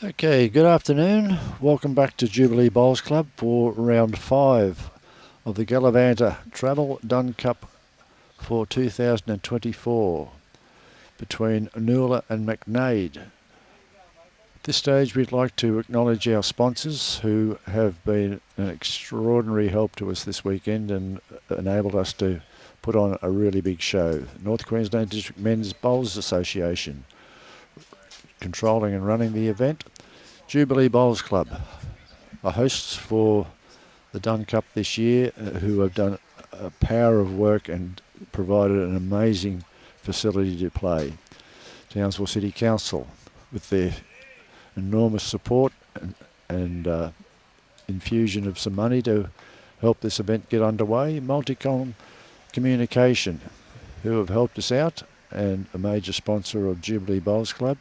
Okay, good afternoon. Welcome back to Jubilee Bowls Club for round 5 of the Gallavanta Travel Dunn Cup for 2024 between NOORLA and MACKNADE. At this stage, we'd like to acknowledge our sponsors who have been an extraordinary help to us this weekend and enabled us to put on a really big show. North Queensland District Men's Bowls Association, controlling and running the event. Jubilee Bowls Club are hosts for the Dunn Cup this year, who have done a power of work and provided an amazing facility to play. Townsville City Council, with their enormous support and infusion of some money to help this event get underway. Multicom Communication, who have helped us out and a major sponsor of Jubilee Bowls Club,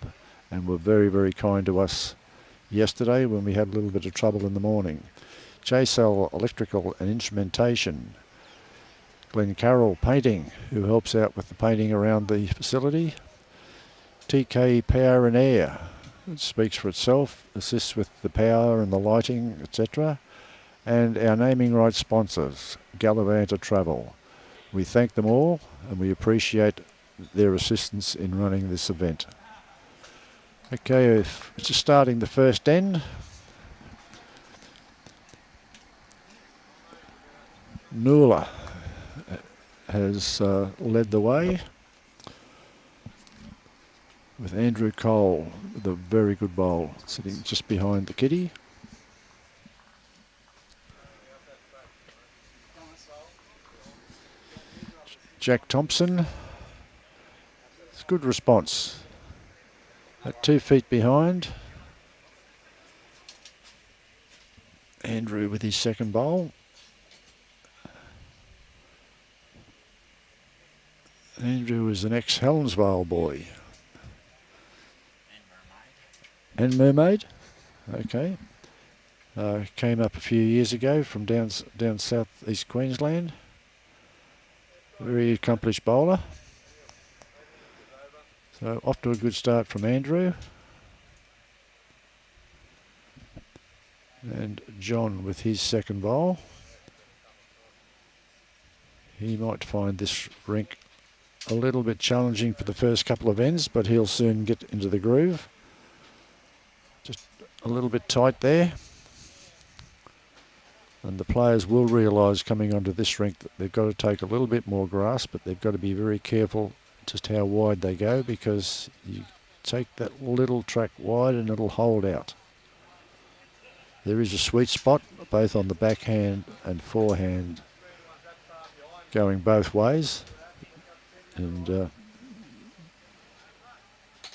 and were very, very kind to us yesterday when we had a little bit of trouble in the morning. JSL Electrical and Instrumentation. Glenn Carroll Painting, who helps out with the painting around the facility. TK Power and Air, it speaks for itself, assists with the power and the lighting, etc. And our naming rights sponsors, Gallavanta Travel. We thank them all and we appreciate their assistance in running this event. Okay, just starting the first end. NOORLA has led the way with Andrew Cole with a very good bowl, sitting just behind the kitty. Jack Thompson, it's a good response. At 2 feet behind, Andrew with his second bowl. Andrew is an ex-Helensvale boy. And Mermaid. Okay. Came up a few years ago from down south east Queensland. Very accomplished bowler. So off to a good start from Andrew. And John with his second bowl. He might find this rink a little bit challenging for the first couple of ends, but he'll soon get into the groove. Just a little bit tight there. And the players will realise coming onto this rink that they've got to take a little bit more grass, but they've got to be very careful just how wide they go, because you take that little track wide and it'll hold out. There is a sweet spot both on the backhand and forehand going both ways, and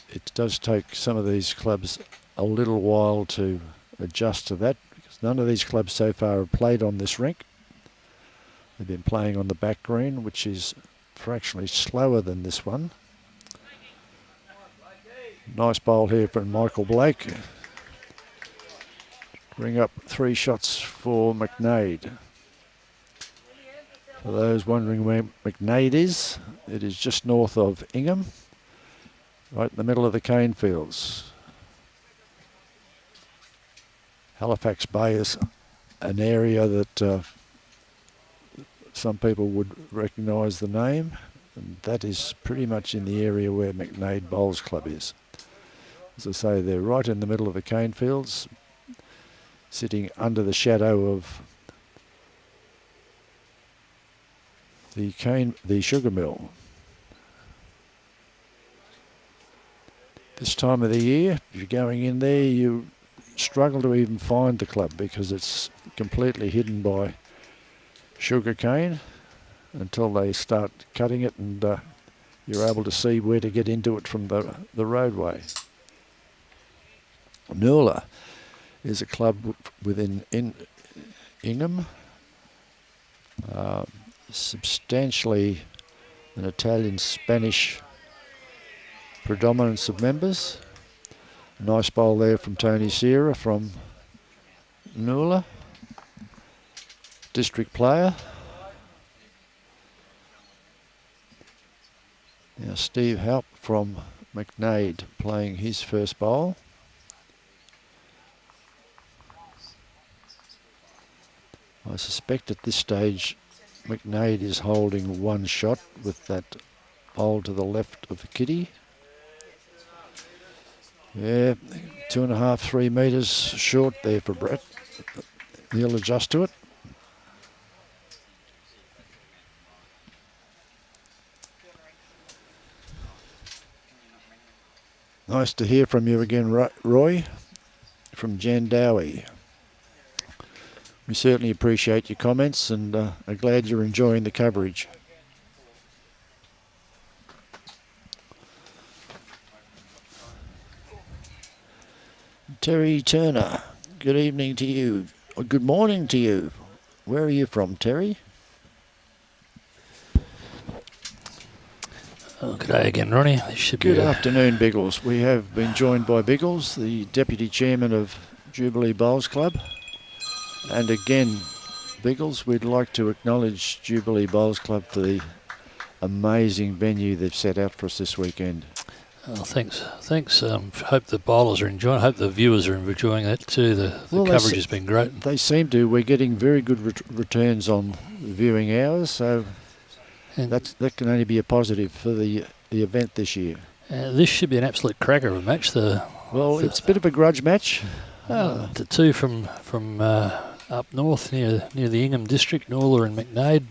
it does take some of these clubs a little while to adjust to that, because none of these clubs so far have played on this rink. They've been playing on the back green, which is fractionally slower than this one. Nice bowl here from Michael Blake. Bring up 3 shots for MACKNADE. For those wondering where MACKNADE is, it is just north of Ingham, right in the middle of the cane fields. Halifax Bay is an area that some people would recognise the name, and that is pretty much in the area where MACKNADE Bowls Club is. As I say, they're right in the middle of the cane fields, sitting under the shadow of the sugar mill. This time of the year, if you're going in there, you struggle to even find the club because it's completely hidden by sugar cane until they start cutting it, and you're able to see where to get into it from the roadway. NOORLA is a club within Ingham, substantially an Italian-Spanish predominance of members. Nice bowl there from Tony Sierra from NOORLA, district player. Now Steve Halp from MACKNADE playing his first bowl. I suspect at this stage MACKNADE is holding one shot with that bowl to the left of the kitty. Yeah, 2.5, 3 metres short there for Brett. He'll adjust to it. Nice to hear from you again, Roy, from Jandowie. We certainly appreciate your comments and are glad you're enjoying the coverage. Terry Turner, good evening to you, or good morning to you. Where are you from, Terry? Oh, good day again, Ronnie. Good afternoon, Biggles. We have been joined by Biggles, the Deputy Chairman of Jubilee Bowls Club. And again, Biggles, we'd like to acknowledge Jubilee Bowls Club for the amazing venue they've set out for us this weekend. Oh, thanks. Hope the bowlers are enjoying it. Hope the viewers are enjoying that too. The coverage has been great. They seem to. We're getting very good returns on viewing hours, so that can only be a positive for the event this year. This should be an absolute cracker of a match. It's a bit of a grudge match. The two from up north near the Ingham district, NOORLA and MACKNADE,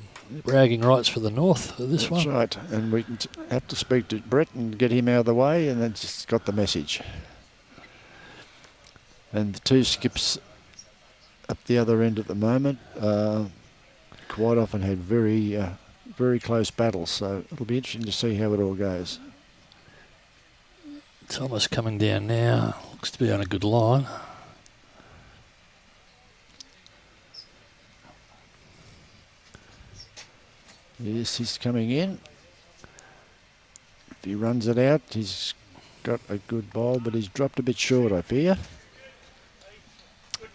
bragging rights for the north for this one. That's right, and we can have to speak to Brett and get him out of the way, and then just got the message. And the two skips up the other end at the moment quite often had very close battles, so it'll be interesting to see how it all goes. Thomas coming down now, looks to be on a good line. Yes, he's coming in. If he runs it out, he's got a good bowl, but he's dropped a bit short, I fear.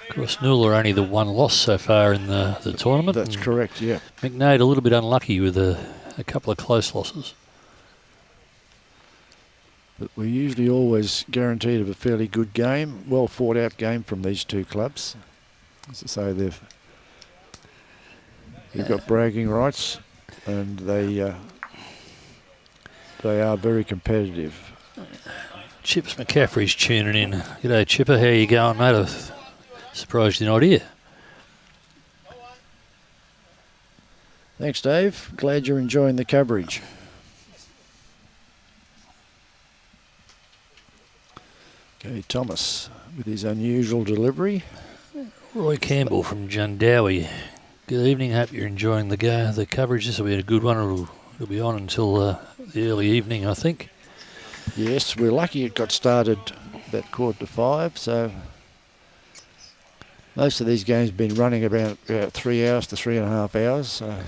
Of course, NOORLA are only the one loss so far in the tournament. That's correct, yeah. MACKNADE a little bit unlucky with a couple of close losses. But we're usually always guaranteed of a fairly good game, well fought out game from these two clubs. As I say, they've got bragging rights, and they are very competitive. Chips McCaffrey's tuning in. G'day, Chipper. How you going, mate? I'm surprised you're not here. Thanks, Dave. Glad you're enjoying the coverage. Okay, Thomas with his unusual delivery. Roy Campbell from Jandowie. Good evening. Hope you're enjoying the coverage. This will be a good one. It'll be on until the early evening, I think. Yes, we're lucky it got started about 4:45, so most of these games have been running about 3 hours to 3.5 hours. So.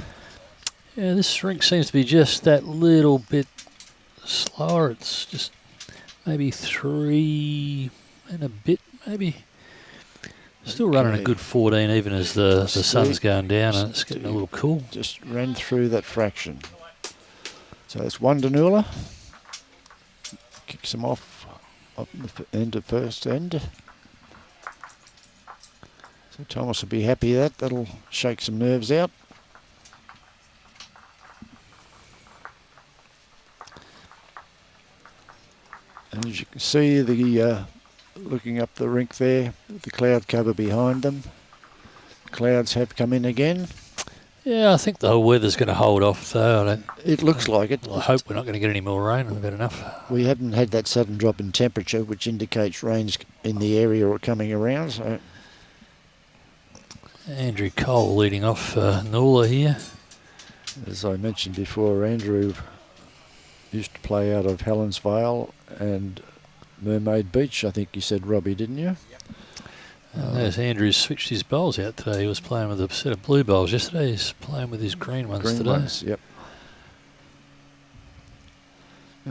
Yeah, this rink seems to be just that little bit slower. It's just maybe 3 and a bit, maybe. Still running a good 14 even as the sun's going down and it's getting a little cool. Just ran through that fraction. So it's 1 to NOORLA. Kicks him off the end of first end. So Thomas will be happy with that. That'll shake some nerves out. And as you can see, looking up the rink there, the cloud cover behind them. Clouds have come in again. Yeah, I think the whole weather's going to hold off, though. It looks like it. I hope we're not going to get any more rain. We've had enough. We haven't had that sudden drop in temperature, which indicates rain's in the area or coming around. So. Andrew Cole leading off NOORLA here. As I mentioned before, Andrew used to play out of Helensvale and Mermaid Beach, I think you said, Robbie, didn't you? There's Andrew's switched his bowls out today. He was playing with a set of blue bowls yesterday. He's playing with his green ones today. Green ones, yep.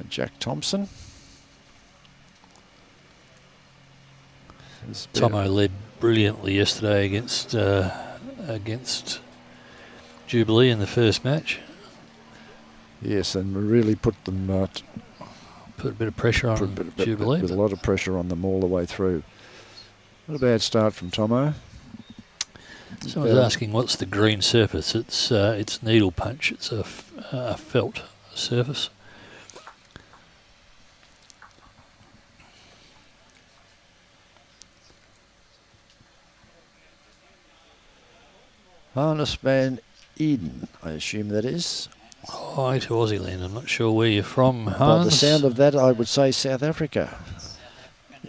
Jack Thompson. Tomo led brilliantly yesterday against Jubilee in the first match. Yes, and we really put them... put a bit of pressure on Jubilee. With a lot of pressure on them all the way through. Not a bad start from Tomo. Someone's asking what's the green surface. It's needle punch. It's a felt surface. Harness Van Eden, I assume that is. Hi to Aussieland. I'm not sure where you're from, By Hans. the sound of that, I would say South Africa.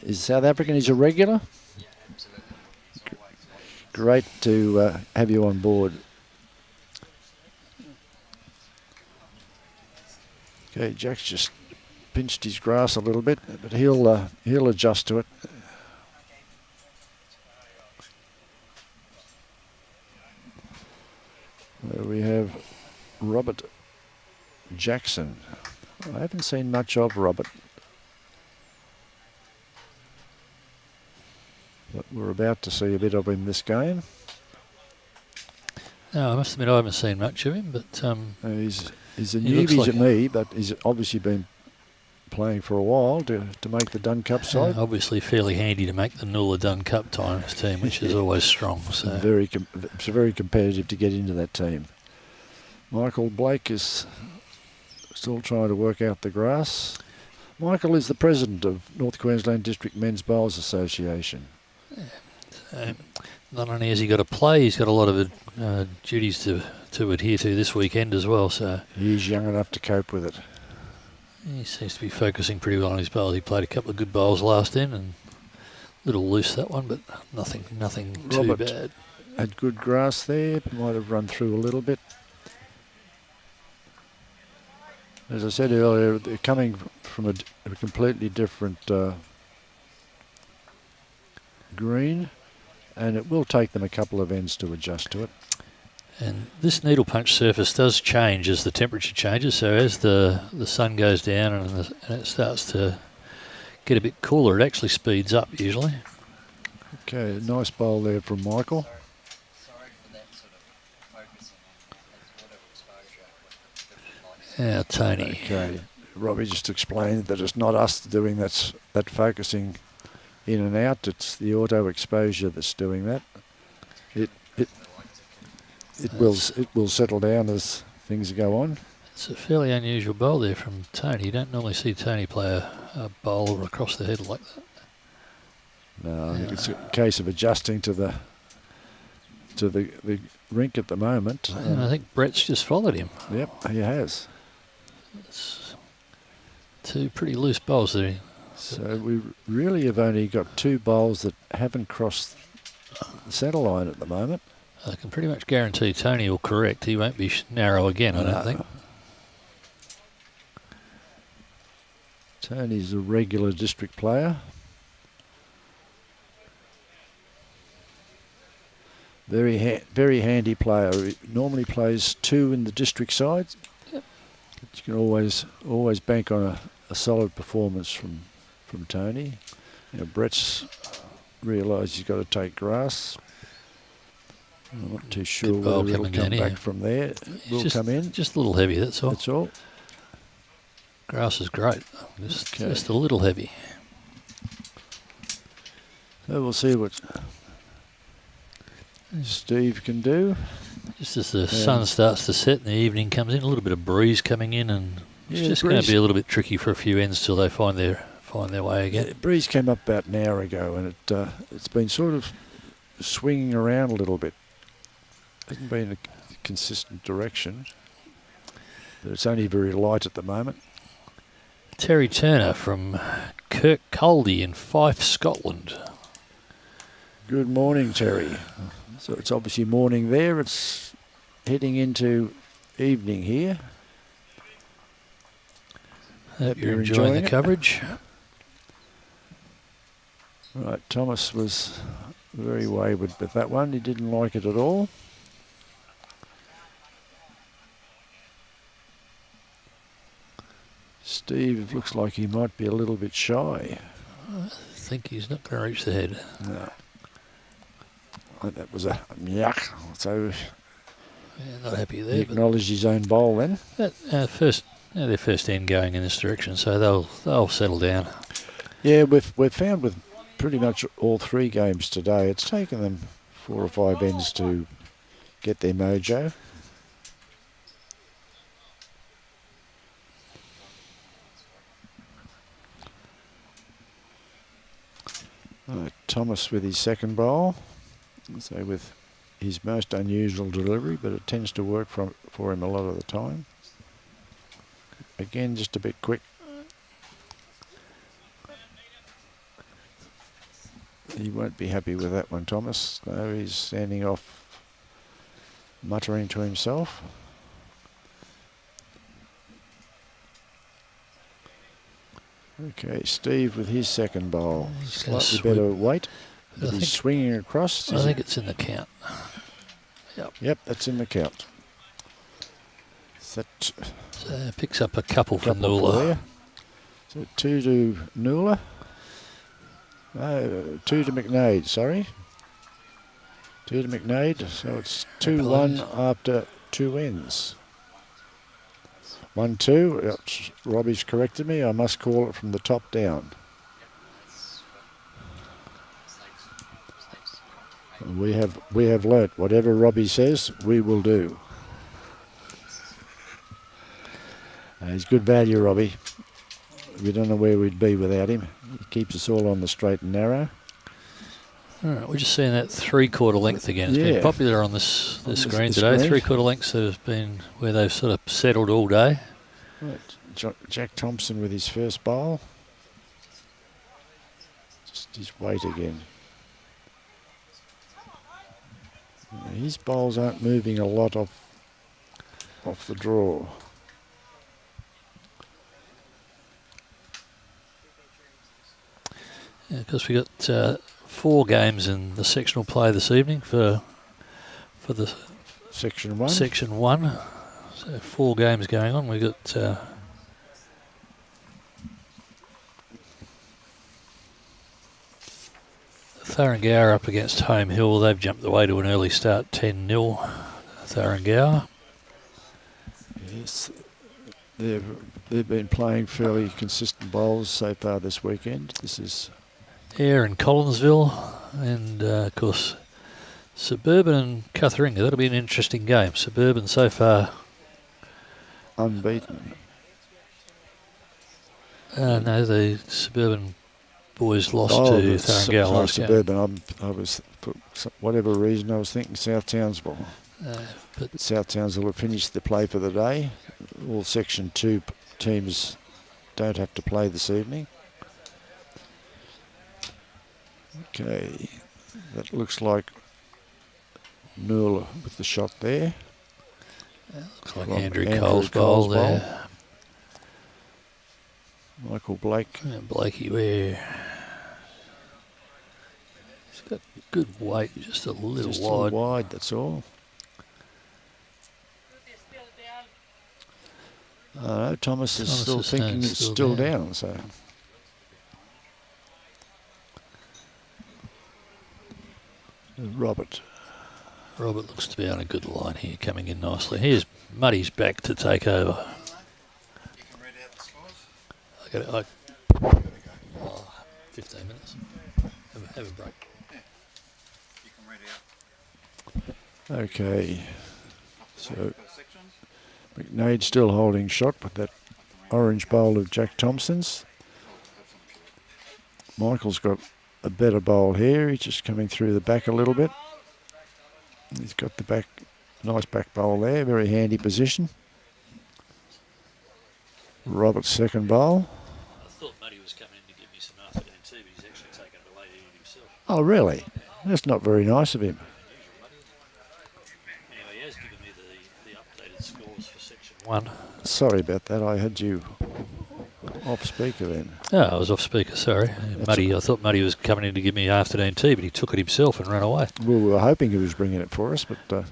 Is South African is a regular? Yeah, absolutely. Great to have you on board. Okay, Jack's just pinched his grass a little bit, but he'll adjust to it. There we have Robert Jackson. I haven't seen much of Robert, but we're about to see a bit of him this game. No, I must admit I haven't seen much of him, but He's a he looks newbie like to me, but he's obviously been playing for a while to make the Dunn Cup side. obviously fairly handy to make the NOORLA Dunn Cup team, which is always strong. So It's very competitive to get into that team. Michael Blake is still trying to work out the grass. Michael is the president of North Queensland District Men's Bowls Association. not only has he got to play, he's got a lot of duties to adhere to this weekend as well. So He's young enough to cope with it. he seems to be focusing pretty well on his bowls. He played a couple of good bowls last end and a little loose that one, but nothing too Robert bad. had good grass there, might have run through a little bit. As I said earlier, they're coming from a completely different green, and it will take them a couple of ends to adjust to it. And this needle punch surface does change as the temperature changes. So as the sun goes down and it starts to get a bit cooler, it actually speeds up usually. Okay, nice bowl there from Michael. Sorry for that sort of focusing on water exposure with the different lights. Tony. Okay, Robbie just explained that it's not us doing that focusing in and out. It's the auto exposure that's doing that. It will settle down as things go on. It's a fairly unusual bowl there from Tony. You don't normally see Tony play a bowler across the head like that. No, I think it's a case of adjusting to the rink at the moment. And I think Brett's just followed him. Yep, he has. It's two pretty loose bowls there. So we really have only got two bowls that haven't crossed the centre line at the moment. I can pretty much guarantee Tony will correct. He won't be narrow again, I don't think. Tony's a regular district player. Very handy player. He normally plays two in the district side. Yep. But you can always bank on a solid performance from Tony. You know, Brett's realised he's got to take grass. I'm not too sure Good bowl whether it'll coming come down back here. from there. It will come in. Just a little heavy, that's all. That's all. Grass is great. Just a little heavy. So we'll see what Steve can do. Just as the sun starts to set and the evening comes in, a little bit of breeze coming in, and it's just going to be a little bit tricky for a few ends till they find their way again. Yeah, breeze came up about an hour ago, and it's been sort of swinging around a little bit. Hasn't been a consistent direction, but it's only very light at the moment. Terry Turner from Kirkcaldy in Fife, Scotland. Good morning, Terry. So it's obviously morning there. It's heading into evening here. Hope you're enjoying the coverage. Right, Thomas was very wayward with that one. He didn't like it at all. Steve looks like he might be a little bit shy. I think he's not going to reach the head. No. I think that was a yuck. So Not happy he there. acknowledged his own bowl then. Their first end going in this direction, so they'll settle down. Yeah, we've found with pretty much all three games today, it's taken them 4 or 5 ends to get their mojo. Thomas with his second bowl. So with his most unusual delivery, but it tends to work for him a lot of the time. Again, just a bit quick. He won't be happy with that one, Thomas. No, he's standing off, muttering to himself. Okay, Steve with his second bowl. Slightly better weight. But he's swinging across. I think it's in the count. Yep, that's in the count. So picks up a couple from NOORLA. So 2 to NOORLA. 2 to MACKNADE, sorry. 2 to MACKNADE. So it's 2-1 after 2 ends. 1-2. Robbie's corrected me. I must call it from the top down. We have learnt whatever Robbie says, we will do. He's good value, Robbie. We don't know where we'd be without him. He keeps us all on the straight and narrow. All right, we're just seeing that 3/4 length again. It's been popular on this screen today. 3/4 lengths that have been where they've sort of settled all day. Right. Jack Thompson with his first bowl. Just his weight again. His bowls aren't moving a lot off the draw. Yeah, because we got 4 games in the sectional play this evening for the Section 1. Section 1. So 4 games going on. We've got Thurrangower up against Home Hill. They've jumped the way to an early start, 10-0. Thurrangower. Yes, they've been playing fairly consistent bowls so far this weekend. This is Ayr and Collinsville, and of course Suburban and Cutheringa. That'll be an interesting game. Suburban so far unbeaten. No, the Suburban boys lost to Thurrangower last game. Suburban. I was, for whatever reason, I was thinking South Townsville. But South Townsville have finished the play for the day. All Section 2 teams don't have to play this evening. Okay, that looks like NOORLA with the shot there. Looks like Andrew Cole's bowl there. Michael Blake. Yeah, Blakey Ware. He's got good weight, just a little just wide. A little wide, that's all. No, Thomas is still thinking it's still down. So Robert looks to be on a good line here, coming in nicely. Here's Muddy's back to take over. You can read out the scores. 15 minutes. Have a break. Yeah. You can read out. Okay. So MACKNADE still holding shot with that orange bowl of Jack Thompson's. Michael's got a better bowl here. He's just coming through the back a little bit. He's got the back, nice back bowl there, very handy position. Robert's second bowl. I thought Muddy was coming in to give me some afternoon tea, but he's actually taken it away to eat himself. Oh, really? That's not very nice of him. Anyway, he has given me the updated scores for Section 1. Sorry about that. I had you off speaker then. Oh, I was off speaker, sorry. I thought Muddy was coming in to give me afternoon tea, but he took it himself and ran away. Well, we were hoping he was bringing it for us, but...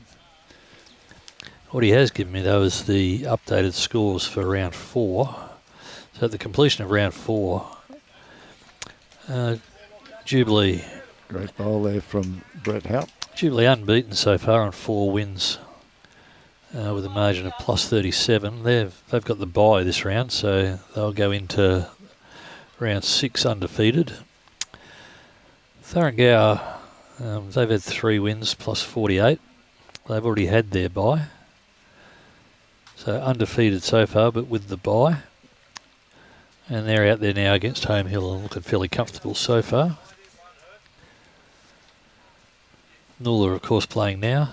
What he has given me, though, is the updated scores for round 4. So at the completion of round 4, Jubilee... Great bowl there from Brett Hout. Jubilee unbeaten so far on 4 wins with a margin of plus 37. They've got the bye this round, so they'll go into round 6 undefeated. Thurrangower They've had 3 wins plus 48. They've already had their bye. So undefeated so far, but with the bye. And they're out there now against Home Hill and looking fairly comfortable so far. NOORLA, of course, playing now.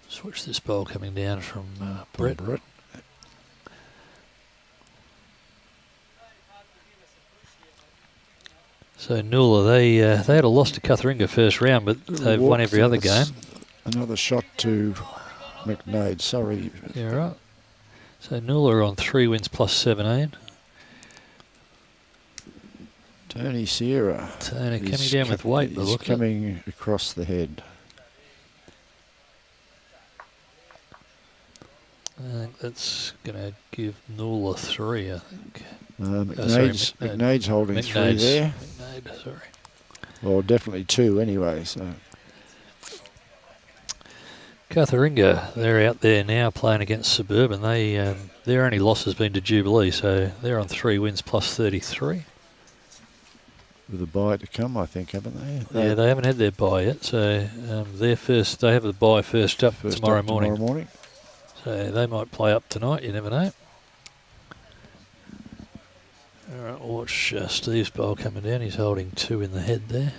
Just watch this ball coming down from Brett. So NOORLA, they had a loss to Cutharinga first round, but they've won every other game. Another shot to MACKNADE, sorry. Yeah, right. So NOORLA are on 3 wins plus 17. Tony Sierra. Tony coming down with weight. He's coming across the head. I think that's going to give NOORLA 3, I think. MACKNADE's holding 3 there. MACKNADE, sorry. Well, definitely 2 anyway. So Cutharinga, they're out there now playing against Suburban. Their only loss has been to Jubilee, so they're on 3 wins plus 33. With a bye to come, I think, haven't they? Yeah, they haven't had their bye yet, so they have the bye first up tomorrow morning. So they might play up tonight, you never know. All right, watch Steve's bowl coming down. He's holding 2 in the head there.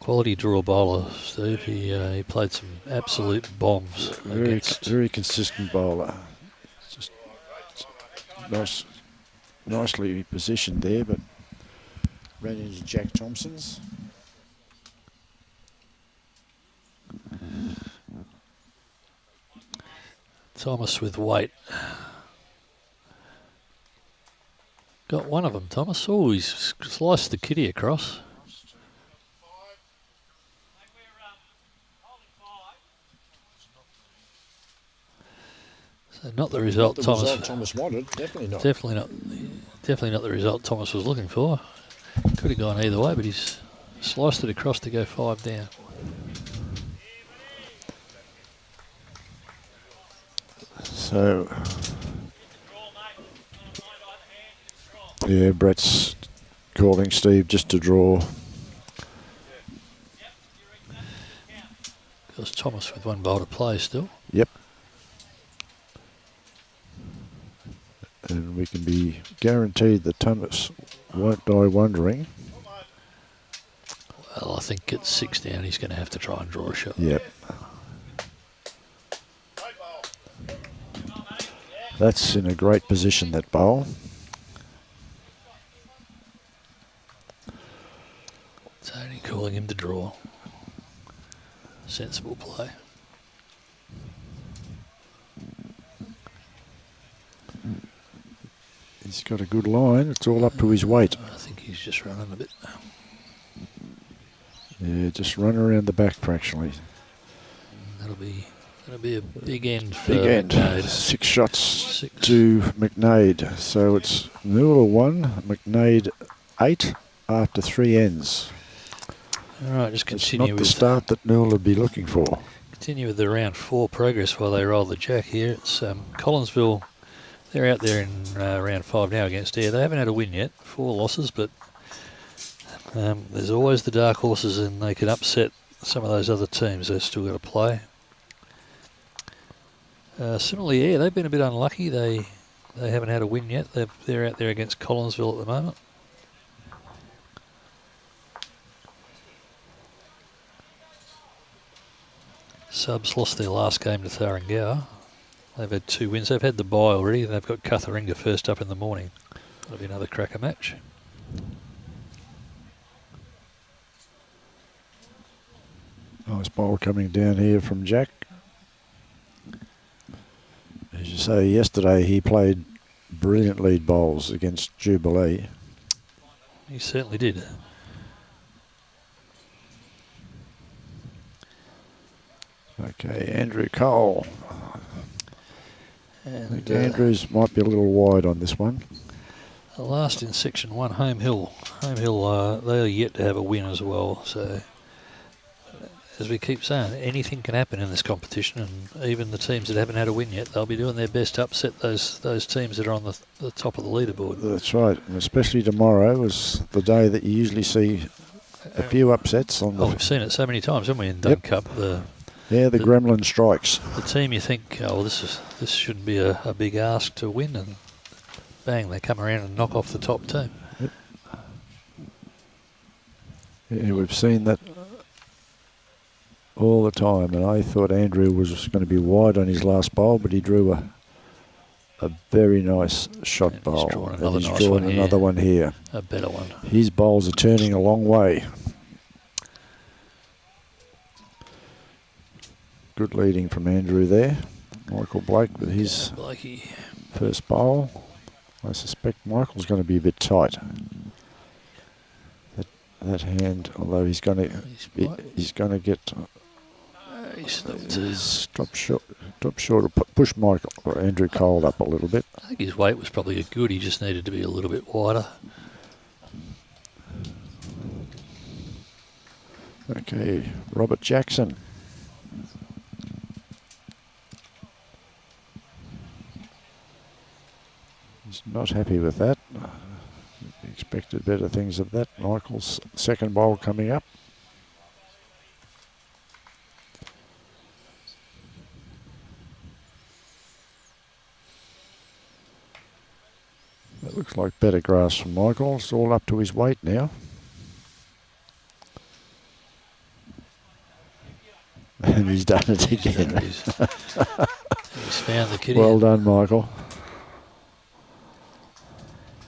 Quality draw bowler, Steve. He played some absolute bombs. Very consistent bowler. Just nicely positioned there, but ran into Jack Thompson's. Thomas with weight. Got one of them, Thomas. Oh, he's sliced the kitty across. So not the result Thomas wanted. Definitely not. Definitely not the result Thomas was looking for. Could have gone either way, but he's sliced it across to go 5 down. So, yeah, Brett's calling Steve just to draw. Because Thomas with 1 bowl to play still. Yep. And we can be guaranteed that Thomas won't die wondering. Well, I think at 6 down he's going to have to try and draw a shot. Yep. That's in a great position, that bowl. Tony calling him to draw. Sensible play. He's got a good line. It's all up to his weight. I think he's just running a bit. Yeah, just run around the back fractionally. That'll be a big end for MACKNADE. 6 shots to MACKNADE. So it's NOORLA 1, MACKNADE 8 after 3 ends. All right, just continue. It's not the start that NOORLA would be looking for. Continue with the round 4 progress while they roll the jack here. It's Collinsville. They're out there in round 5 now against Ayr. They haven't had a win yet, 4 losses, but there's always the dark horses, and they can upset some of those other teams. They've still got to play. Similarly, Ayr, they've been a bit unlucky. They haven't had a win yet. They're out there against Collinsville at the moment. Subs lost their last game to Townsville. They've had 2 wins. They've had the bye already. They've got Cutharinga first up in the morning. That'll be another cracker match. Nice ball coming down here from Jack. As you say, yesterday he played brilliant lead bowls against Jubilee. He certainly did. Okay, Andrew Cole. And I think Andrews might be a little wide on this one. Last in section 1, Home Hill. Home Hill, they are yet to have a win as well. So as we keep saying, anything can happen in this competition, and even the teams that haven't had a win yet, they'll be doing their best to upset those teams that are on the top of the leaderboard. That's right, and especially tomorrow was the day that you usually see a few upsets on the. Oh, we've seen it so many times, haven't we, in Dunn Cup? The gremlin strikes. The team you think, oh, well, this shouldn't be a big ask to win, and bang, they come around and knock off the top team. Yep. Yeah, we've seen that all the time, and I thought Andrew was going to be wide on his last bowl, but he drew a very nice shot And bowl. He's And he's drawn another one here. A better one. His bowls are turning a long way. Good leading from Andrew there. Michael Blake with his Blakey. first bowl. I suspect Michael's going to be a bit tight. That hand, although he's going to get. He's dropped short. Push Michael or Andrew Cole up a little bit. I think his weight was probably a good. He just needed to be a little bit wider. Okay, Robert Jackson. He's not happy with that. He expected better things of that. Michael's second bowl coming up. That looks like better grass from Michael. It's all up to his weight now. And he's done it again. He's found the kitty. Well done, Michael.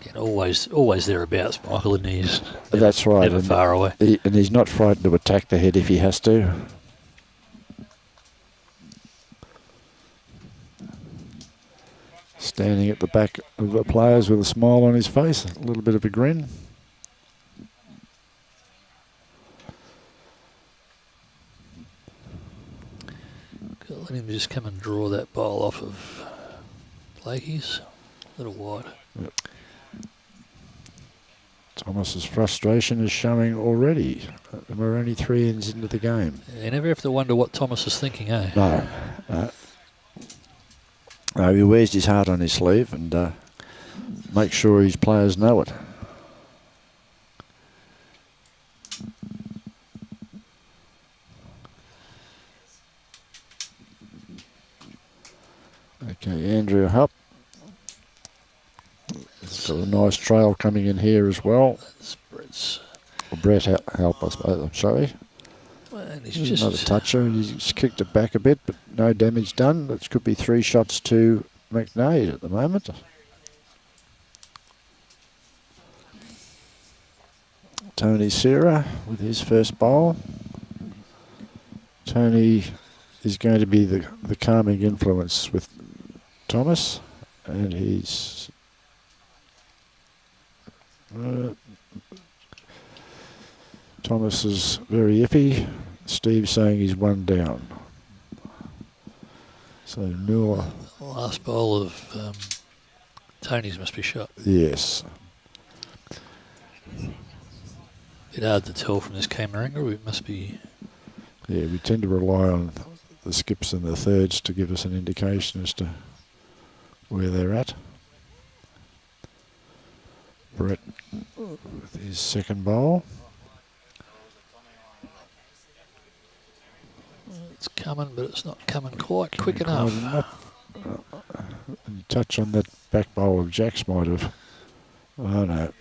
Again, always thereabouts, Michael, and he's That's right. never far away. And he's not frightened to attack the head if he has to. Standing at the back of the players with a smile on his face, a little bit of a grin. Let him just come and draw that bowl off of Blakey's. A little wide. Yep. Thomas's frustration is showing already. We're only 3 ends into the game. You never have to wonder what Thomas is thinking, eh? No. He wears his heart on his sleeve and makes sure his players know it. Okay, Andrew Hupp. He's got a nice trail coming in here as well. Brett Hupp, I suppose. I'm sorry. And he's There's just another toucher, and he's kicked it back a bit, but no damage done. That could be 3 shots to MACKNADE at the moment. Tony Serra with his first bowl. Tony is going to be the calming influence with Thomas, and he's Thomas is very iffy. Steve's saying he's 1 down. So NOORLA. last bowl of Tony's must be shot. Yes. Bit hard to tell from this camera angle. It must be. Yeah, we tend to rely on the skips and the thirds to give us an indication as to where they're at. Brett with his second bowl. It's coming, but it's not coming quite quick enough. You touch on that back bowl of Jack's might have. Oh no.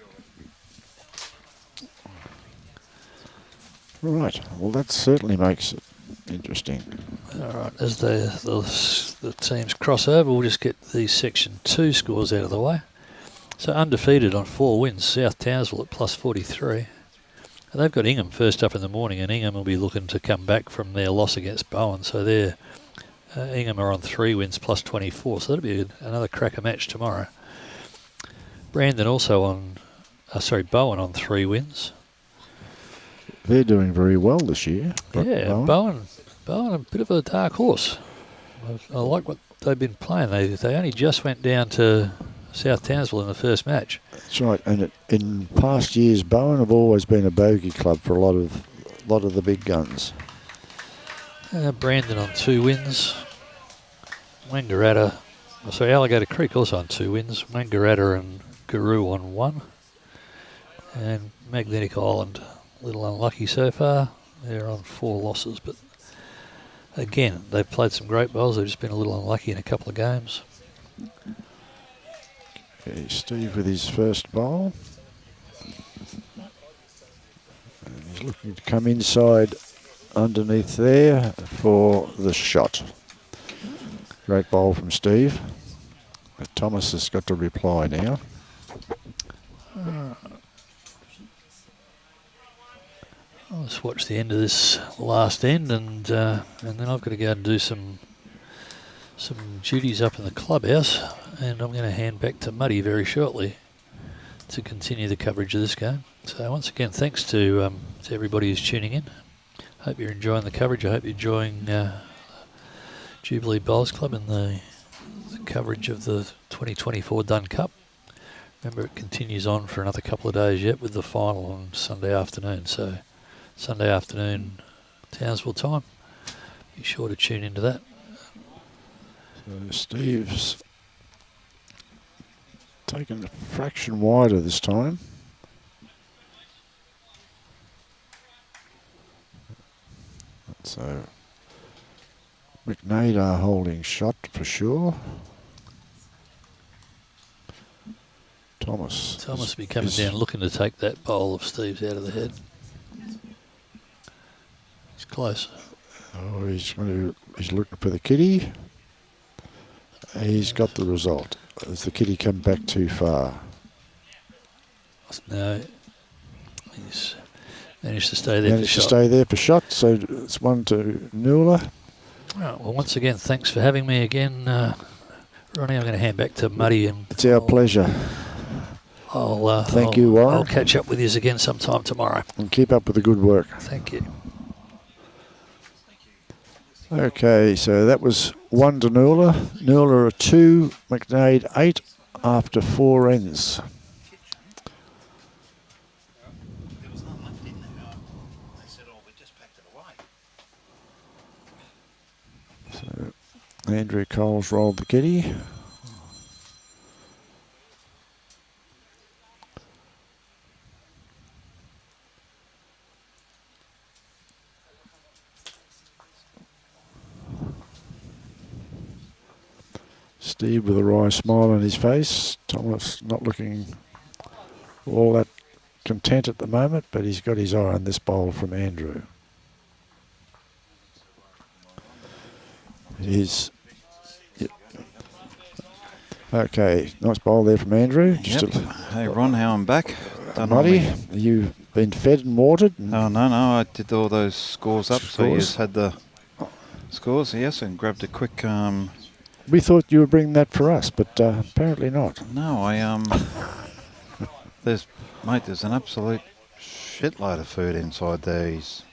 Right. Well, that certainly makes it interesting. All right. As the teams cross over, we'll just get these Section 2 scores out of the way. So undefeated on 4 wins, South Townsville at plus 43. And they've got Ingham first up in the morning, and Ingham will be looking to come back from their loss against Bowen. So they're Ingham are on 3 wins plus 24. So that'll be another cracker match tomorrow. Brandon also on, Bowen on 3 wins. They're doing very well this year. Yeah, Bowen a bit of a dark horse. I like what they've been playing. They only just went down to South Townsville in the first match. That's right. And in past years, Bowen have always been a bogey club for a lot of the big guns. Brandon on 2 wins. Wangaratta, Alligator Creek also on 2 wins. Wangaratta and Guru on 1. And Magnetic Island, a little unlucky so far. They're on 4 losses, but again, they've played some great bowls. They've just been a little unlucky in a couple of games. Okay, Steve with his first bowl. And he's looking to come inside underneath there for the shot. Great bowl from Steve. But Thomas has got to reply now. I'll just watch the end of this last end, and then I've got to go and do some duties up in the clubhouse, and I'm going to hand back to Muddy very shortly to continue the coverage of this game. So once again, thanks to everybody who's tuning in. Hope you're enjoying the coverage. I hope you're enjoying Jubilee Bowls Club and the coverage of the 2024 Dunn Cup. Remember, it continues on for another couple of days yet with the final on Sunday afternoon. So Sunday afternoon, Townsville time. Be sure to tune into that. So Steve's taken a fraction wider this time. So MACKNADE are holding shot for sure. Thomas will be coming down looking to take that bowl of Steve's out of the head. He's close. Oh, he's looking for the kitty. He's got the result. Has the kitty come back too far? No, he's managed to stay there Managed for to shot. stay there for shot, so it's 1 to NOORLA. Right, well, once again, thanks for having me again, Ronnie. I'm going to hand back to Muddy. And It's our pleasure. Thank you, Warren. I'll catch up with you again sometime tomorrow. And keep up with the good work. Thank you. Okay, so that was 1 to NOORLA. NOORLA are 2, MACKNADE 8 after 4 ends. There was not left in there. They said, oh, we just packed it away. So Andrew Cole's rolled the kitty. Steve with a wry smile on his face. Thomas not looking all that content at the moment, but he's got his eye on this bowl from Andrew. It is. Yep. Okay, nice bowl there from Andrew. Yep. Hey Ron, how I'm back. Muddy, you've been fed and watered? And oh, no, I did all those scores up, so you just had the scores, yes, and grabbed a quick... we thought you were bringing that for us, but apparently not. No, there's an absolute shitload of food inside there. He's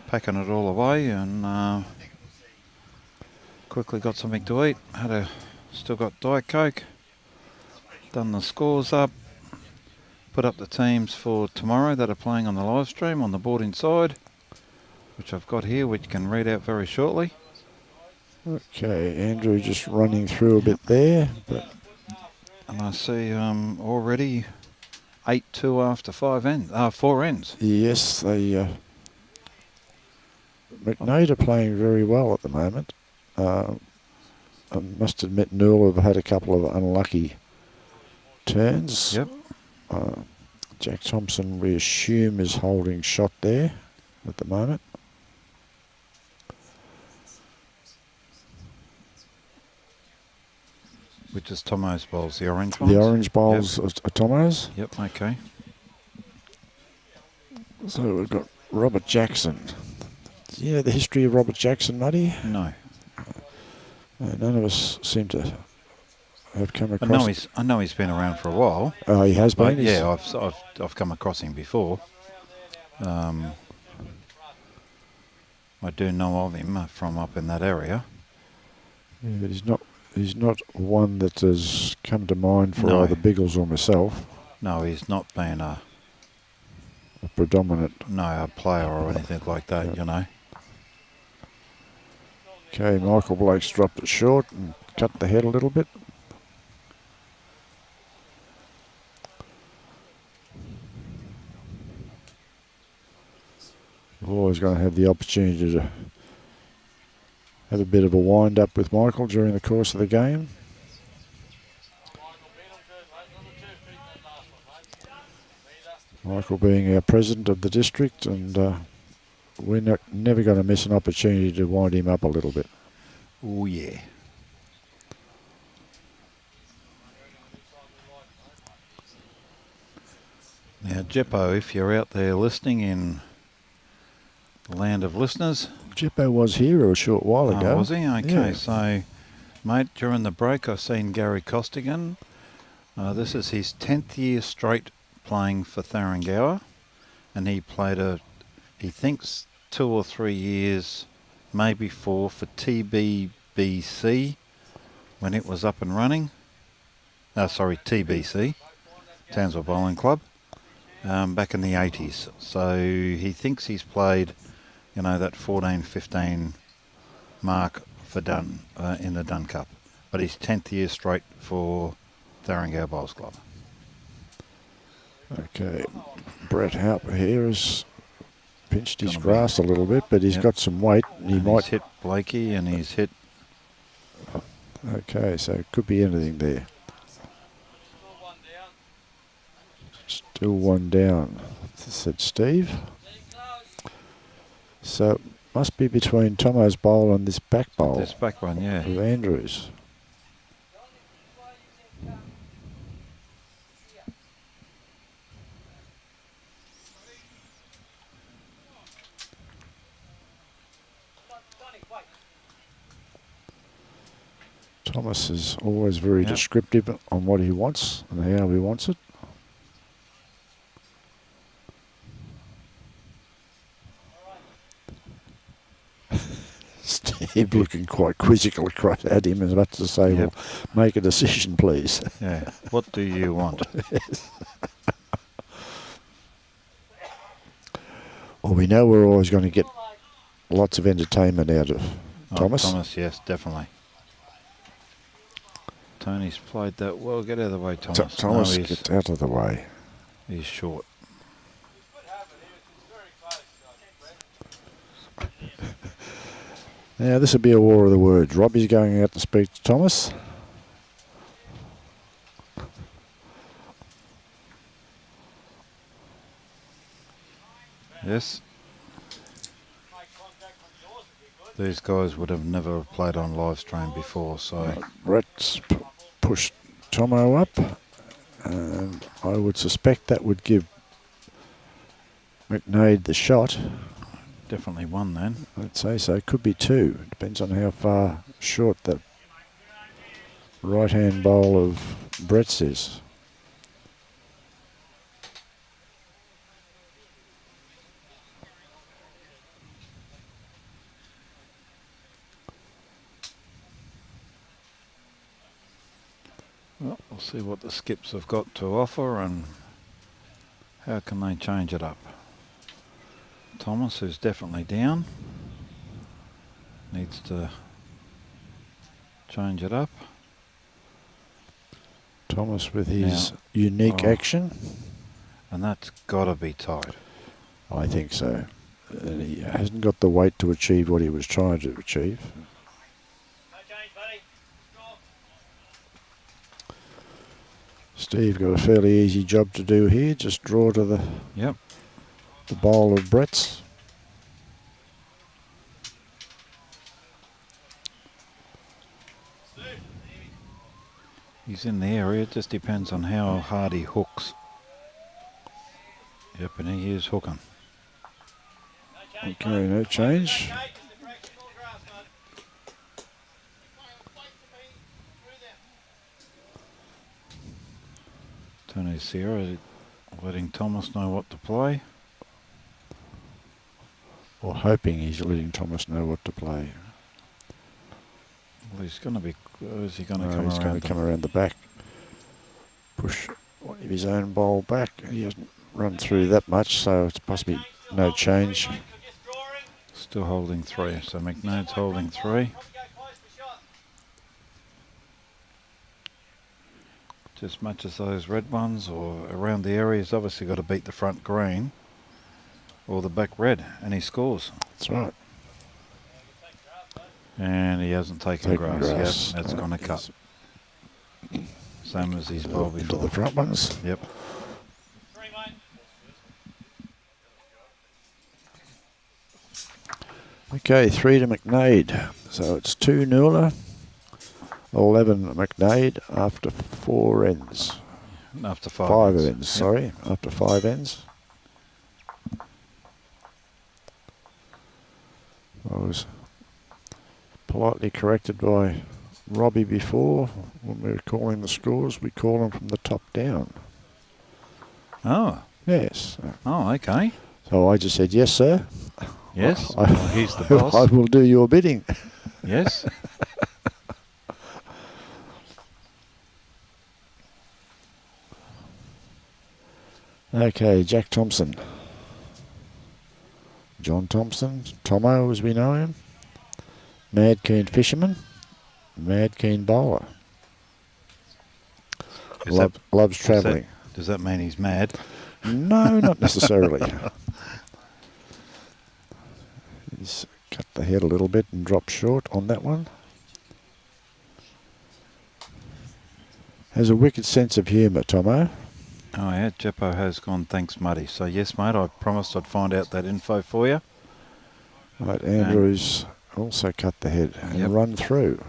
packing it all away, and quickly got something to eat. Still got Diet Coke. Done the scores up. Put up the teams for tomorrow that are playing on the live stream on the board inside, which I've got here, which can read out very shortly. Okay, Andrew just running through a bit there, but and I see already 8-2 after 4 ends. Yes, they MACKNADE are playing very well at the moment. I must admit, NOORLA have had a couple of unlucky turns. Yep. Jack Thompson, we assume, is holding shot there at the moment. Which is Tomo's bowls, the orange ones? The orange bowls are Tomo's. Yep, okay. So we've got Robert Jackson. Do you know the history of Robert Jackson, Muddy? No. None of us seem to have come across. I know he's been around for a while. Oh, he has been? Yeah, I've come across him before. I do know of him from up in that area. Yeah, but he's not one that has come to mind for No. either Biggles or myself. No, he's not been a A predominant. player or anything like that, you know. Okay, Michael Blake's dropped it short and cut the head a little bit. We're always going to have the opportunity to have a bit of a wind up with Michael during the course of the game. Michael being our president of the district, and we're never going to miss an opportunity to wind him up a little bit. Oh, yeah. Now, Jeppo, if you're out there listening in the land of listeners. Jeppo was here a short while ago. Oh, was he? Okay, yeah. So, mate, during the break I've seen Gary Costigan. This is his 10th year straight playing for Tharanghower, and he played he thinks 2 or 3 years, maybe 4, for TBBC when it was up and running. TBC, Townsville Bowling Club, back in the 80s. So he thinks he's played, you know, that 14, 15 mark for Dunn in the Dunn Cup. But he's 10th year straight for Tharanghower Bowls Club. Okay, Brett Haupt here has pinched his grass a little bit, but he's got some weight. He's hit Blakey and he's hit... Okay, so it could be anything there. Still one down, said Steve. So must be between Tomo's bowl and this back bowl. This back one, yeah. Of Andrews. Thomas is always very descriptive on what he wants and how he wants it. Steve looking quite quizzical across at him, as much to say, well, make a decision, please. Yeah, what do you want? Well, we know we're always going to get lots of entertainment out of Thomas. Thomas, yes, definitely. Tony's played that well. Get out of the way, Thomas. Thomas, get out of the way. He's short. Now, this will be a war of the words. Robbie's going out to speak to Thomas. Yes. These guys would have never played on live stream before, so... Brett's pushed Tomo up, and I would suspect that would give MACKNADE the shot. Definitely one then. I'd say so. Could be two. Depends on how far short the right-hand bowl of Brett's is. Well, we'll see what the skips have got to offer and how can they change it up. Thomas is definitely down. Needs to change it up. Thomas with his unique action. And that's got to be tight. I think so. And he hasn't got the weight to achieve what he was trying to achieve. Steve got a fairly easy job to do here. Just draw to the the bowl of Brett's. He's in the area. It just depends on how hard he hooks. Yep, and he is hooking. Okay, no change. Tony Sierra letting Thomas know what to play. Or hoping he's letting Thomas know what to play. Well, he's going to be... Is he going to come he's around? Going to come around the back. Push one of his own bowl back. He hasn't run through that much, so it's possibly no change. Still holding 3, so MACKNADE's holding 3. Just matches those red ones, or around the area. He's obviously got to beat the front green or the back red, and he scores. That's right. And he hasn't taken grass. grass. Yep, that's going to cut. Same as his bowl Into before. the front ones. Yep. Okay, 3 to MACKNADE. So it's 2 NOORLA, 11 MACKNADE after 4 ends. After 5 5 ends. ends, Yep. sorry. After 5 ends. I was politely corrected by Robbie before. When we were calling the scores, we call them from the top down. Oh. Yes. Oh, okay. So I just said, yes, sir. Yes. I, Well, he's the boss. I will do your bidding. Yes. Okay, Jack Thompson. John Thompson. Tomo, as we know him. Mad Keen Fisherman. Mad Keen Bowler. Loves travelling. Does that mean he's mad? No, not necessarily. He's cut the head a little bit and dropped short on that one. Has a wicked sense of humour, Tomo. Oh yeah, Jeppo has gone, thanks Muddy. So yes mate, I promised I'd find out that info for you. Right, Andrews also cut the head and Yep. run through.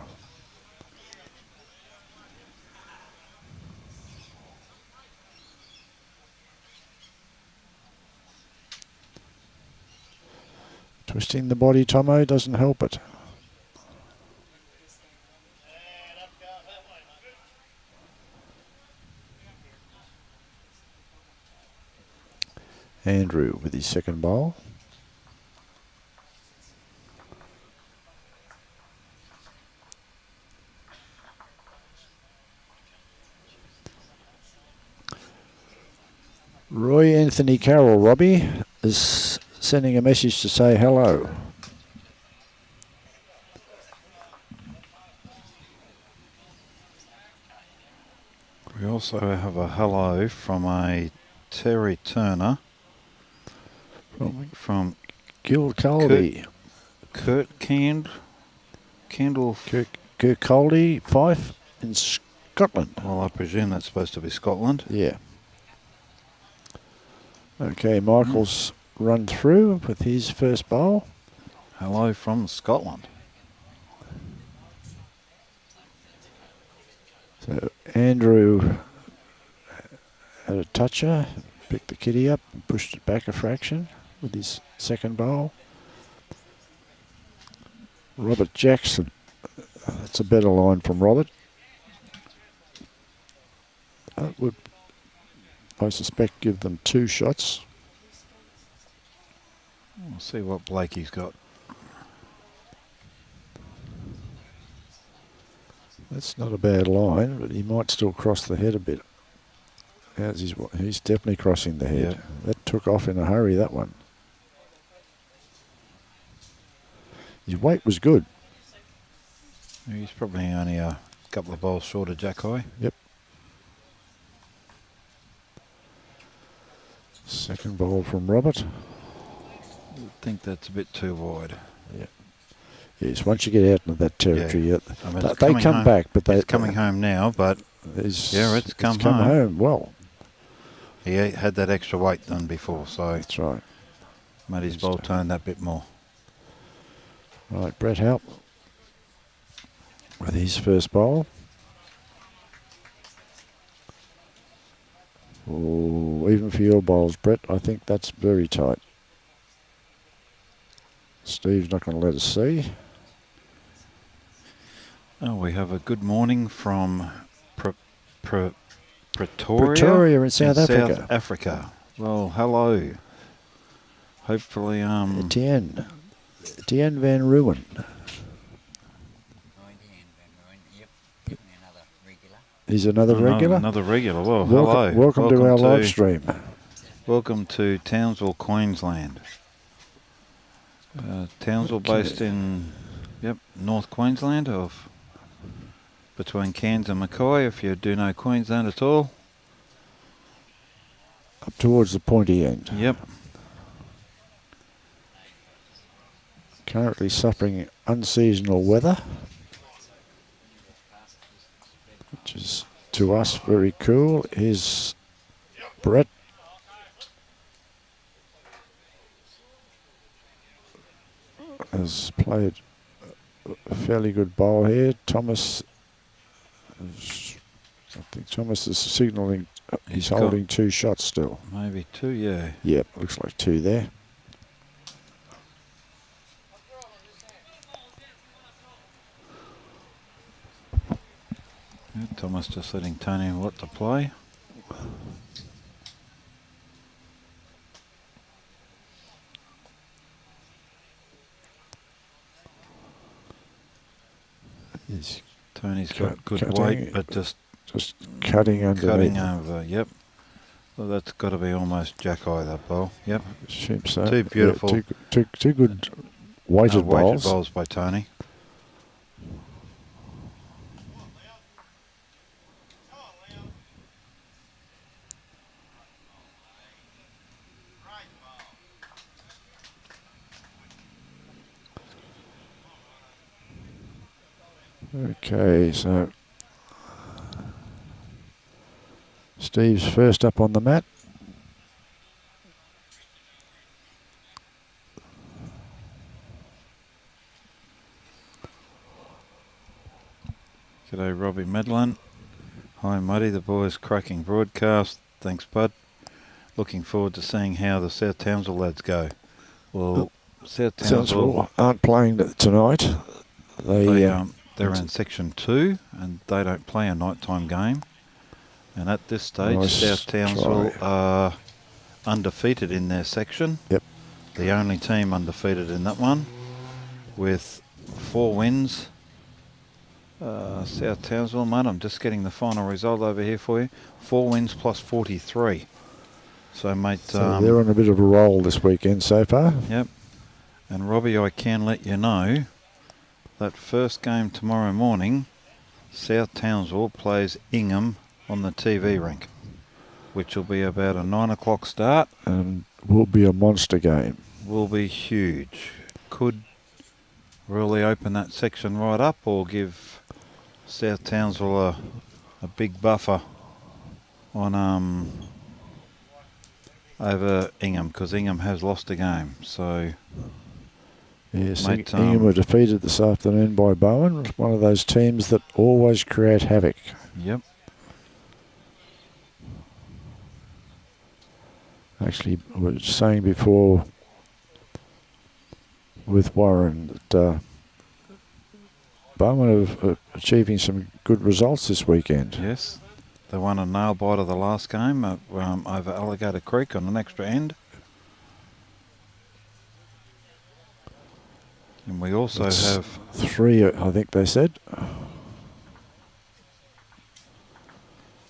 Twisting the body, Tomo, doesn't help it. Andrew with his second bowl. Roy Anthony Carroll, Robbie, is sending a message to say hello. We also have a hello from a Terry Turner from Gil Colby. Kurt Kendall. Kirkcaldy, Fife in Scotland. Well, I presume that's supposed to be Scotland. Yeah. Okay, Michael's run through with his first bowl. Hello from Scotland. So Andrew had a toucher, picked the kitty up and pushed it back a fraction with his second bowl. Robert Jackson, that's a better line from Robert. That would, I suspect, give them 2 shots. We'll see what Blakey's got. That's not a bad line, but he might still cross the head a bit. He's definitely crossing the head. Yeah. That took off in a hurry, that one. His weight was good. He's probably only a couple of bowls short of Jack High. Yep. Second bowl from Robert. I think that's a bit too wide. Yes, once you get out into that territory, I mean, it's they coming come home. back, but It's coming home now, but it's come home well. he had that extra weight done before, so That's right. made his bowl tone that bit more. Right, Brett Halp with his first bowl. Oh, even for your bowls, Brett, I think that's very tight. Steve's not going to let us see. Oh, we have a good morning from Pretoria. Pretoria in South Africa. Well, hello. Hopefully, Etienne Van Ruin. Yep, give me another regular. He's another regular. Another regular. Well, welcome, hello. welcome to our live stream. Welcome to Townsville, Queensland. Townsville, Okay. based in North Queensland, between Cairns and Mackay, if you do know Queensland at all. Up towards the pointy end. Yep. Currently suffering unseasonal weather, which is to us very cool. Here's Brett. Has played a fairly good bowl here. Thomas, I think Thomas is signalling he's holding 2 shots still. Maybe 2, yeah. Yep, looks like 2 there. Thomas just letting Tony what to play. He's Tony's got good cutting, weight, but just cutting underneath. cutting over. Yep. Well, that's got to be almost jack-eye, that ball. Yep. Assume so. Two beautiful. Yeah, two good weighted bowls. Bowls by Tony. Okay, so Steve's first up on the mat. G'day, Robbie Medlin. Hi, Muddy. The boys cracking broadcast. Thanks, bud. Looking forward to seeing how the South Townsville lads go. Well, South Townsville aren't playing tonight. They're in Section 2 and they don't play a nighttime game. And at this stage, Nice South Townsville try. are undefeated in their section. Yep. The only team undefeated in that one, with 4 wins. South Townsville, mate, I'm just getting the final result over here for you. 4 wins plus 43. So, mate... So they're on a bit of a roll this weekend so far. Yep. And, Robbie, I can let you know that first game tomorrow morning, South Townsville plays Ingham on the TV rink, which will be about a 9 o'clock start. And will be a monster game. Will be huge. Could really open that section right up or give South Townsville a big buffer on over Ingham, because Ingham has lost a game. So yes, mate, Ingham were defeated this afternoon by Bowen. One of those teams that always create havoc. Yep. Actually, I was saying before with Warren that Bowen are achieving some good results this weekend. Yes. They won a nail biter the last game over Alligator Creek on an extra end. And we also have 3, I think they said.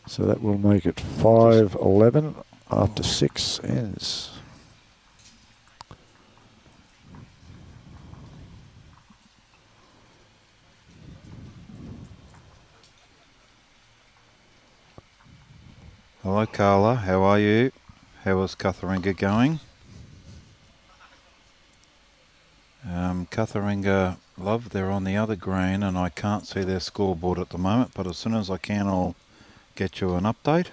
So that will make it 5-11 after 6 ends. Hello, Carla. How are you? How is Cutharinga going? Cutharinga, love, they're on the other green and I can't see their scoreboard at the moment, but as soon as I can, I'll get you an update.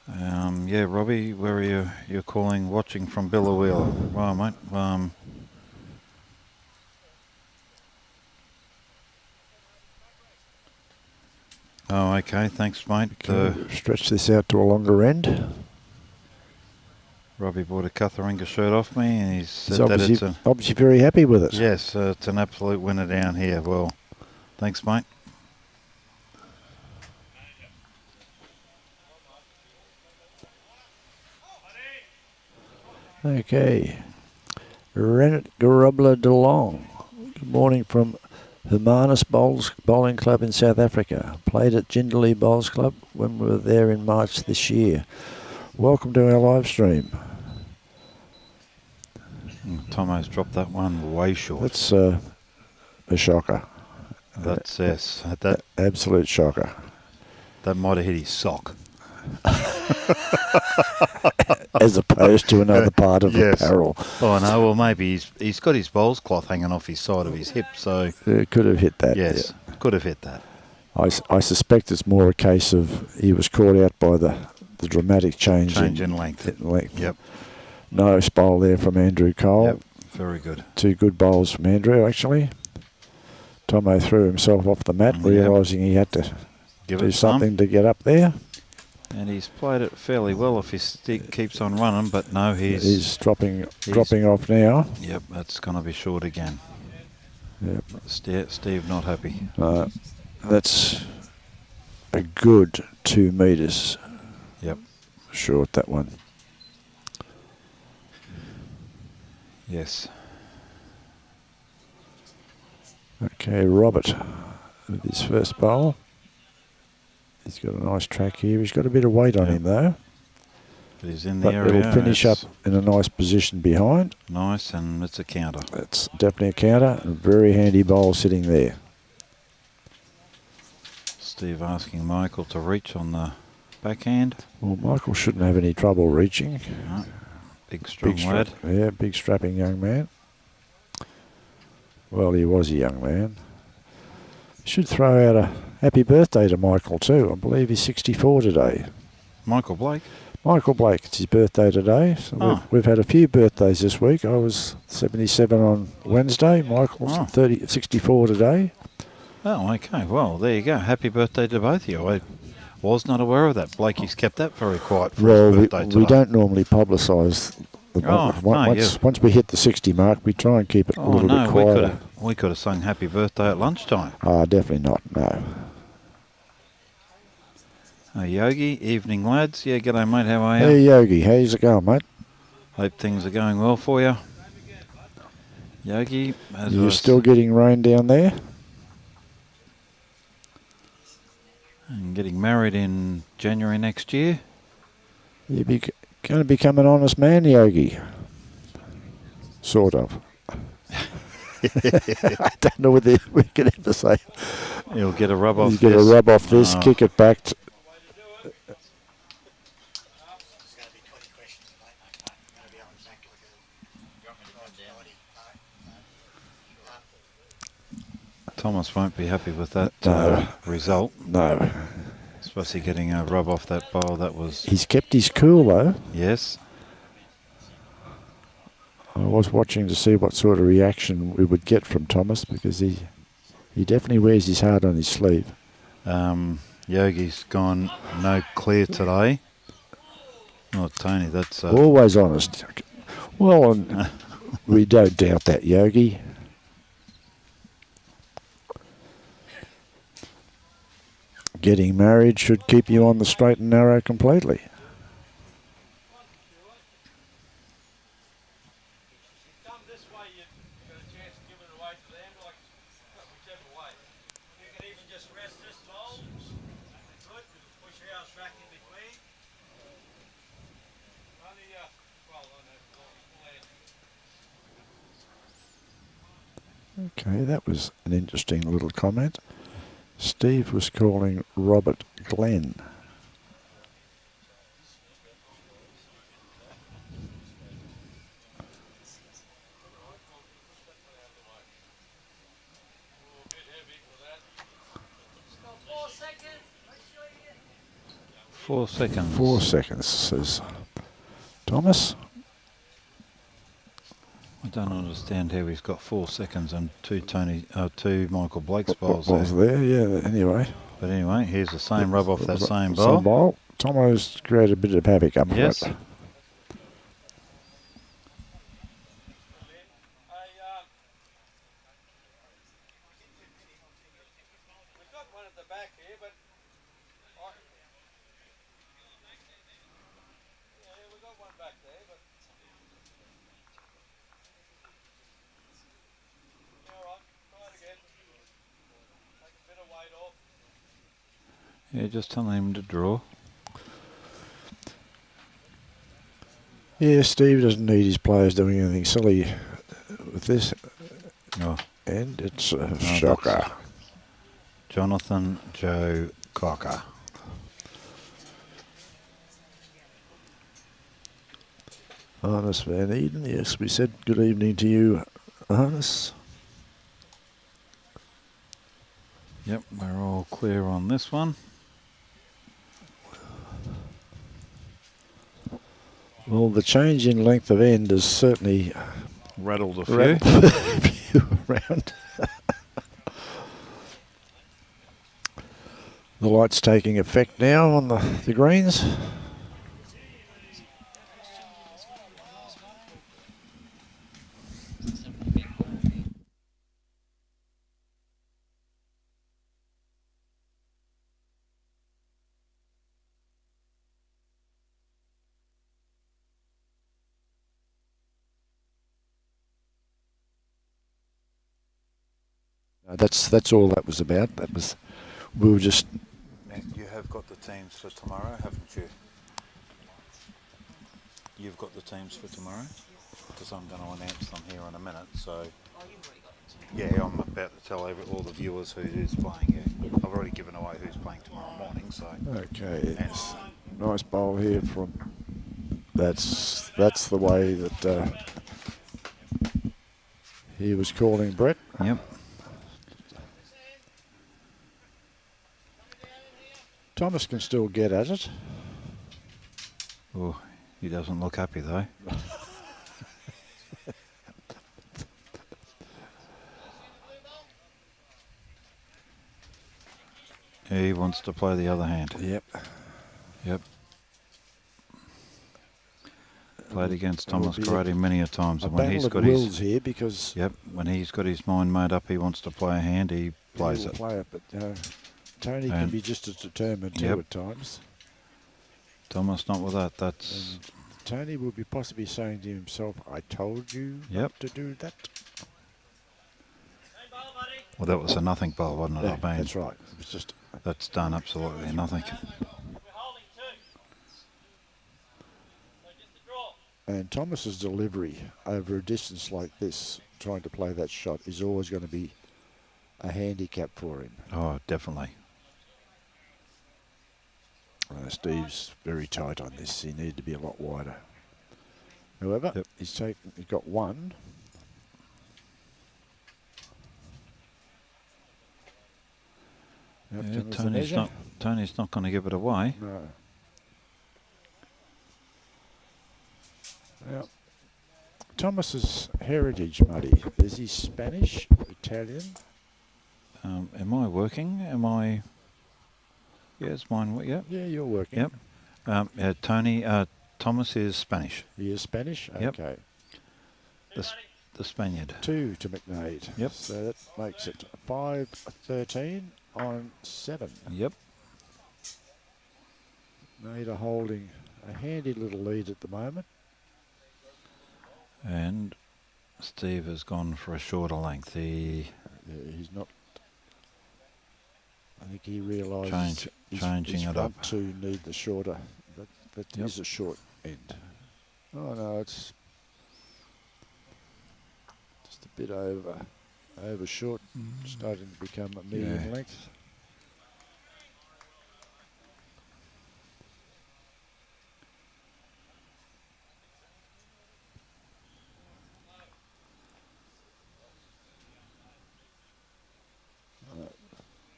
Yeah, Robbie, where are you? You're calling, watching from Billawheeler. Well, mate, oh, okay, thanks, mate. Stretch this out to a longer end. Robbie bought a Cutharinga shirt off me and he said He's that it's obviously very happy with it. yes, it's an absolute winner down here. Well, thanks, mate. Okay. Rennet Garubla DeLong. Good morning from Humanis Bowling Club in South Africa. Played at Jubilee Bowls Club when we were there in March this year. Welcome to our live stream. Tomo's dropped that one way short. That's a shocker. That's yes. That Absolute shocker. might have hit his sock. As opposed to another part of Yes. apparel. Oh no, well maybe he's got his bowls cloth hanging off his side of his hip, so It could have hit that. yes, could have hit that. Yeah. I suspect it's more a case of he was caught out by the dramatic change in length. Yep. Nice bowl there from Andrew Cole. Yep. Very good. 2 good bowls from Andrew, actually. Tomo threw himself off the mat, Yep. realising he had to Give do it some. something to get up there. And he's played it fairly well if his stick keeps on running, but no, He's dropping off now. Yep, that's going to be short again. Yep. Steve not happy. That's a good 2 metres Yep. short, that one. Yes. Okay, Robert with his first bowl. He's got a nice track here. He's got a bit of weight on Yep. him though. But he's in the But area. it'll finish up It's in a nice position behind. nice, and it's a counter. That's definitely a counter. A very handy bowl sitting there. Steve asking Michael to reach on the backhand. Well, Michael shouldn't have any trouble reaching. No. Big strong Big lad. Yeah, big strapping young man. Well, he was a young man. Should throw out a happy birthday to Michael too. I believe he's 64 today. Michael Blake. Michael Blake, it's his birthday today. So Oh. we've had a few birthdays this week. I was 77 on Wednesday. Michael's Oh. 64 today. Oh, okay. Well, there you go. Happy birthday to both of you. I was not aware of that. Blakey's kept that very quiet for Well, his birthday today. we don't normally publicise. Once we hit the 60 mark, we try and keep it a Oh little no, bit quieter. we could have sung happy birthday at lunchtime. Definitely not, no. Yogi, evening lads. Yeah, g'day mate, how are you? Hey Yogi, how's it going, mate? Hope things are going well for you. Yogi, as You're was still getting rain down there? and getting married in January next year. You're going to become an honest man, Yogi. Sort of. I don't know whether we can ever say. You'll get a rub off You get a this. rub off this, Oh. kick it back. There's going to be 20 questions, mate. I'm going to be on back like a... Thomas won't be happy with that No. result. No. Especially getting a rub off that bowl. That was, He's kept his cool, though. yes. I was watching to see what sort of reaction we would get from Thomas, because he definitely wears his heart on his sleeve. Yogi's gone no clear today. Oh, Tony, that's... Always honest. Well, and we don't doubt that, Yogi. Getting married should keep you on the straight and narrow completely. Come this way, you've got a chance of giving it away to them, like whichever way. You can even just rest this bowl. Good. Push your house back in between. Run the, well, on the full edge. Okay, that was an interesting little comment. Steve was calling Robert Glenn. A bit heavy for that. 4 seconds. 4 seconds, says Thomas. I don't understand how he's got 4 seconds and two Michael Blake's What bowls was there. there? Yeah, anyway. But anyway, here's the same rub off that same Some bowl. bowl. Tomo's created a bit of havoc up Yes. front. We've got one at the back here, but yeah, we've got one back there, but yeah, all right, try it again. Take a bit of weight off. Yeah, just telling him to draw. Yeah, Steve doesn't need his players doing anything silly with this. Oh, And it's a that's shocker. Jonathan Joe Cocker. Arnis Van Eden, yes, we said good evening to you, Arnis. Yep, we're all clear on this one. Well, the change in length of end has certainly Rattled a few. rattled a few around. The light's taking effect now on the greens. That's all that was about. That was, we were just. You have got the teams for tomorrow, haven't you? You've got the teams for tomorrow? Because I'm going to announce them here in a minute, so... Yeah, I'm about to tell all the viewers who's playing. Yeah. I've already given away who's playing tomorrow morning, so... Okay, it's nice bowl here from. That's the way that he was calling Brett. Yep. Thomas can still get at it. Oh, he doesn't look happy though. He wants to play the other hand. Yep. Yep. Played against Thomas be Garate many a times, and when battle he's of got wills his here because when he's got his mind made up, he wants to play a hand. He plays he'll it. play it, but Tony can And- be just as determined too Yep. at times. Thomas, not with that. That's And Tony will be possibly saying to himself, "I told you Yep. not to do that." Hey, ball, buddy. well, that was a nothing bowl, wasn't it? Yeah, I mean, that's right. It was just that's done absolutely nothing. We're holding two. So just a draw. and Thomas's delivery over a distance like this, trying to play that shot, is always going to be a handicap for him. Oh, definitely. Steve's very tight on this. He needed to be a lot wider. However, Yep. he's got one. Yep, Yeah, comes the Tony's measure. not going to give it away. No. Now, Thomas's heritage, Muddy, is he Spanish, Italian? Am I working? Am I? Yeah, it's mine. Yep. Yeah, you're working. Yep. Thomas is Spanish. He is Spanish? Yep. Okay. The Spaniard. 2 to MACKNADE. Yep. So that makes it 5-13 on 7. Yep. MACKNADE are holding a handy little lead at the moment. And Steve has gone for a shorter length. He He's not. I think he realises changing his it front up. two need the shorter. That Yep. is a short end. Oh no, it's just a bit over short, starting to become a medium Yeah. length.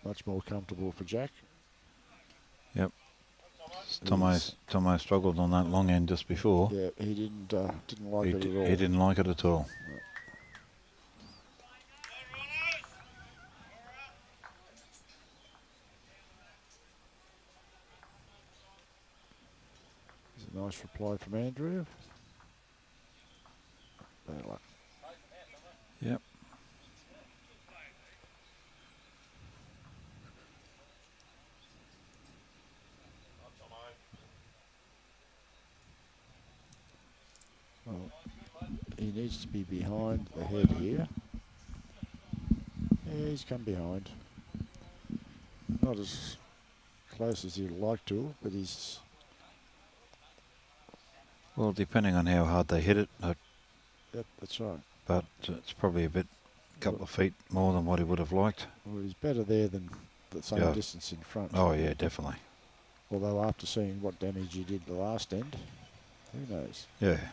Much more comfortable for Jack. Yep. Tomo struggled on that long end just before. Yeah, he didn't like it at all. He didn't like it at all. There's a nice reply from Andrew. Bad luck. Yep. Well, he needs to be behind the head here. Yeah, he's come behind. Not as close as he'd like to, but he's... Well, depending on how hard they hit it, Yep, that's right. but it's probably a couple of feet more than what he would have liked. Well, he's better there than the same Yeah. distance in front. Oh yeah, definitely. Although after seeing what damage he did the last end, who knows? Yeah.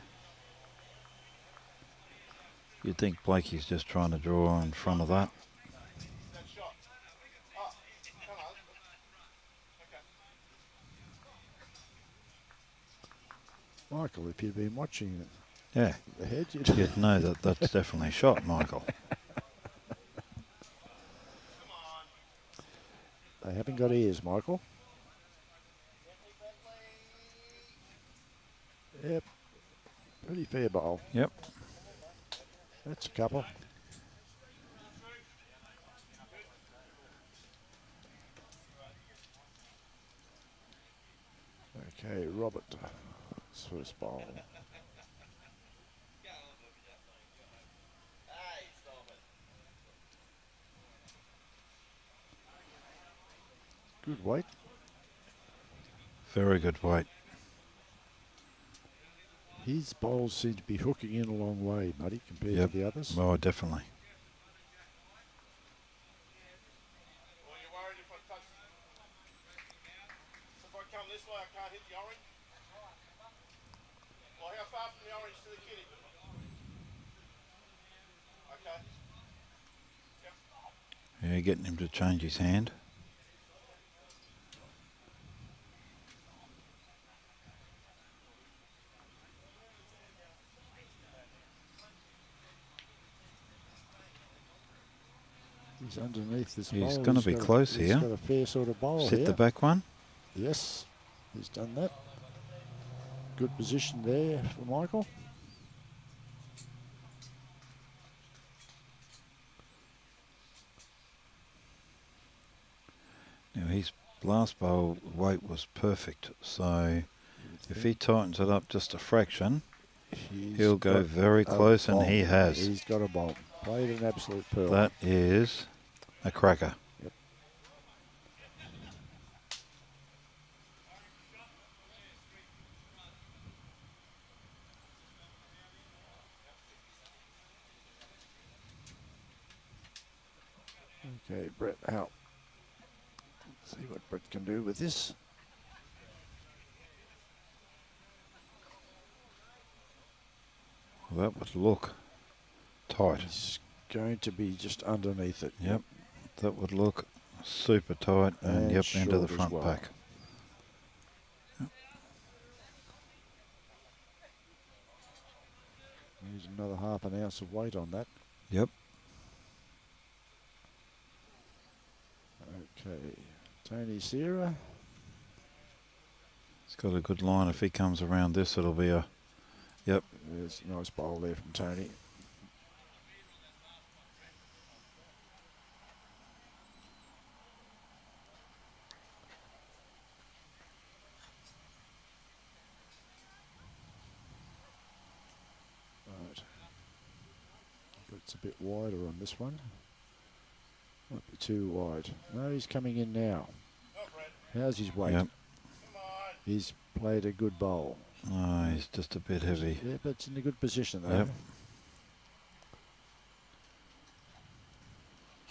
You'd think Blakey's just trying to draw in front of that. Michael, if you'd been watching Yeah. the head, You'd know that that's definitely shot, Michael. They haven't got ears, Michael. Yep. Pretty fair bowl. Yep. That's a couple. Okay, Robert. First bowl. Good weight. Very good weight. His bowls seem to be hooking in a long way, Muddy, compared Yep. to the others. Oh, definitely. Well, you're worried if I touch. So if I come this way, I can't hit the orange? Well, how far from the orange to the kitty? Okay. Yeah, getting him to change his hand. He's underneath this bowl. He's gonna be got close he's here. got a fair sort of bowl Sit here. the back one. Yes, he's done that. Good position there for Michael. Now his last bowl weight was perfect, so if he tightens it up just a fraction, he'll go very close, and he has. He's got a bomb. Played an absolute pearl. That is a cracker. Yep. Okay, Brett out. See what Brett can do with this. Well, that would look tight. He's going to be just underneath it. Yep, that would look super tight, and yep, into the short as front well. pack. Needs another half an ounce of weight on that. Yep. Okay, Tony Sierra. He's got a good line. If he comes around this, it'll be a, yep. There's a nice bowl there from Tony. Right. But it's a bit wider on this one. Might be too wide. No, he's coming in now. How's his weight? Yep. He's played a good bowl. Oh, he's just a bit heavy. Yeah, but it's in a good position though. Yep.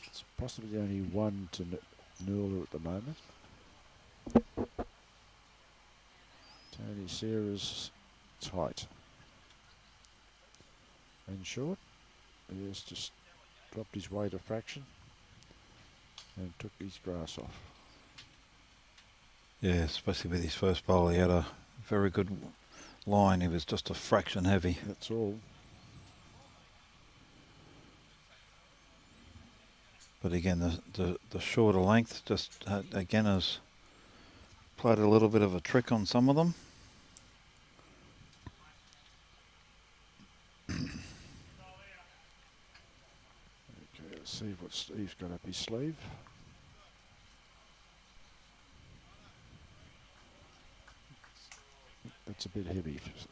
It's possibly only one to NOORLA at the moment. Tony Sierra's tight and short. He has just dropped his weight a fraction and took his grass off. Yeah, especially with his first bowl, he had a very good line. He was just a fraction heavy. That's all. But again, the shorter length just again has played a little bit of a trick on some of them. Okay, let's see what Steve's got up his sleeve. That's a bit heavy. It's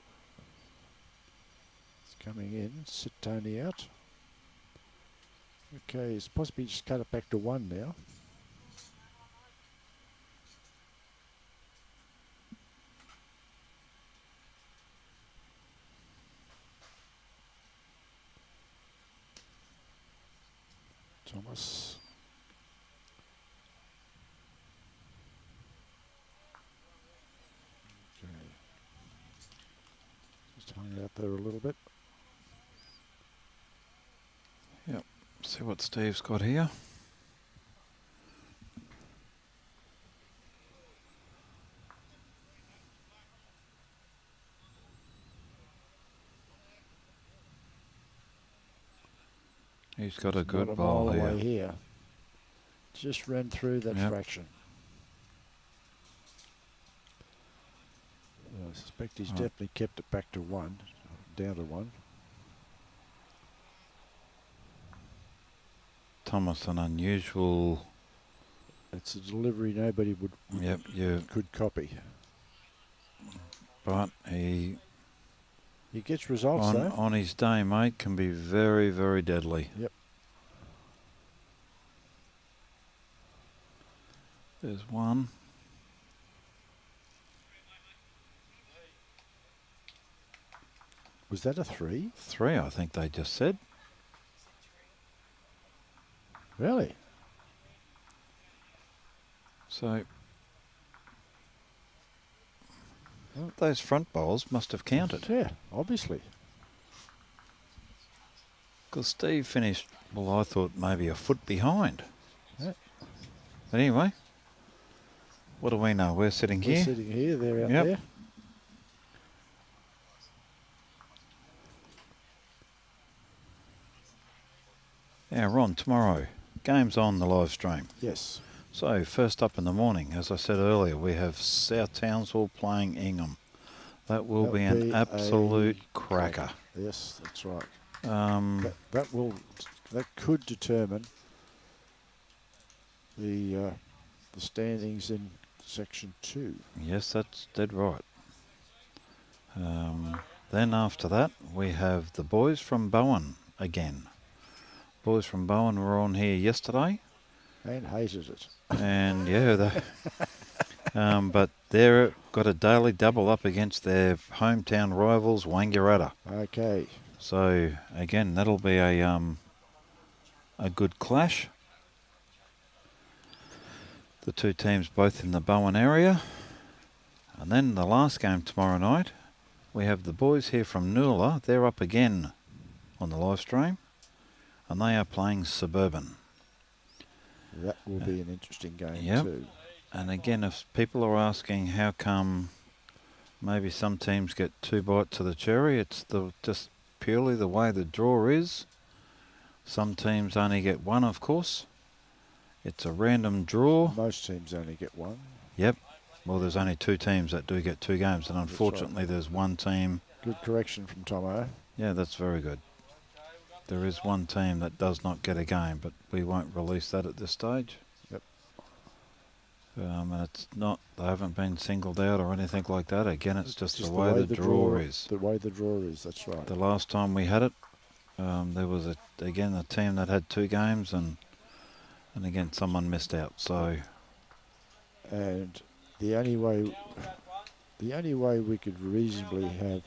coming in. Sit Tony out. Okay, he's possibly just cut it back to one now. Thomas. Okay. Just hung out there a little bit. Yep. See what Steve's got here. He's got a It's good not ball mile here. away here. Just ran through that Yep. fraction. I suspect he's Right. definitely kept it back to 1, down to 1. Thomas, an unusual. It's a delivery nobody Yep, you. could copy. But he He gets results though. on his day, mate, can be very, very deadly. Yep. There's one. Was that a 3? 3, I think they just said. Really? So those front bowls must have counted. Yeah, obviously. Because Steve finished, well, I thought maybe a foot behind. Yeah. But anyway, what do we know? We're sitting We're here. sitting here, they're out Yep. there. Yeah, Ron, tomorrow, game's on the live stream. Yes. So, first up in the morning, as I said earlier, we have South Townsville playing Ingham. That will be That'll an be absolute a cracker. Yes, that's right. That could determine the standings in section 2. Yes, that's dead right. Then after that, we have the boys from Bowen again. Boys from Bowen were on here yesterday. And hated it. And yeah, but they're got a daily double up against their hometown rivals, Maggiora. Okay. So again, that'll be a good clash. The two teams both in the Bowen area. And then the last game tomorrow night, we have the boys here from NOORLA. They're up again on the live stream, and they are playing Suburban. That will be an interesting game Yep. too. And again, if people are asking how come maybe some teams get 2 bites of the cherry, it's just purely the way the draw is. Some teams only get 1, of course. It's a random draw. Most teams only get 1. Yep. Well, there's only 2 teams that do get 2 games, and unfortunately there's one team. Good correction from Tomo. Yeah, that's very good. There is one team that does not get a game, but we won't release that at this stage. Yep. And it's not, they haven't been singled out or anything like that. Again, it's just the Just way the draw is. The way the draw is, that's right. The last time we had it, there was again a team that had 2 games, and again someone missed out. So And the only way we could reasonably have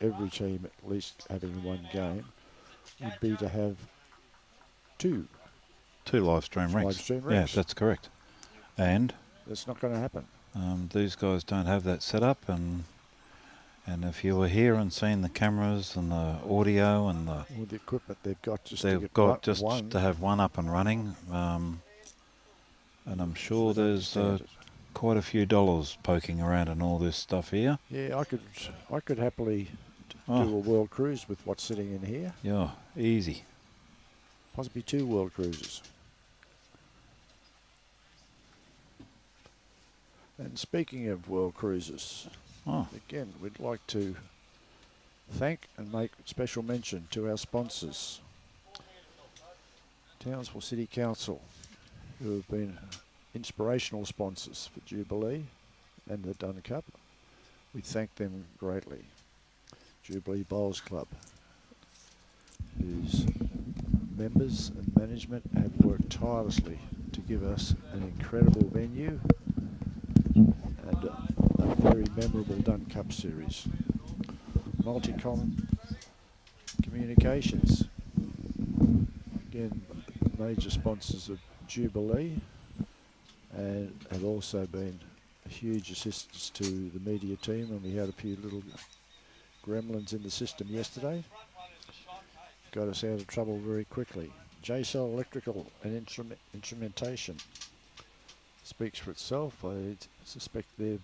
every team at least having 1 game would be to have 2. 2 live stream rings. Live stream Yeah, rings. that's correct. And That's not going to happen. these guys don't have that set up, and if you were here and seen the cameras and the audio and the All the equipment they've got just they've to get got just one. to have one up and running, and I'm sure there's quite a few dollars poking around in all this stuff here. Yeah, I could happily do a world cruise with what's sitting in here. Yeah, easy. Possibly 2 world cruises. And speaking of world cruises, again, we'd like to thank and make special mention to our sponsors. Townsville City Council, who have been inspirational sponsors for Jubilee and the Dunn Cup. We thank them greatly. Jubilee Bowls Club, whose members and management have worked tirelessly to give us an incredible venue and a very memorable Dunn Cup series. Multicom Communications, again, major sponsors of Jubilee, and have also been a huge assistance to the media team, and we had a few little gremlins in the system yesterday. Got us out of trouble very quickly. J-Cell Electrical and Instrumentation speaks for itself. I suspect they've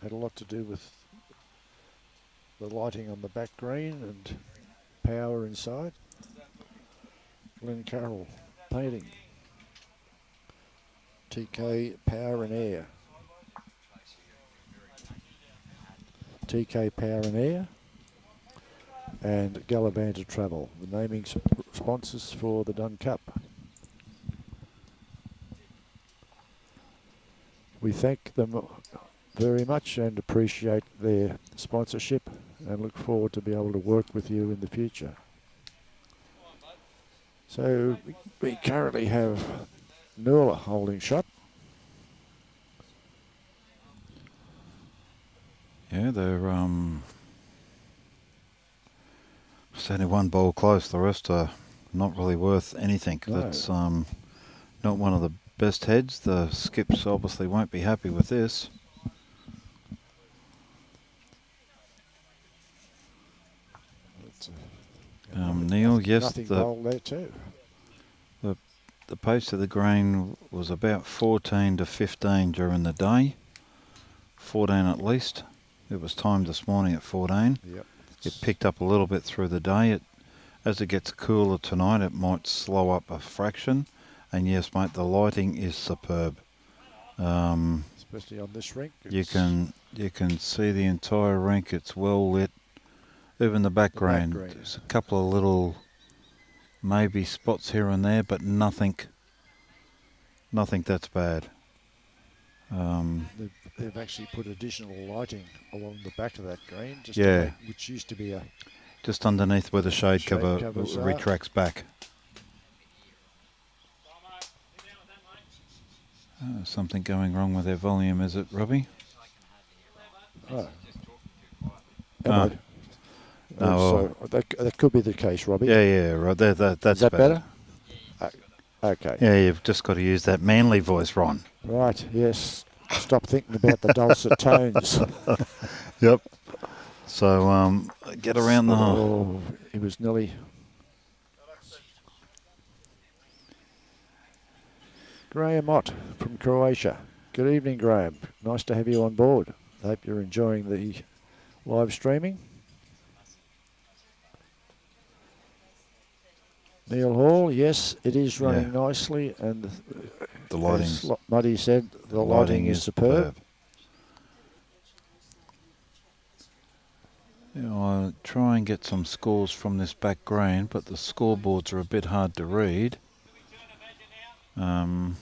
had a lot to do with the lighting on the back green and power inside. Glenn Carroll Painting. TK Power and Air. TK Power and Air. And Gallivanter Travel, the naming sponsors for the Dunn Cup. We thank them very much and appreciate their sponsorship, and look forward to be able to work with you in the future. So we currently have NOORLA holding shot. Yeah, they're it's only one ball close. The rest are not really worth anything. No. That's not one of the best heads. The skips obviously won't be happy with this. Neil, yes, Nothing bowled there too. the pace of the green was about 14 to 15 during the day. 14 at least. It was timed this morning at 14. Yep. It picked up a little bit through the day. As it gets cooler tonight, it might slow up a fraction. And yes, mate, the lighting is superb. Especially on this rink. You can see the entire rink. It's well lit. Even the background. There's a couple of little maybe spots here and there, but nothing that's bad. They've actually put additional lighting along the back of that green, just Yeah. to make, which used to be a Just underneath where the shade cover covers are. retracts back. Something going wrong with their volume, is it, Robbie? oh. Ah. So that could be the case, Robbie. Yeah, right. That's Is that better? Okay. Yeah, you've just got to use that manly voice, Ron. Right. Yes. Stop thinking about the dulcet tones. Yep. So get around the Oh, it was nearly. Graham Ott from Croatia. Good evening, Graham. Nice to have you on board. Hope you're enjoying the live streaming. Neil Hall, yes, it is running nicely, and the lighting. as Muddy said, the lighting is superb. Yeah, I'll try and get some scores from this back green, but the scoreboards are a bit hard to read. So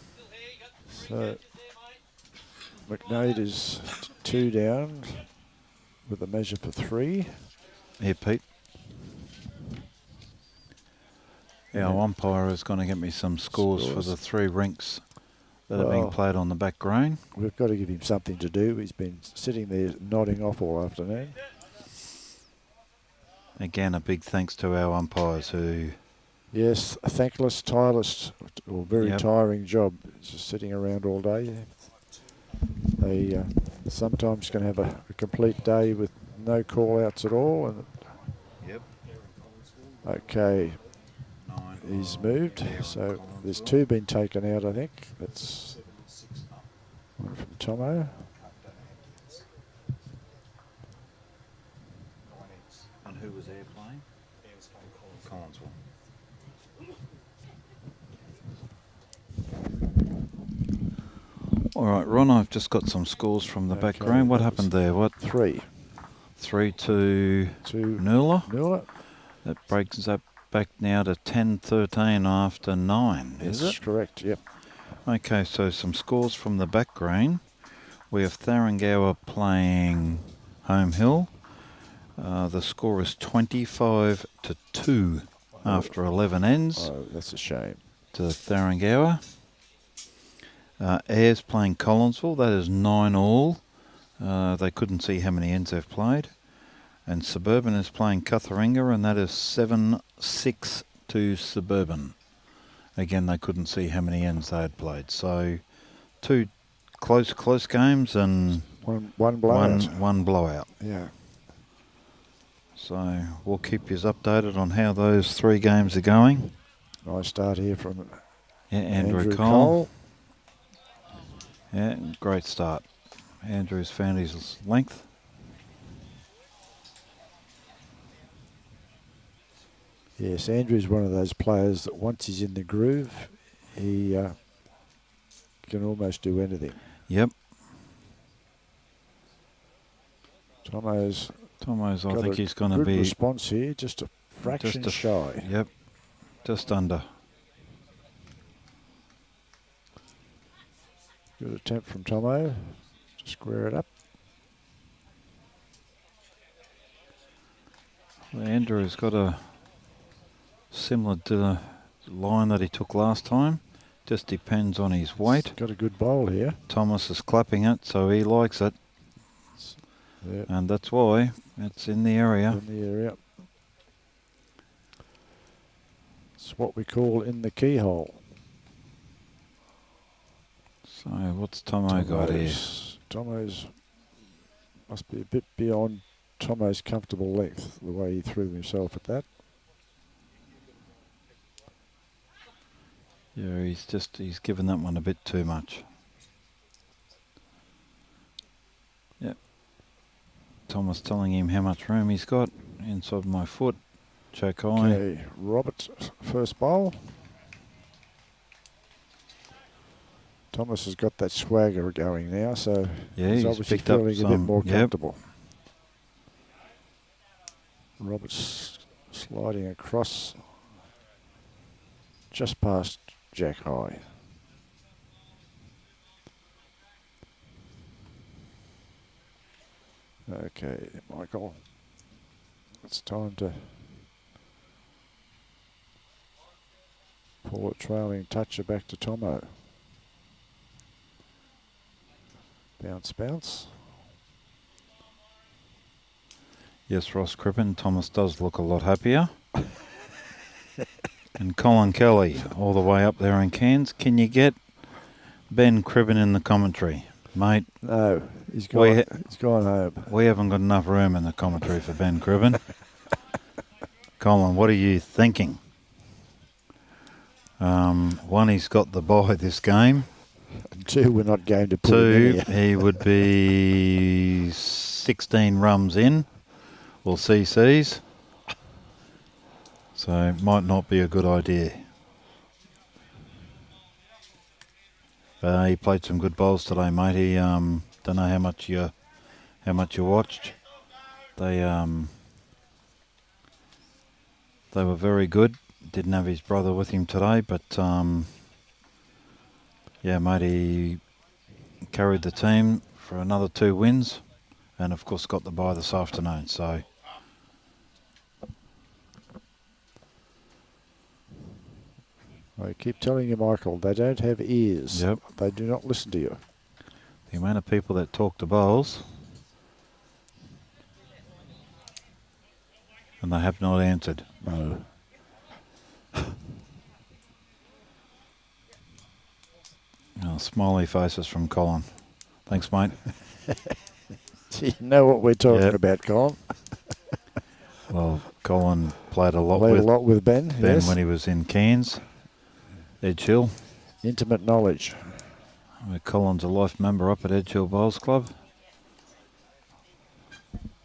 MACKNADE is 2 down with a measure for 3. Here, Pete. Yeah, our umpire is going to get me some scores for the 3 rinks that are being played on the back green. We've got to give him something to do. He's been sitting there nodding off all afternoon. Again, a big thanks to our umpires who... Yes, a thankless, tireless, or very tiring job. Just sitting around all day. They sometimes can have a complete day with no call-outs at all. And okay. He's moved, so there's 2 been taken out, I think. That's one from Tomo. And who was there playing? Collinsville. All right, Ron, I've just got some scores from the back green. What happened there? 3. 3 to NOORLA. NOORLA. That breaks up back now to 10-13 after 9, is it? That's correct, yep. Okay, so some scores from the back green. We have Tharanghour playing Home Hill. The score is 25-2 after 11 ends. Oh, that's a shame. To Tharanghour. Ayres playing Collinsville. That is 9 all. They couldn't see how many ends they've played. And Suburban is playing Cutharinga, and that is 7-6 to Suburban. again, they couldn't see how many ends they had played. So 2 close games and One blowout. one blowout. Yeah. So we'll keep you updated on how those 3 games are going. Nice start here from Yeah, Andrew Cole. Cole. Yeah, great start. Andrew's found his length. Yes, Andrew's one of those players that once he's in the groove, he can almost do anything. Yep. Tomo's I got think a he's going to good be response here, just a fraction shy. Yep, just under. Good attempt from Tomo to square it up. Well, Andrew's got a similar to the line that he took last time. Just depends on his weight. Got a good bowl here. Thomas is clapping it, so he likes it. Yeah. And that's why it's in the area. In the area. It's what we call in the keyhole. So what's Tomo got here? Tomo's must be a bit beyond Tomo's comfortable length, the way he threw himself at that. Yeah, he's given that one a bit too much. Yep. Thomas telling him how much room he's got inside my foot. Check eye. Okay, Robert's first bowl. Thomas has got that swagger going now, so Yeah, he's he's obviously picked up feeling a bit some. more Yep. comfortable. Robert's sliding across just past Jack High. Okay, Michael. It's time to pull a trailing toucher back to Tomo. Bounce, bounce. Yes, Ross Crippen. Thomas does look a lot happier. And Colin Kelly, all the way up there in Cairns. Can you get Ben Crippen in the commentary, mate? No, he's gone home. We haven't got enough room in the commentary for Ben Crippen. Colin, what are you thinking? One, he's got the bye this game. And 2, we're not going to put him in 2, here. he would be 16 rums in, or CCs. So it might not be a good idea. He played some good bowls today, mate. He don't know how much you watched. They were very good. Didn't have his brother with him today, but yeah, mate, he carried the team for another 2 wins, and of course got the bye this afternoon. So I keep telling you, Michael, they don't have ears. Yep. They do not listen to you. the amount of people that talk to bowls, and they have not answered. No. Oh, smiley faces from Colin. Thanks, mate. You know what we're talking Yep. about, Colin. Well, Colin played a lot Played with a lot with Ben. Ben Yes. when he was in Cairns. Edge Hill. Intimate knowledge. Colin's a life member up at Edge Hill Bowls Club.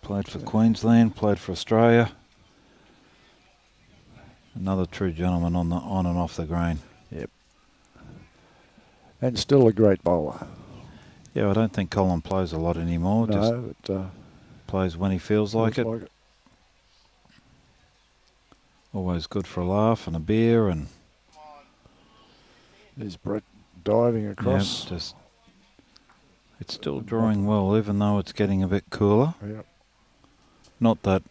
Played for Queensland, played for Australia. Another true gentleman on and off the green. Yep. And still a great bowler. Yeah, I don't think Colin plays a lot anymore. Just No, but plays when he feels like it. Always good for a laugh and a beer, and There's Brett diving across. yeah, just it's still drawing well, even though it's getting a bit cooler. Yep. Not that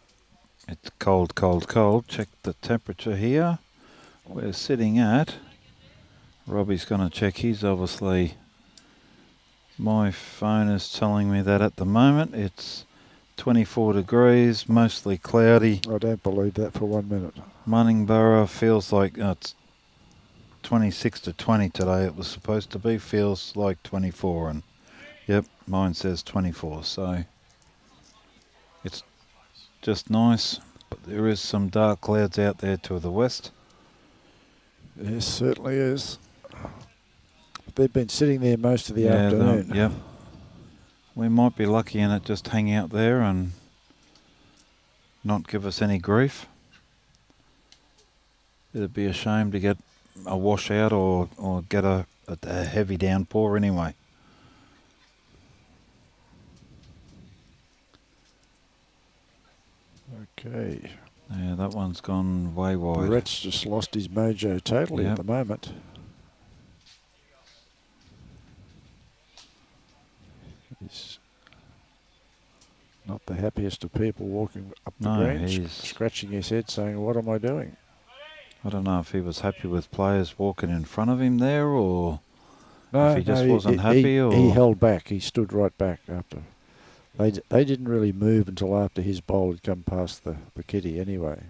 it's cold, cold, cold. Check the temperature here. We're sitting at. Robbie's going to check his, obviously. My phone is telling me that at the moment it's 24 degrees, mostly cloudy. I don't believe that for 1 minute. Munningborough feels like it's 26 to 20 today. It was supposed to be. Feels like 24, and yep, mine says 24. So it's just nice, but there is some dark clouds out there to the west. Yes, certainly is. They've been sitting there most of the afternoon. Yep. We might be lucky and it just hang out there and not give us any grief. It'd be a shame to get a washout or get a heavy downpour anyway. Okay. Yeah, that one's gone way wide. Barrett's just lost his mojo totally Yep. at the moment. He's not the happiest of people walking up the No, green, he's scratching his head saying, what am I doing? I don't know if he was happy with players walking in front of him there, or No, if he just no, wasn't happy. Or he held back. He stood right back after. They didn't really move until after his bowl had come past the kitty anyway.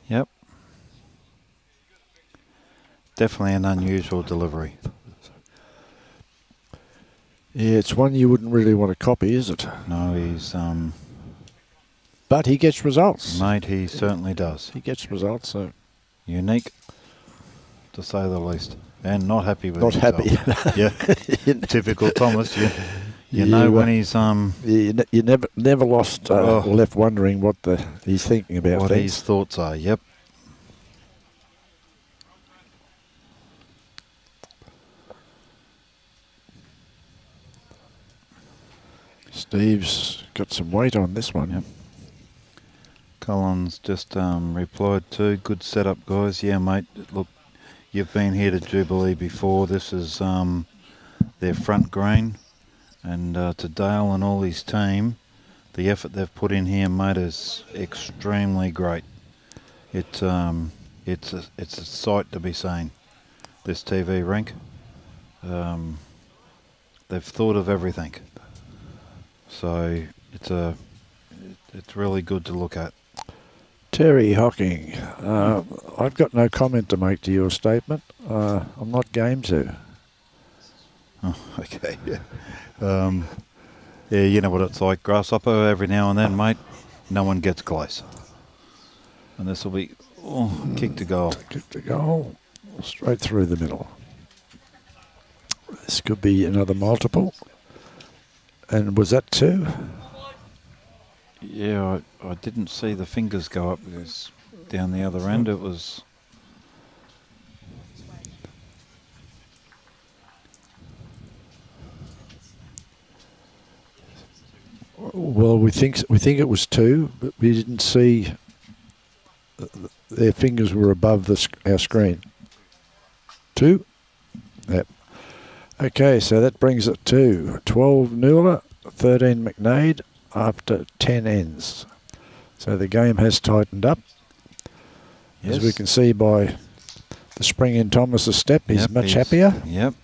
Yep. Definitely an unusual delivery. Yeah, it's one you wouldn't really want to copy, is it? No, he's But he gets results. mate, he certainly does. He gets results, so Unique, to say the least. And not happy with not himself. happy. Yeah. Typical Thomas. You know when he's You never lost or left wondering what he's thinking about what things. his thoughts are. Yep. Steve's got some weight on this one. Yep. Collins just replied to, good setup, guys. Yeah, mate. Look, you've been here to Jubilee before. This is their front green. And to Dale and all his team, the effort they've put in here, mate, is extremely great. It's a sight to be seen, this TV rink. They've thought of everything. So it's really good to look at. Terry Hocking, I've got no comment to make to your statement. I'm not game to. Oh, okay, yeah. Yeah, you know what it's like, grasshopper, every now and then, mate, no one gets close. And this will be, kick to goal. Kick to goal, straight through the middle. This could be another multiple. And was that two? Yeah, I didn't see the fingers go up because down the other end it was... Well, we think it was two, but we didn't see their fingers were above our screen. Two? Yep. Okay, so that brings it to 12 NOORLA, 13 MACKNADE after 10 ends. So the game has tightened up. Yes. As we can see by the spring in Thomas's step, he's much happier. Yep.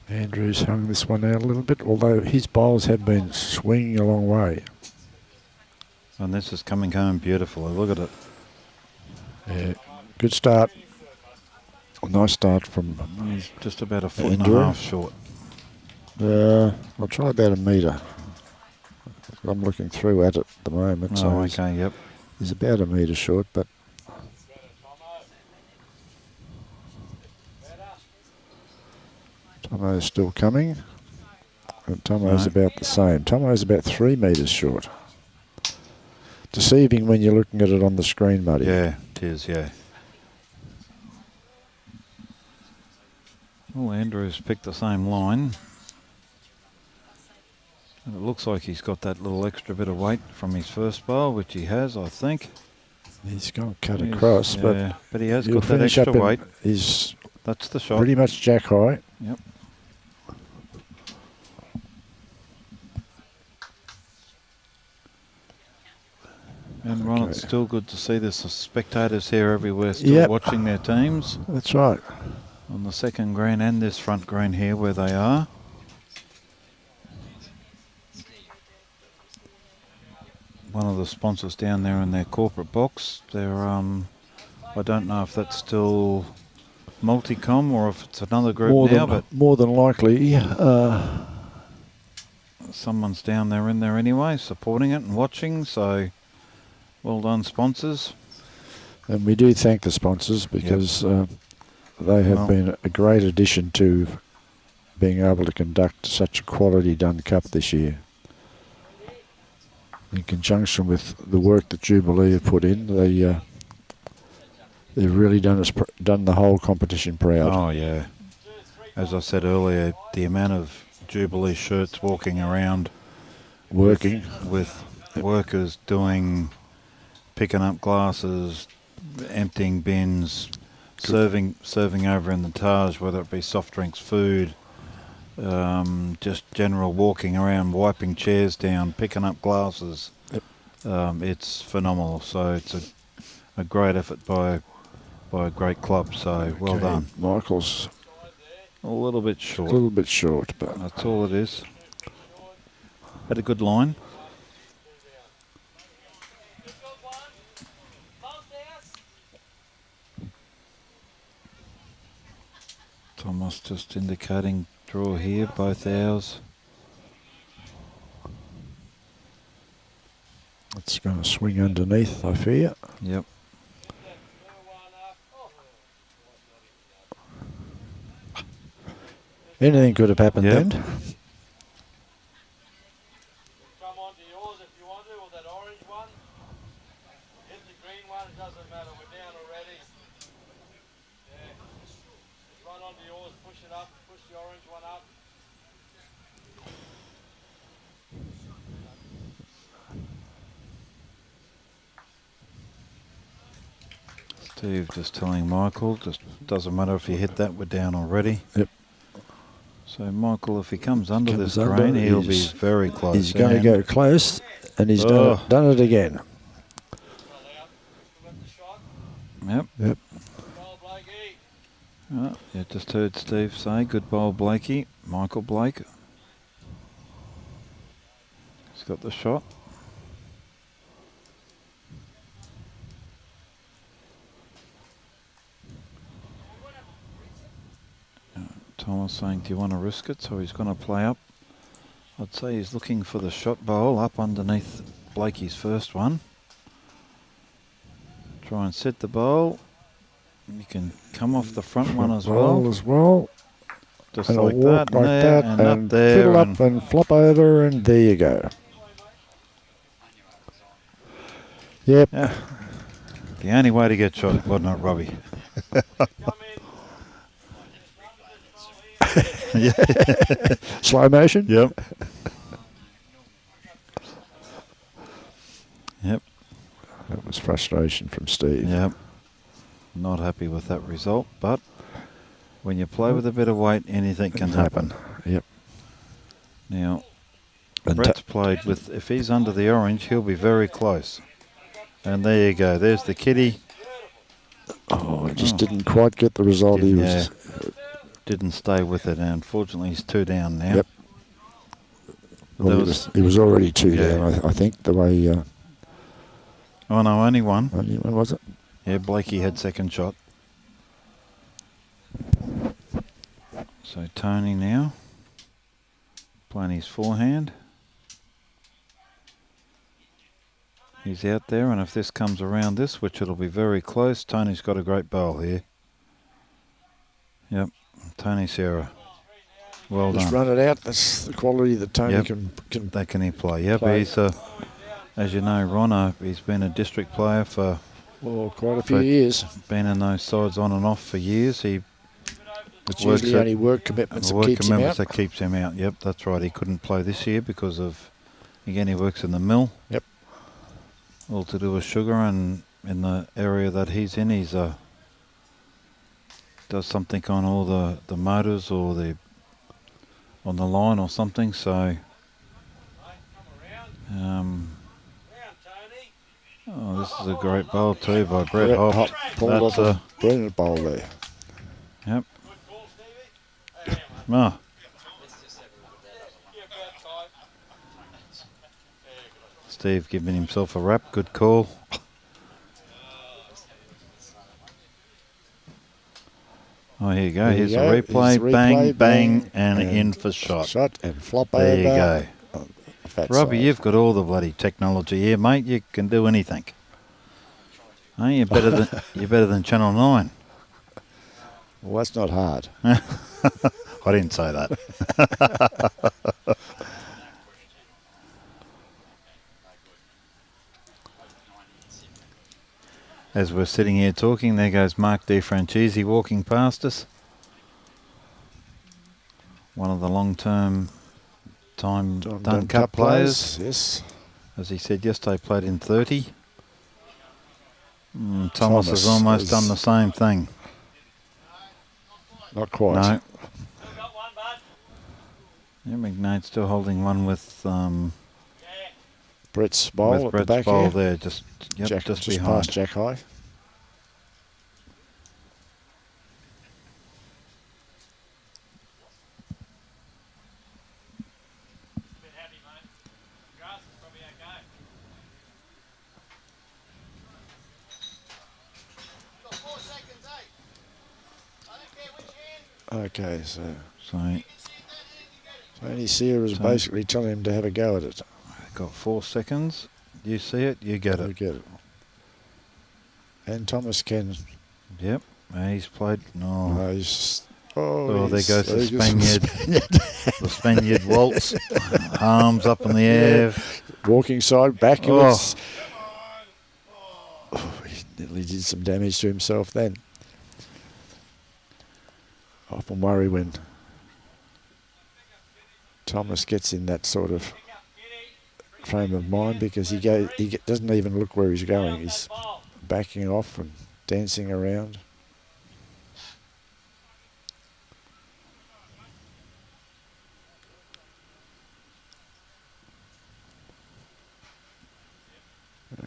Andrew's hung this one out a little bit, although his bowls have been swinging a long way. And this is coming home beautifully. Look at it. Yeah, good start. A nice start from... He's just about a foot and Andrew. a half short. I'll try about a metre. I'm looking through at it at the moment. So Okay, yep. he's about a metre short, but... Tomo's still coming. And Tomo's about the same. Tomo's about 3 metres short. deceiving when you're looking at it on the screen, buddy. Yeah, it is, yeah. Well, Andrew's picked the same line. And it looks like he's got that little extra bit of weight from his first bowl, which he has, I think. He's going to cut across, but he has he'll got that finish extra up weight. He's That's the shot. pretty much jack high. Yep. And Ron, it's still good to see there's spectators here everywhere still watching their teams. That's right. On the second green and this front green here where they are. One of the sponsors down there in their corporate box, they're I don't know if that's still Multicom or if it's another group but more than likely, someone's down there in there anyway, supporting it and watching, so well done, sponsors. And we do thank the sponsors because they have been a great addition to being able to conduct such a quality Dunn Cup this year. In conjunction with the work that Jubilee have put in, they've really done the whole competition proud. Oh yeah, as I said earlier, the amount of Jubilee shirts walking around, working with workers picking up glasses, emptying bins, serving over in the Taj, whether it be soft drinks, food. Just general walking around, wiping chairs down, picking up glasses. Yep. It's phenomenal. So it's a great effort by a great club. So well done. Michael's a little bit short. A little bit short, but that's all it is. Had a good line. Thomas just indicating draw here, both ours. It's going to swing underneath, I fear. Yep. Anything could have happened then. Come on to yours if you want to, or that orange one. Hit the green one, it doesn't matter, we're down already. Yeah. Just run onto yours, push it up, push the orange one up. Steve just telling Michael, just doesn't matter if you hit that, we're down already. Yep. So Michael, if he comes under this green, he'll be very close. He's going to go close, and he's done it again. Yep. Yep. Oh, you just heard Steve say, good bowl, Blakey. Michael Blake. He's got the shot. Thomas saying, do you want to risk it? So he's going to play up. I'd say he's looking for the shot bowl up underneath Blakey's first one. Try and set the bowl. You can come off the front one as well. Just and like walk that, like that, and and up there, fiddle up and flop over, and there you go. Yep. Yeah. The only way to get shot, wasn't it, Robbie? Yeah. Slow motion? Yep. Yep. That was frustration from Steve. Yep. Not happy with that result, but when you play with a bit of weight, anything can happen. Yep. Now, And Brett's played with, if he's under the orange, he'll be very close. And there you go. There's the kitty. Oh, I just didn't quite get the result he was. Didn't stay with it, and unfortunately he's 2 down now. Yep. Well, he was already 2 down, I think, the way... oh no, only one. Only one, was it? Yeah, Blakey had second shot. So Tony now playing his forehand. He's out there, and if this comes around this, which it'll be very close, Tony's got a great bowl here. Yep, Tony Serra. Well done. Just run it out. That's the quality that Tony can that can he play. Yep, play. he's As you know, Ron, he's been a district player for Well, quite a few years. been in those sides on and off for years. He It's works usually only work commitments that work keeps him commitments out. that keeps him out. Yep, that's right. He couldn't play this year because of, again, he works in the mill. Yep. All to do with sugar, and in the area that he's in, he's does something on all the motors or on the line or something. So, oh, this is a great bowl too by Brett Hopp. Pulled That's off a brilliant bowl there. Yep. Ah, Steve giving himself a rap. Good call. Oh, here you go. There Here's you a go. replay. Here's the Bang, replay, bang, and in for shot. Shot and flop There you over. go. Fat Robbie, side. you've got all the bloody technology here, mate. You can do anything. Hey, you're better than Channel 9. Well, that's not hard. I didn't say that. As we're sitting here talking, there goes Mark DeFrancisi walking past us. One of the long-term Dunn Cup players. Yes. As he said yesterday, played in 30. Thomas has almost done the same thing. Not quite. No. Yeah, MACKNADE still holding one with Brett's bowl at the Brett's back bowl here. there, just Jack, just just behind. past Jack High. Okay, so Tony Sear is basically telling him to have a go at it. Got 4 seconds. You see it, you get We it. get it. And Thomas can. Yep, he's played. No. There goes the Spaniard. The Spaniard waltz. Arms up in the air. Walking side backwards. Oh. He nearly did some damage to himself then. I often worry when Thomas gets in that sort of frame of mind, because he doesn't even look where he's going. He's backing off and dancing around.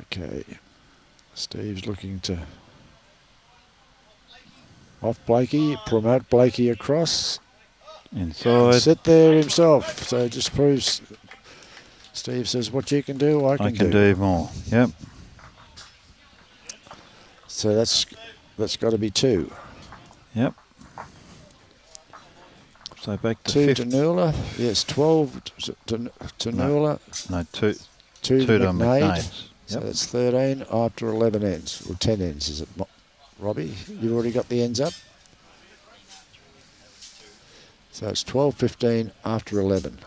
Okay, Steve's looking to off Blakey, promote Blakey across. Inside. Sit there himself. So it just proves Steve says, what you can do, I can do more. Yep. So that's got to be 2. Yep. So back to 2 fifth. to NOORLA. Yes, 12 to NOORLA. No, 2 2 to to MACKNADE. MACKNADE. So Yep. that's 13 after 11 ends. Or 10 ends, is it, Robbie? You've already got the ends up? So it's 12-15 after 11.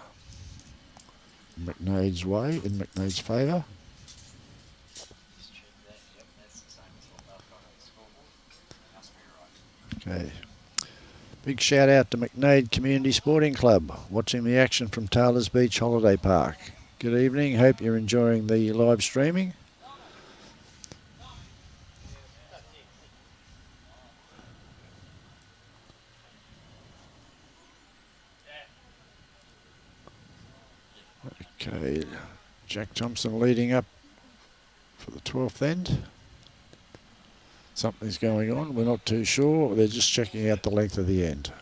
MACKNADE's way, in MACKNADE's favour. Okay. Big shout out to MACKNADE Community Sporting Club, watching the action from Taylor's Beach Holiday Park. Good evening, hope you're enjoying the live streaming. Okay, Jack Thompson leading up for the 12th end. Something's going on, we're not too sure. They're just checking out the length of the end.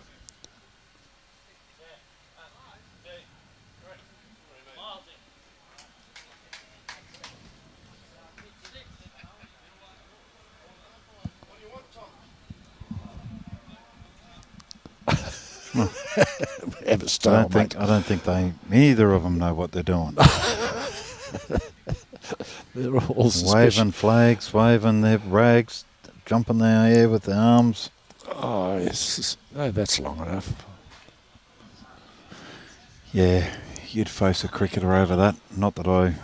Have a style, I don't think neither of them know what they're doing. They're all Waving flags, waving their rags, jumping in the air with their arms. Oh, yes. No, that's long enough. Yeah, you'd face a cricketer over that. Not that I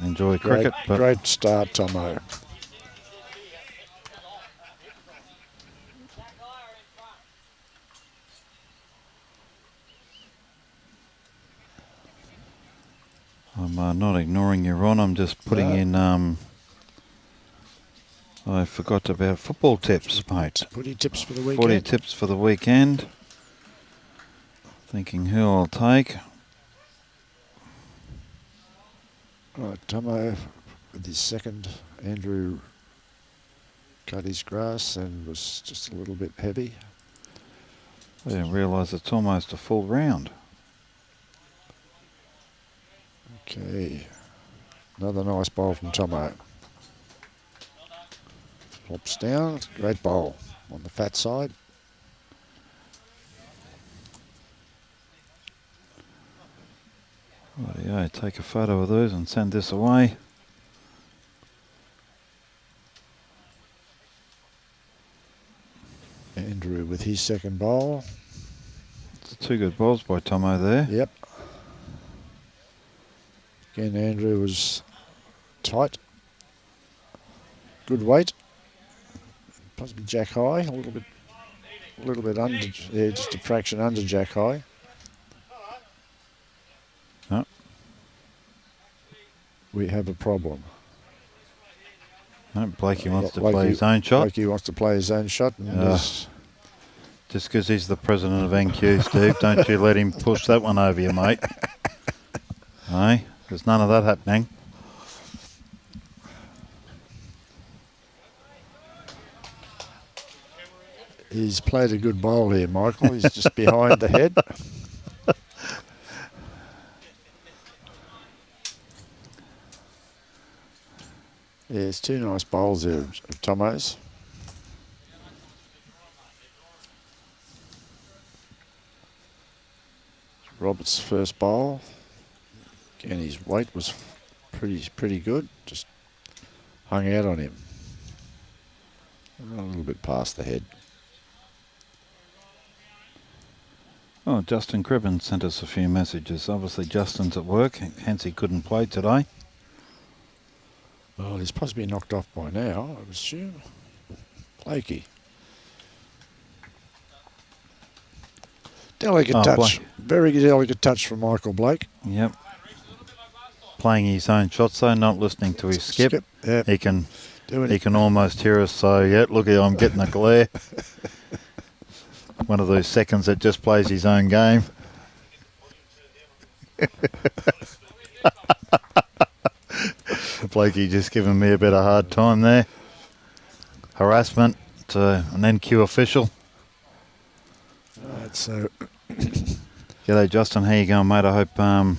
enjoy Great, cricket, but great start, Tomo. I'm not ignoring you, Ron. I'm just putting in. I forgot about football tips, mate. Footy tips for the weekend. 40 tips for the weekend. Thinking who I'll take. Right, Tomo with his second. Andrew cut his grass and was just a little bit heavy. I didn't realise it's almost a full round. Okay, another nice bowl from Tomo. Flops down, great bowl on the fat side. Rightio, take a photo of those and send this away. Andrew with his second bowl. It's 2 good bowls by Tomo there. Yep. Again, Andrew was tight. Good weight. Possibly jack high, a little bit under, yeah, just a fraction under jack high. No. We have a problem. No, Blakey wants to Blakey- play his own shot. Blakey wants to play his own shot. And Just because he's the president of NQ, Steve, don't you let him push that one over you, mate. Hey, there's none of that happening. he's played a good bowl here, Michael. He's just behind the head. Yeah, it's 2 nice bowls there of Tomo's. Robert's first bowl. Again, his weight was pretty good. Just hung out on him. A little bit past the head. Oh, Justin Cribbin sent us a few messages. Obviously, Justin's at work, hence he couldn't play today. Well, he's possibly knocked off by now, I would assume. Blakey. Delicate touch. Blake. Very delicate touch from Michael Blake. Yep. Playing his own shots, though, not listening to his skip. Yeah. He can Doing he it. can almost hear us. So, yeah, look, I'm getting a glare. One of those seconds that just plays his own game. Blakey just giving me a bit of hard time there. Harassment to an NQ official. Right, so G'day, Justin. How you going, mate? I hope... oh,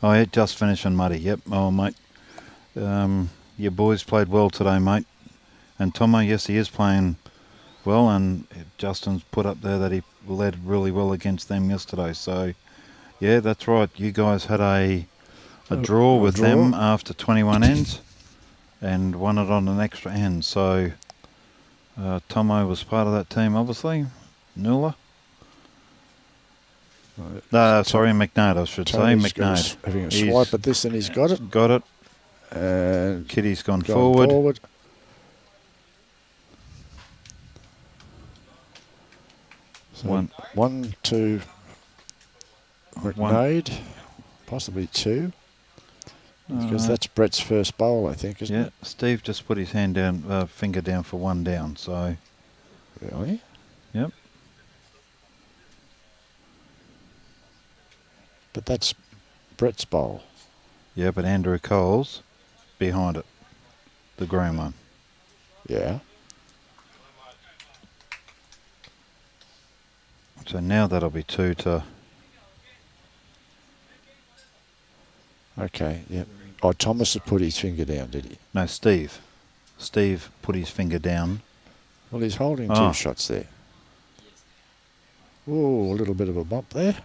yeah, just finishing, Muddy. Yep. Oh, mate. Your boys played well today, mate. And Tomo, yes, he is playing well. And Justin's put up there that he led really well against them yesterday. So, yeah, that's right. You guys had a draw with them after 21 ends and won it on an extra end. So, Tomo was part of that team, obviously. NOORLA. No, sorry, MACKNADE, I should say. MACKNADE. Having a swipe at this and he's got it. Got it. And Kitty's gone forward. So 1, 2, MACKNADE, possibly 2. Because that's Brett's first bowl, I think, isn't it? Steve just put his hand down, finger down for 1 down, so... Really? Yep. But that's Brett's bowl. Yeah, but Andrew Cole's behind it. The green one. Yeah. So now that'll be 2 to... Okay, yep. Oh, Thomas had put his finger down, did he? No, Steve. Steve put his finger down. Well, he's holding 2 shots there. Oh, a little bit of a bump there.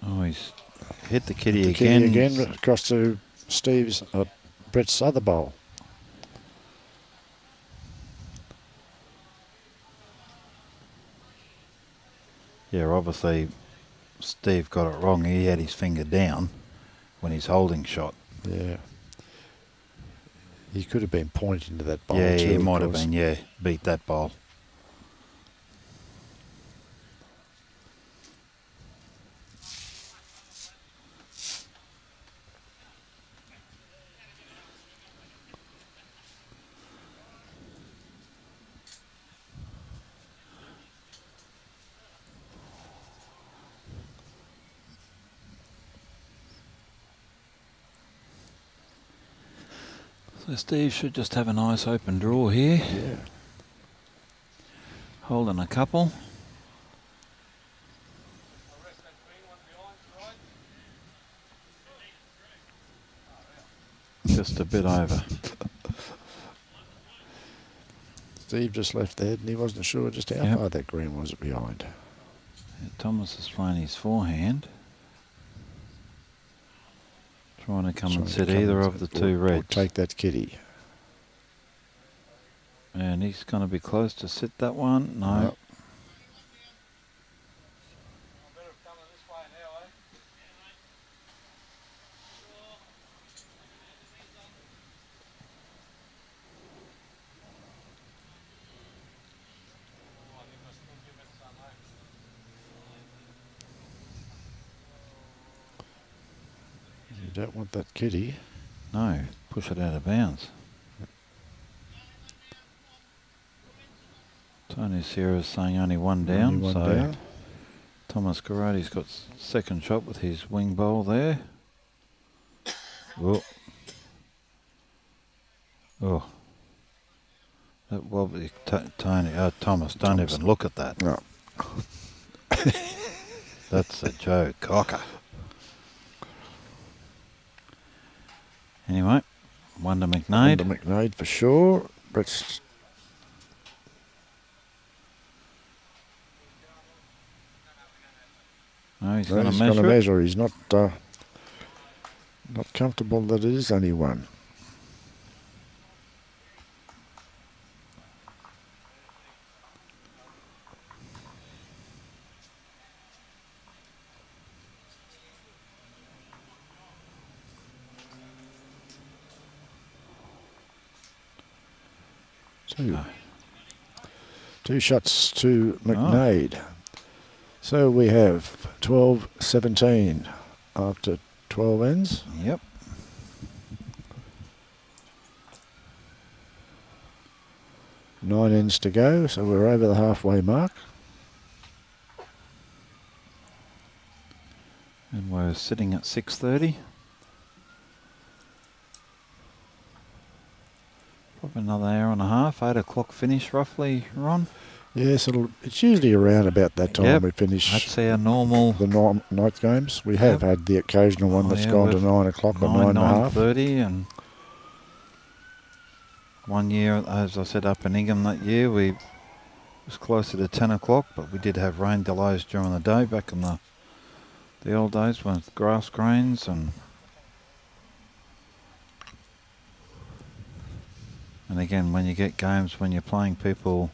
Oh, he's hit the kitty The again. kitty again, across to Steve's, Brett's other bowl. Yeah, obviously Steve got it wrong. He had his finger down, when he's holding shot. Yeah. He could have been pointing to that bowl Yeah, too, he of might have course. been, yeah, beat that bowl. So Steve should just have a nice open draw here, Yeah. holding a couple. Just a bit over. Steve just left there and he wasn't sure just how Yep. far that green was behind. Yeah, Thomas is playing his forehand. Trying to come Trying and to sit come either and of the sit- two or reds. take that kitty. And he's going to be close to sit that one. No. Nope. Better coming this way now, eh? I think I still give it some, eh? You don't want that kitty. No, push it out of bounds. Tony Sierra's saying only one down, Only one so down. Thomas Garate's got second shot with his wing bowl there. Oh. Oh. That wobbly Tony, Thomas, don't Thomas. even look at that. No. That's a Joe Cocker. Anyway, one to MACKNADE. Under MACKNADE for sure. Brett's No, he's no, going to he's going to measure it. measure. He's not comfortable that it is only one. Two shots to MACKNADE. So we have 12-17 after 12 ends. Yep. Nine ends to go, so we're over the halfway mark. And we're sitting at 6:30. Probably another hour and a half, 8 o'clock finish roughly, Ron. Yes, it's usually around about that time Yep, we finish That's our normal the night games. We have Yep. had the occasional one Oh, that's yeah, gone to we've 9 o'clock or 9:30. 9:30, and one year, as I said, up in Ingham that year, we was closer to 10 o'clock, but we did have rain delays during the day back in the old days with grass greens and again, when you get games when you're playing people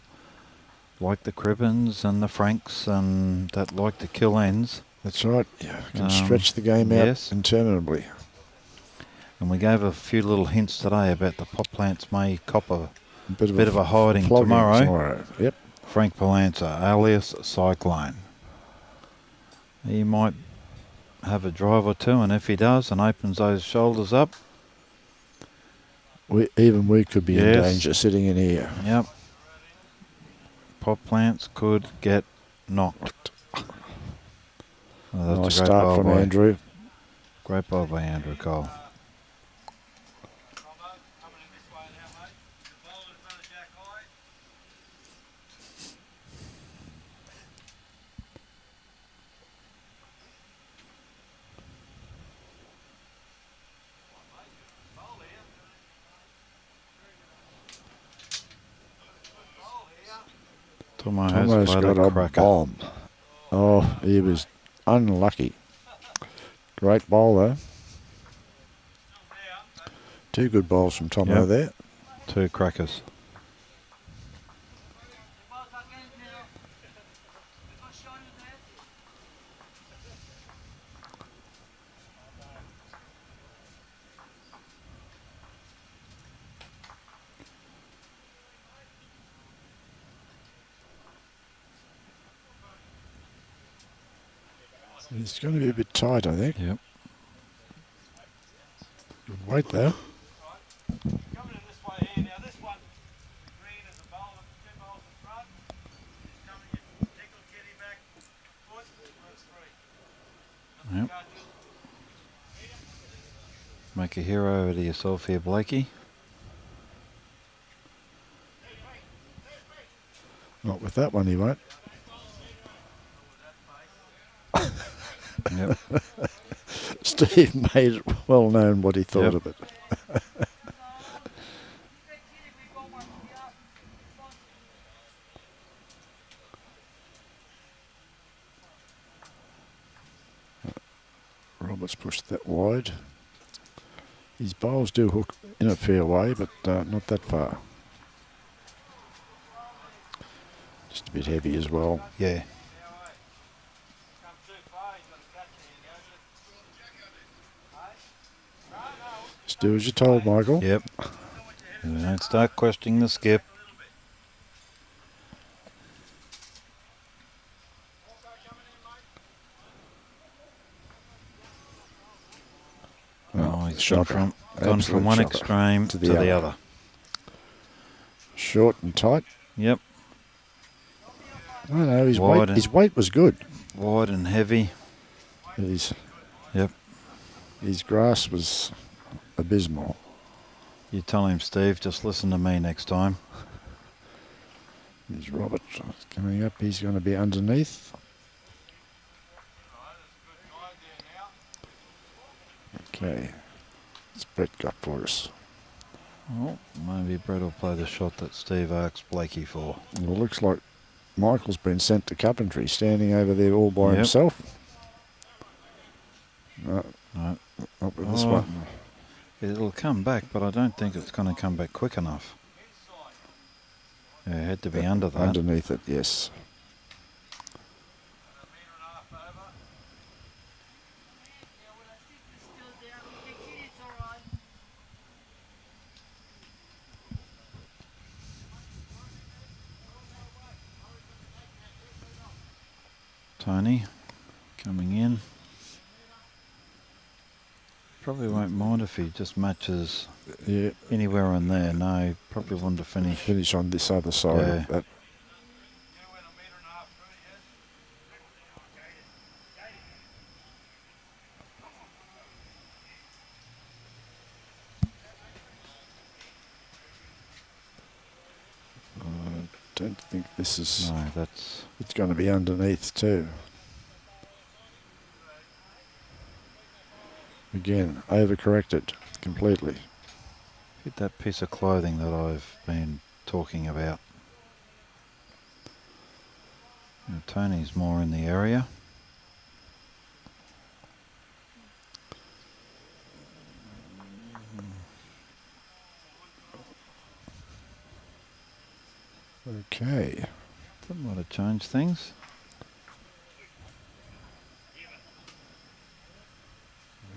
like the Cribbins and the Franks and that like to kill ends. That's right. Yeah, can Um, stretch the game out yes. interminably. And we gave a few little hints today about the pot plants may cop a Bit of a hiding flogging tomorrow. Yep. Frank Palanza, alias Cyclone. He might have a drive or two, and if he does and opens those shoulders up, We could be in Yes. danger sitting in here. yep, pot plants could get knocked. Well, Nice a great start bowl from by, Andrew. Great bowl by Andrew Cole. Coming in this way now, mate. The ball in front of Jack High. Tomo has Almost played got a a cracker. bomb. Oh, he was unlucky. Great ball though. Two good balls from Tomo Yep. there. 2 crackers. It's going to be a bit tight, I think. Yep. Good weight though. Coming in this way here. Now this one, green is a bowl, 2 bowls in front. He's coming, you tickle kitty back, foot, works 3. Yep. Make a hero out of yourself here, Blakey. Not with that one, he won't. Yep. Steve made it well known what he thought Yep. of it. Roberts pushed that wide. His bowls do hook in a fair way, but not that far. Just a bit heavy as well. Yeah. Come too far, he's got a catch here, Just do as you're told, Michael. Yep. And don't start questioning the skip. Oh, he's gone shocker. from Absolute one shocker. extreme to the other. Short and tight. Yep. I don't know, Wide his weight was good. Wide and heavy. His Yep. grass was abysmal. You tell him, Steve, just listen to me next time. There's Robert coming up. He's going to be underneath. Okay. What's Brett got for us? Oh, maybe Brett will play the shot that Steve asked Blakey for. Well, it looks like Michael's been sent to Coventry, standing over there all by Yep. himself. No, No, not with this Oh. one. it'll come back, but I don't think it's going to come back quick enough. Yeah, it had to be under that. Underneath it, yes. Tony coming in. Probably won't mind if he just matches Yeah, anywhere in there. No, probably want to finish. finish on this other side Yeah. of that. I don't think this is... No, that's It's going to be underneath too. Again, overcorrected completely. hit that piece of clothing that I've been talking about. Now, Tony's more in the area. Okay. That might have changed things.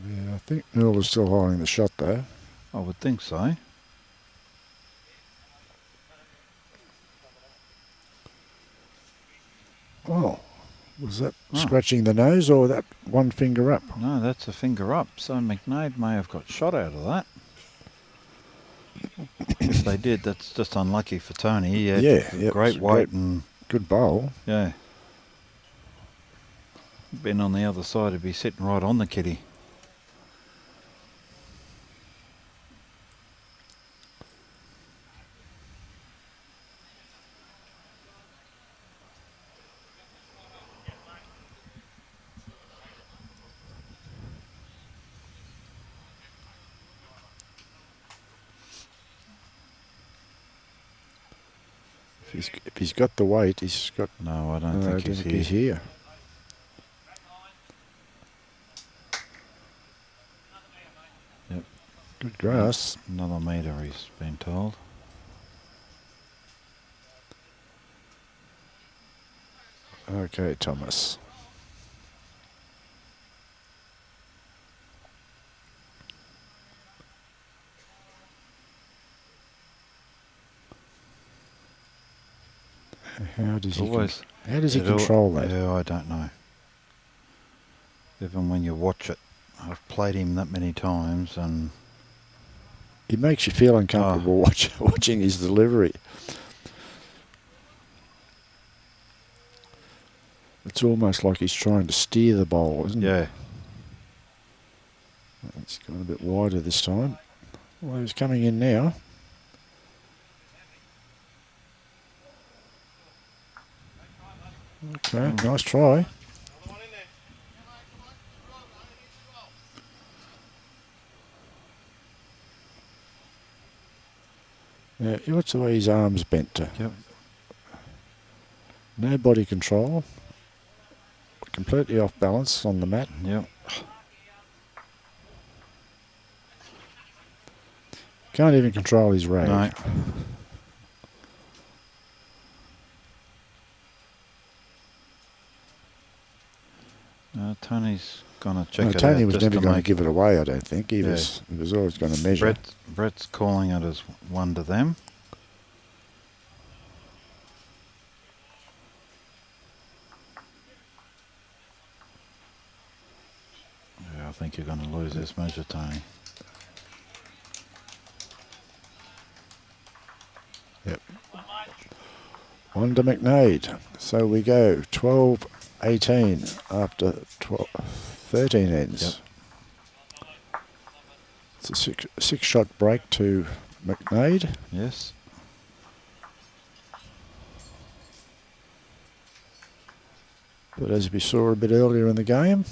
Yeah, I think NOORLA's still holding the shot though. I would think so. Oh, was that Oh. scratching the nose or that one finger up? No, that's a finger up. So MACKNADE may have got shot out of that. If they did, that's just unlucky for Tony. He had Yeah, great it's weight great. and Good bowl. yeah. Been on the other side, he'd be sitting right on the kitty. If he's got the weight, he's got... No, I don't No, I think don't he's think here. he's here. Yep. Good grass. Another metre, he's been told. Okay, Thomas. How does he Always. how does he It'll- control that? Yeah, I don't know. Even when you watch it, I've played him that many times, and He makes you feel uncomfortable watching his delivery. It's almost like he's trying to steer the bowl, isn't it? yeah, It's gone a bit wider this time. Well, he's coming in now. Okay, nice try. Yeah, watch the way his arms bent to. yep. No body control. Completely off balance on the mat. Yep. Can't even control his rag. No. Tony's gonna check No, it out. Tony was just never to going to make give it away, I don't think. He Yeah. was always going to measure. Brett's calling it as one to them. Yeah, I think you're going to lose this measure, Tony. Yep. On to MACKNADE. So we go 12-18 after 13 ends. Yep. It's a six-shot break to MACKNADE. Yes. But as we saw a bit earlier in the game,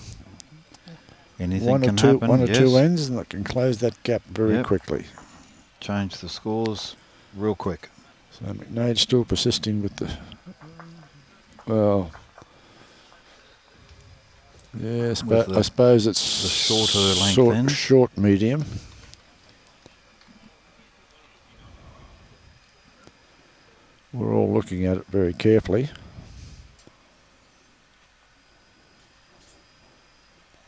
Anything one can or two, happen. one or yes. two ends, and that can close that gap very Yep. quickly. Change the scores real quick. So MACKNADE still persisting with the, well, yes, With but I suppose it's the shorter length end. short medium. We're all looking at it very carefully.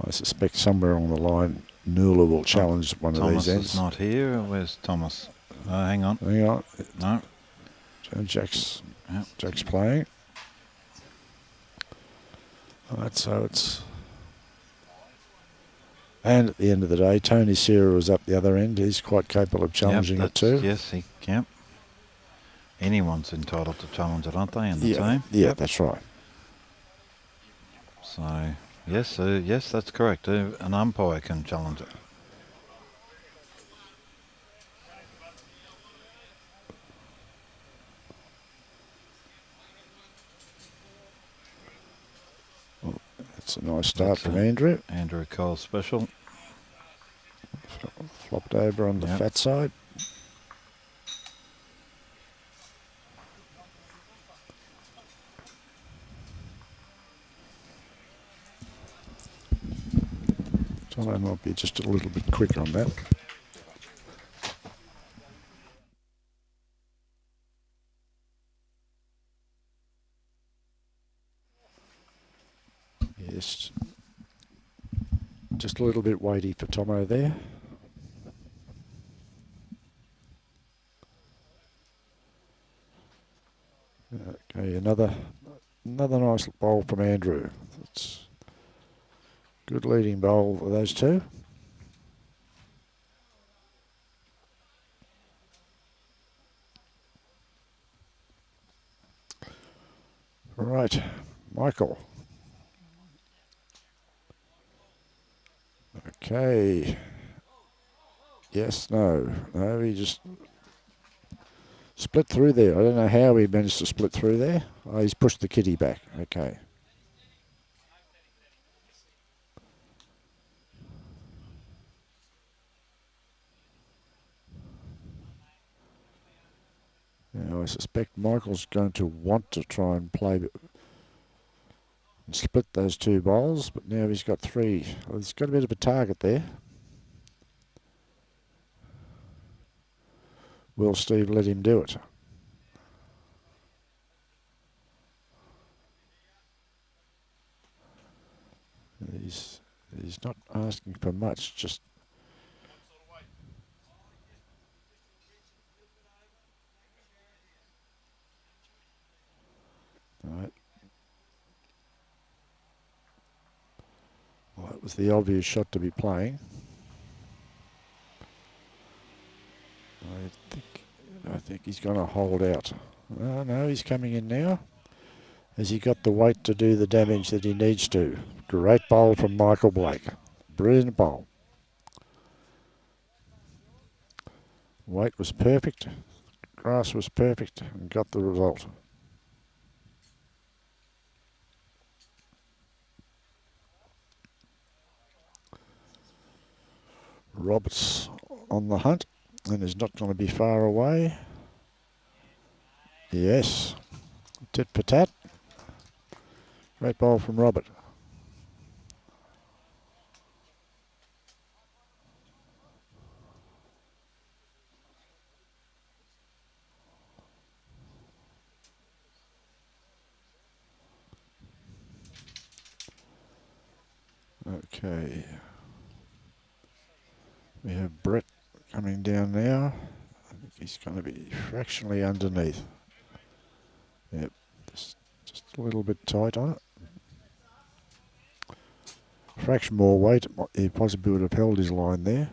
I suspect somewhere along the line, NOORLA will challenge one Thomas of these ends. is not here. Where's Thomas? Hang on. Hang on. No. Jack's Yep. playing. Alright, so it's... And at the end of the day, Tony Serra was up the other end. He's quite capable of challenging it too. Yes, he can. Anyone's entitled to challenge it, aren't they, in the Yeah, team? yeah, Yep. that's right. So, yes, that's correct. An umpire can challenge it. It's a nice start That's from a- Andrew. Andrew Cole special. Flopped over on the Yep. fat side. So I might be just a little bit quick on that. Yes. Just a little bit weighty for Tomo there. Okay, another nice bowl from Andrew. It's good leading bowl for those two. Right, Michael. Okay. Yes, no. No, he just split through there. I don't know how he managed to split through there. Oh, he's pushed the kitty back. Okay. Now, I suspect Michael's going to want to try and play and split those two bowls, but now he's got three. Well, he's got a bit of a target there. Will Steve let him do it? He's not asking for much, just all right. was the obvious shot to be playing. I think he's going to hold out. Oh, no, he's coming in now. Has he got the weight to do the damage that he needs to? Great bowl from Michael Blake. Brilliant bowl. Weight was perfect. Grass was perfect and got the result. Roberts on the hunt and is not going to be far away. Yes. Tit for tat. Great bowl from Robert. Okay. We have Brett coming down now. I think he's going to be fractionally underneath. Yep, just a little bit tight on it. Fraction more weight, he possibly would have held his line there.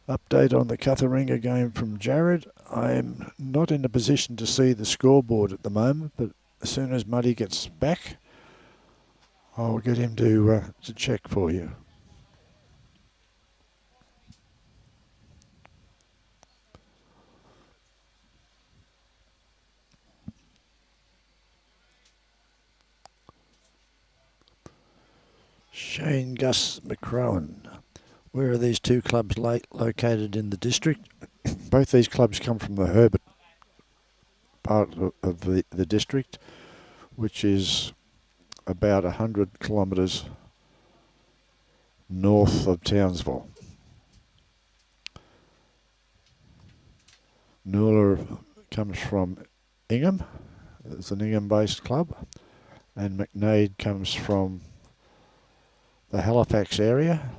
Update on the Cutharinga game from Jared. I am not in a position to see the scoreboard at the moment, but as soon as Muddy gets back, I'll get him to check for you. Shane Gus McCrowan. Where are these two clubs located in the district? Both these clubs come from the Herbert part of the district, which is about 100 kilometres north of Townsville. NOORLA comes from Ingham. It's an Ingham-based club. And MACKNADE comes from the Halifax area,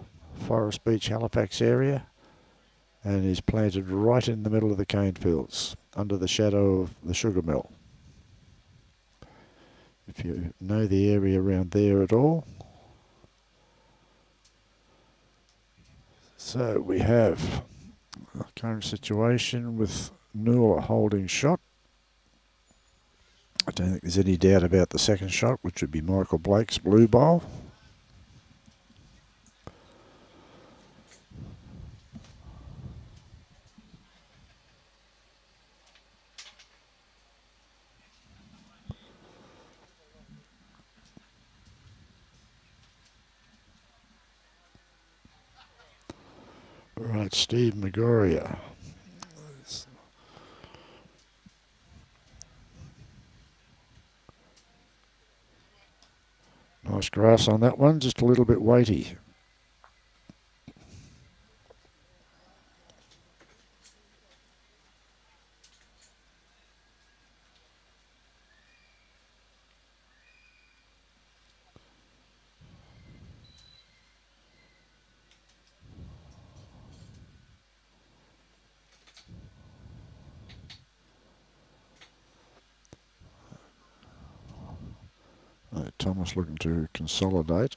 Forest Beach, Halifax area, and is planted right in the middle of the cane fields, under the shadow of the sugar mill. If you know the area around there at all. So we have the current situation with NOORLA holding shot. I don't think there's any doubt about the second shot, which would be Michael Blake's blue bowl. Right, Steve Maggiora. Nice grass on that one, just a little bit weighty. Thomas looking to consolidate.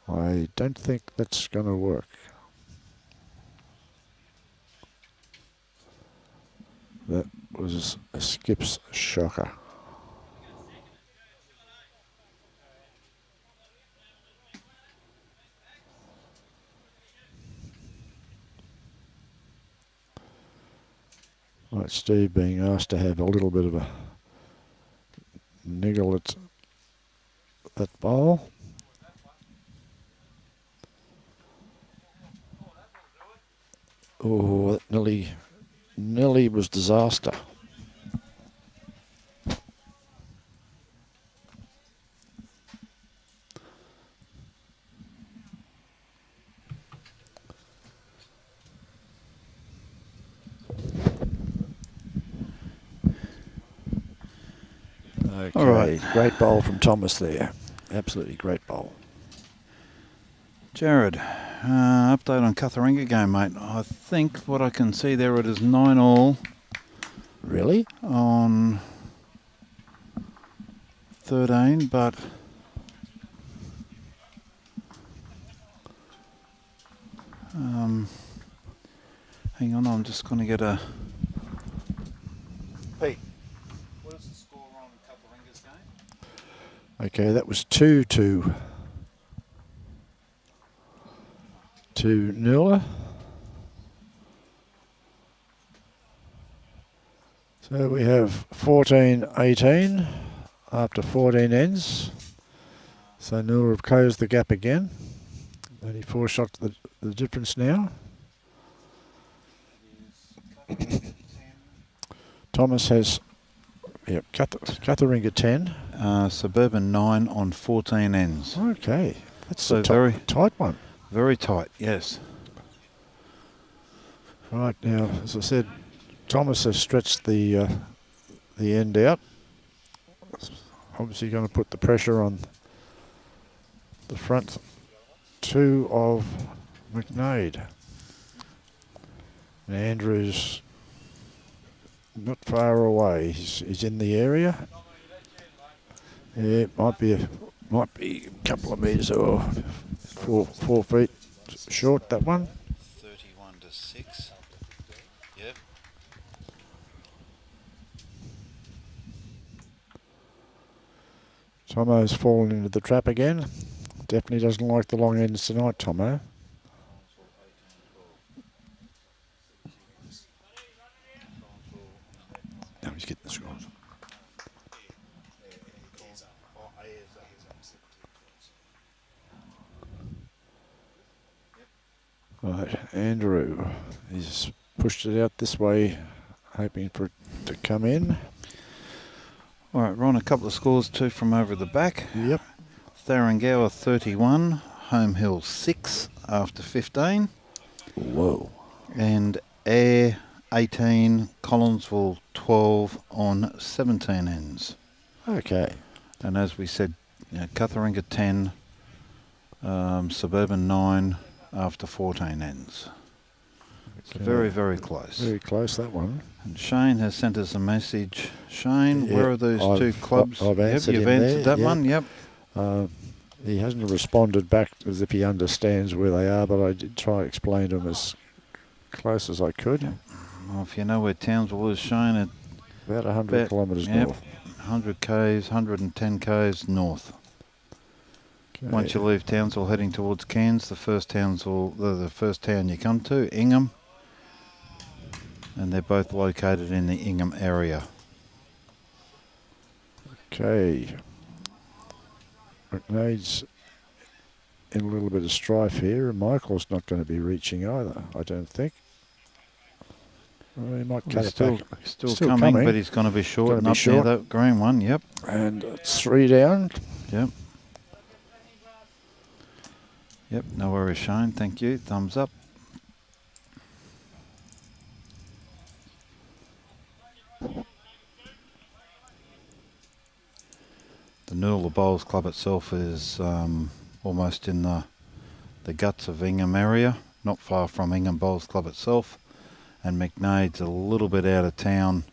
I don't think that's going to work. That was a skip's shocker. Right, Steve being asked to have a little bit of a niggle at that bowl. Oh, that nearly was disaster. Okay, all right. Great bowl from Thomas there. Absolutely great bowl. Jared, update on Cutharinga game, mate. I think what I can see there, it is 9-all Really? on 13, but hang on, I'm just going to get a... Pete, what is the score on Cutheringa's game? Okay, that was 2-2 to NOORLA. So we have 14-18 after 14 ends. So NOORLA have closed the gap again. Only 4 shots the difference now. Thomas has Cutheringa 10. Suburban 9 on 14 ends. Okay, that's So a very tight one. Very tight, yes. Right now, as I said, Thomas has stretched the end out. Obviously going to put the pressure on the front two of MACKNADE. And Andrew's not far away. He's in the area. Yeah, it might be a couple of metres or 4 feet short, that one. 31 to 6. Yep. Tomo's fallen into the trap again. Definitely doesn't like the long ends tonight, Tomo. No, he's getting the scores. Right, Andrew, he's pushed it out this way, hoping for it to come in. All right, we're on a couple of scores too from over the back. Yep. Tharangower 31, Home Hill 6 after 15. Whoa. And Air 18, Collinsville 12 on 17 ends. Okay. And as we said, Cutheringa 10, Suburban 9 after 14 ends. So very, very close. Very close, that one. And Shane has sent us a message. Shane, Yeah, where are those two clubs? I've answered you've him answered there, that yeah. one, yep. He hasn't responded back as if he understands where they are, but I did try to explain to him as close as I could. Well, if you know where Townsville is, Shane, at About 100 kilometres yep, north. 100 k's, 110 k's north. Okay. Once you leave Townsville heading towards Cairns, the first town you come to, Ingham, and they're both located in the Ingham area. Okay. MACKNADE's in a little bit of strife here, and Michael's not going to be reaching either, I don't think. Well, he might cut He's it back. still coming, but he's going to be short Gonna and be up short. near that green one, yep. And it's 3 down. Yep. Yep, no worries, Shane. Thank you. Thumbs up. The NOORLA Bowls Club itself is almost in the guts of Ingham area, not far from Ingham Bowls Club itself. And MACKNADE's a little bit out of town.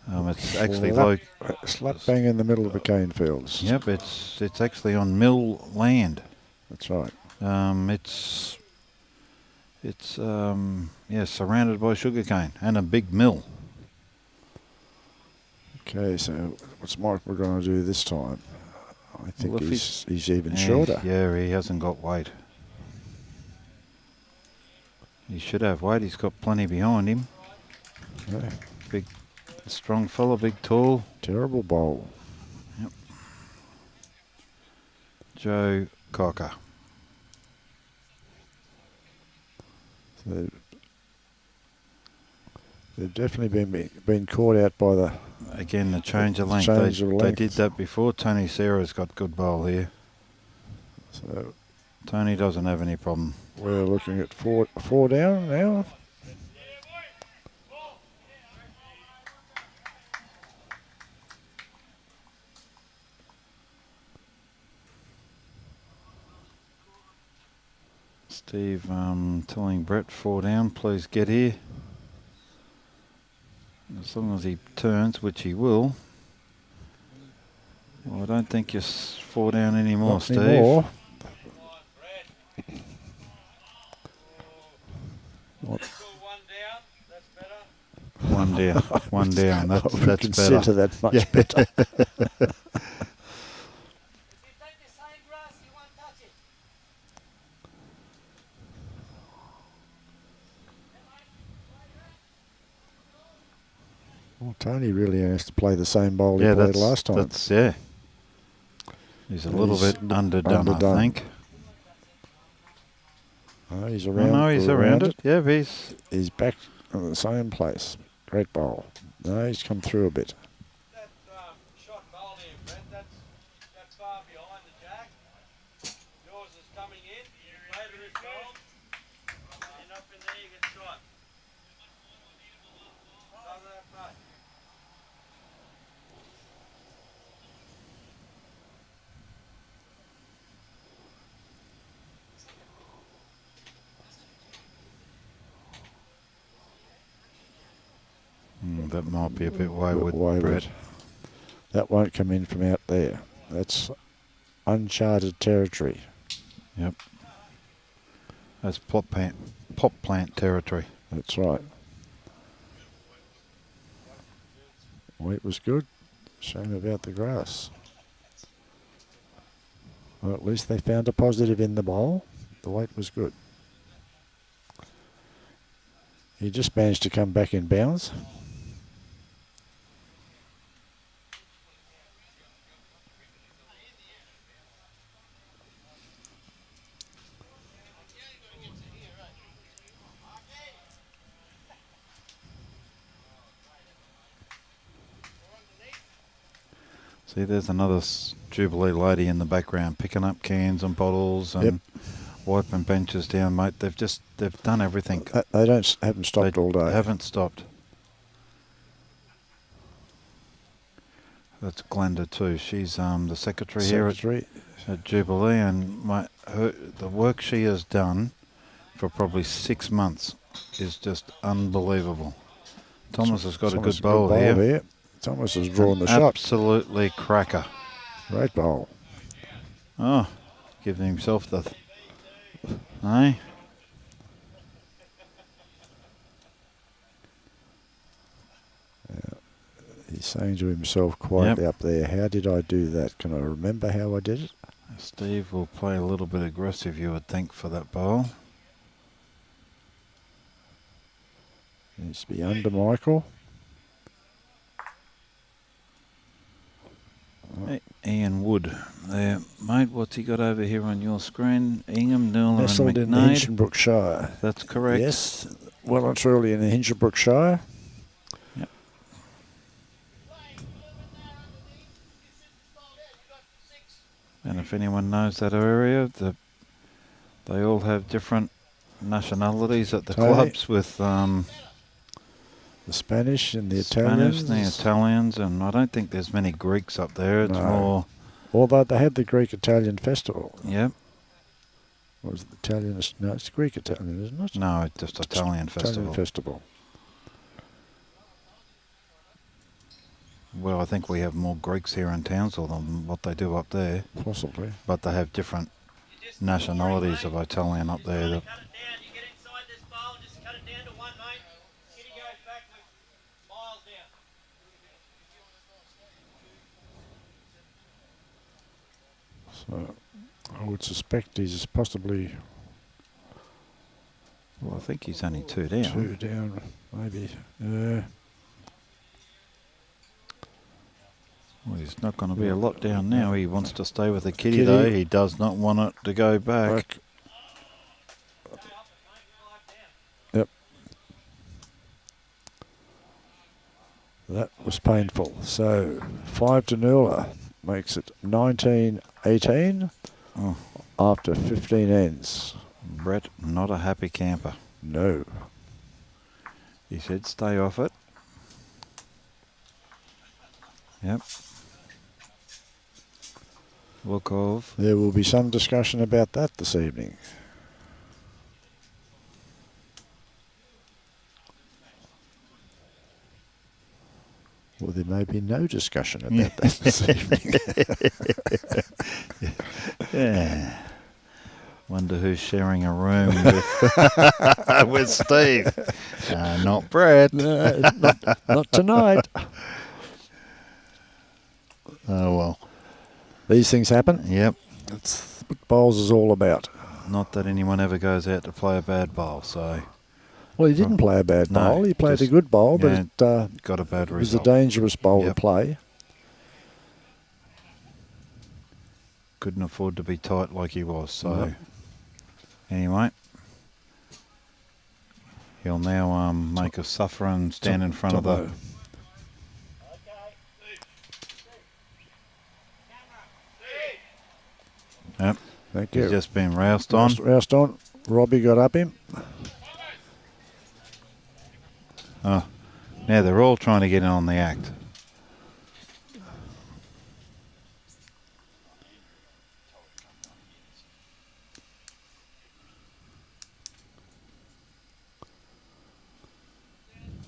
It's actually slap bang in the middle of the cane fields. Yep, it's actually on mill land. That's right. It's surrounded by sugarcane and a big mill. Okay, so what's Michael going to do this time? I think Well, if he's even shorter. Yeah, he hasn't got weight. He should have weight. He's got plenty behind him. Okay. Big, strong fella, big, tall. Terrible bowl. Yep. Joe Cocker. So they've definitely been caught out by the... Again, the change of length. Change of They length. did that before. Tony Sarah's got good bowl here. So Tony doesn't have any problem. we're looking at four down now. Steve telling Brett 4 down, please get here. As long as he turns, which he will. Well, I don't think you're 4 down anymore, Not Steve. anymore. One down, that's better. One down. One down. I That's would consider better. that much better. If you take the same grass, you won't touch it. Well, Tony really has to play the same bowl he Yeah, played last time. that's yeah. He's a little He's bit underdone, underdone. I think. Oh, he's Oh, around. no, he's around it. Yeah, he's He's back in the same place. Great bowl. No, he's come through a bit. That shot bowl there, Brett, that's far behind the jack. Yours is coming in. Later is gold. And up in there you get shot. Other that way. that might be a bit wayward, Wayward. Brett. That won't come in from out there. That's uncharted territory. Yep. That's pop plant territory. That's right. Weight was good. Shame about the grass. Well, at least they found a positive in the bowl. The weight was good. He just managed to come back in bounds. See, there's another Jubilee lady in the background picking up cans and bottles and wiping benches down, mate. They've done everything. They haven't stopped all day. Haven't stopped. That's Glenda too. She's the secretary here at Jubilee, and the work she has done for probably 6 months is just unbelievable. Thomas has got a good bowl here. Thomas has drawn the shot. Absolutely cracker. Great bowl. Oh, giving himself the... Eh? He's saying to himself quietly up there, how did I do that? Can I remember how I did it? Steve will play a little bit aggressive, you would think, for that bowl. Needs to be under Michael. Hey, Ian Wood there. Mate, what's he got over here on your screen? Ingham, NOORLA Nestled and in MACKNADE. Hinchinbrook Shire. That's correct. Yes, well and truly in the Hinchinbrook Shire. Yep. And if anyone knows that area, they all have different nationalities at the clubs with... the Spanish and the Spanish, Italians. the Italians, and I don't think there's many Greeks up there. It's more... Although they had the Greek-Italian festival. Yep. Or is it Italian? No, it's Greek-Italian, isn't it? No, it's just Italian festival. Italian festival. Well, I think we have more Greeks here in Townsville than what they do up there. Possibly. But they have different nationalities of Italian up there. That Cut it down. You get inside this bowl, just cut it down to one, mate. Kitty goes back with miles down. So I would suspect he's possibly... Well, I think he's only 2 down. 2 down, maybe. Well, he's not going to be a lot down now. He wants to stay with the kitty, though. He does not want it to go back. Yep. That was painful. So 5 to NOORLA makes it 19-18 after 15 ends. Brett, not a happy camper. No. He said stay off it. Yep. Volkov. There will be some discussion about that this evening. Well, there may be no discussion about that this evening. Yeah. Wonder who's sharing a room with Steve. Not Brett. No, not tonight. Oh, well. These things happen. Yep. That's what bowls is all about. Not that anyone ever goes out to play a bad bowl, so Well, he didn't play a bad No, bowl. He played a just- good bowl, yeah, but got a bad it was a result. dangerous bowl to Yep. play. Couldn't afford to be tight like he was, so No. anyway. He'll now make us suffer and stand in front of the... Tomo. Yep, Thank he's you. just been roused on. Roused on. Robbie got up him. Oh, now they're all trying to get in on the act.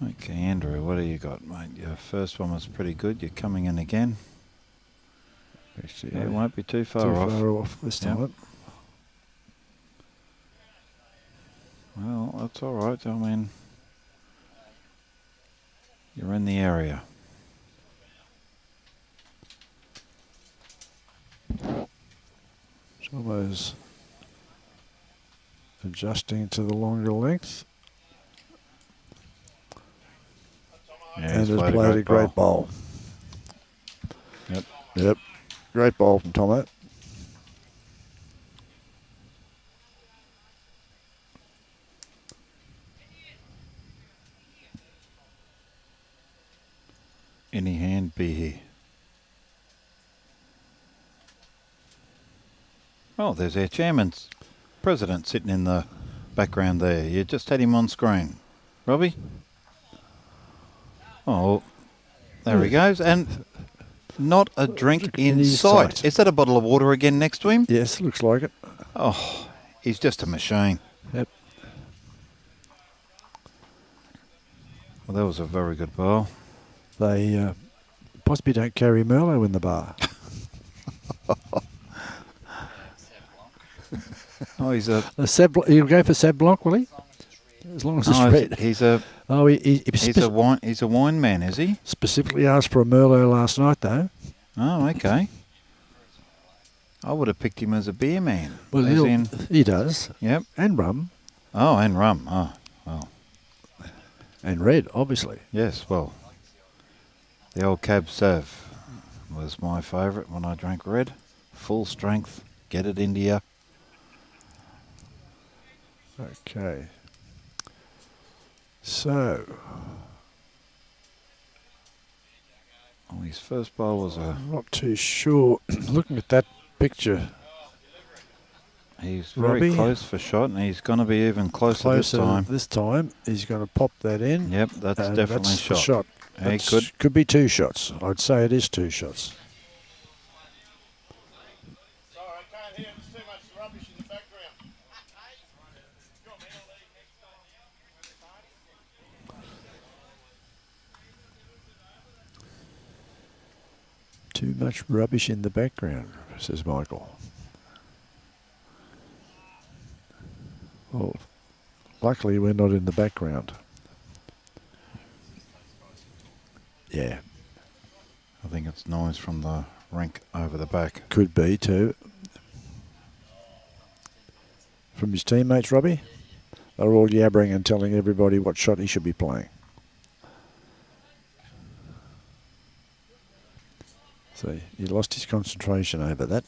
Okay, Andrew, what do you got, mate? Your first one was pretty good. You're coming in again. Actually, Yeah, it won't be too far too off. far off this Yep. time. Well, that's all right. I mean, you're in the area. Tomo's adjusting to the longer length. Yeah, And he's has played a great bowl. bowl. Yep. Yep. Great bowl from Tomo. Any hand be here. Oh, there's our chairman's president sitting in the background there. You just had him on screen. Robbie? Oh, there he goes. And not a drink in his sight. sight. Is that a bottle of water again next to him? Yes, looks like it. Oh, he's just a machine. Yep. Well, that was a very good bowl. They possibly don't carry Merlot in the bar. Oh, he's a... He'll go for Sab Blanc, will he? As long as it's Oh, red. he's a... Oh, he He's a wine man, is he? specifically asked for a Merlot last night, though. Oh, okay. I would have picked him as a beer man. Well, As in, he does. yep. And rum. Oh, and rum. Oh, well, And red, obviously. yes. Well, the old Cab Sav was my favourite when I drank red. Full strength. Get it into you. Okay. So, Oh, his first bowl was a... I'm not too sure. Looking at that picture, He's very Robbie? close for shot, and he's going to be even closer this time. He's going to pop that in. Yep, that's and definitely that's shot. the shot. He That's- could be 2 shots. I'd say it is 2 shots. Sorry, I can't hear. There's too much rubbish in the background. Too much rubbish in the background, says Michael. Well, luckily we're not in the background. Yeah, I think it's noise from the rink over the back. could be too. From his teammates, Robbie? They're all yabbering and telling everybody what shot he should be playing. So he lost his concentration over that.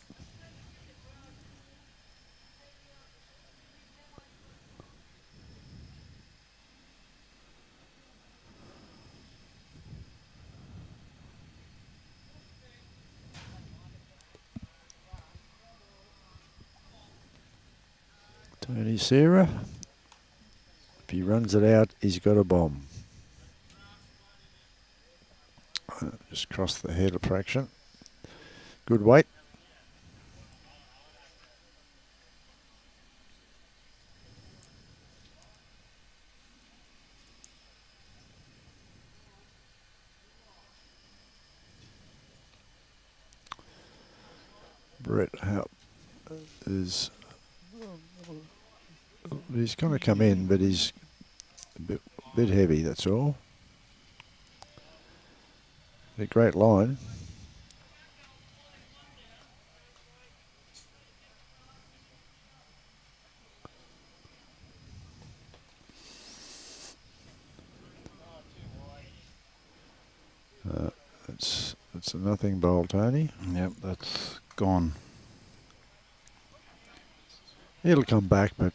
Tony Serra, if he runs it out, he's got a bomb. Just cross the head a fraction. Good weight. Brett Haupt is... He's going to come in, but he's a bit heavy, that's all. A great line. It's a nothing bowl, Tony. Yep, that's gone. It'll come back, but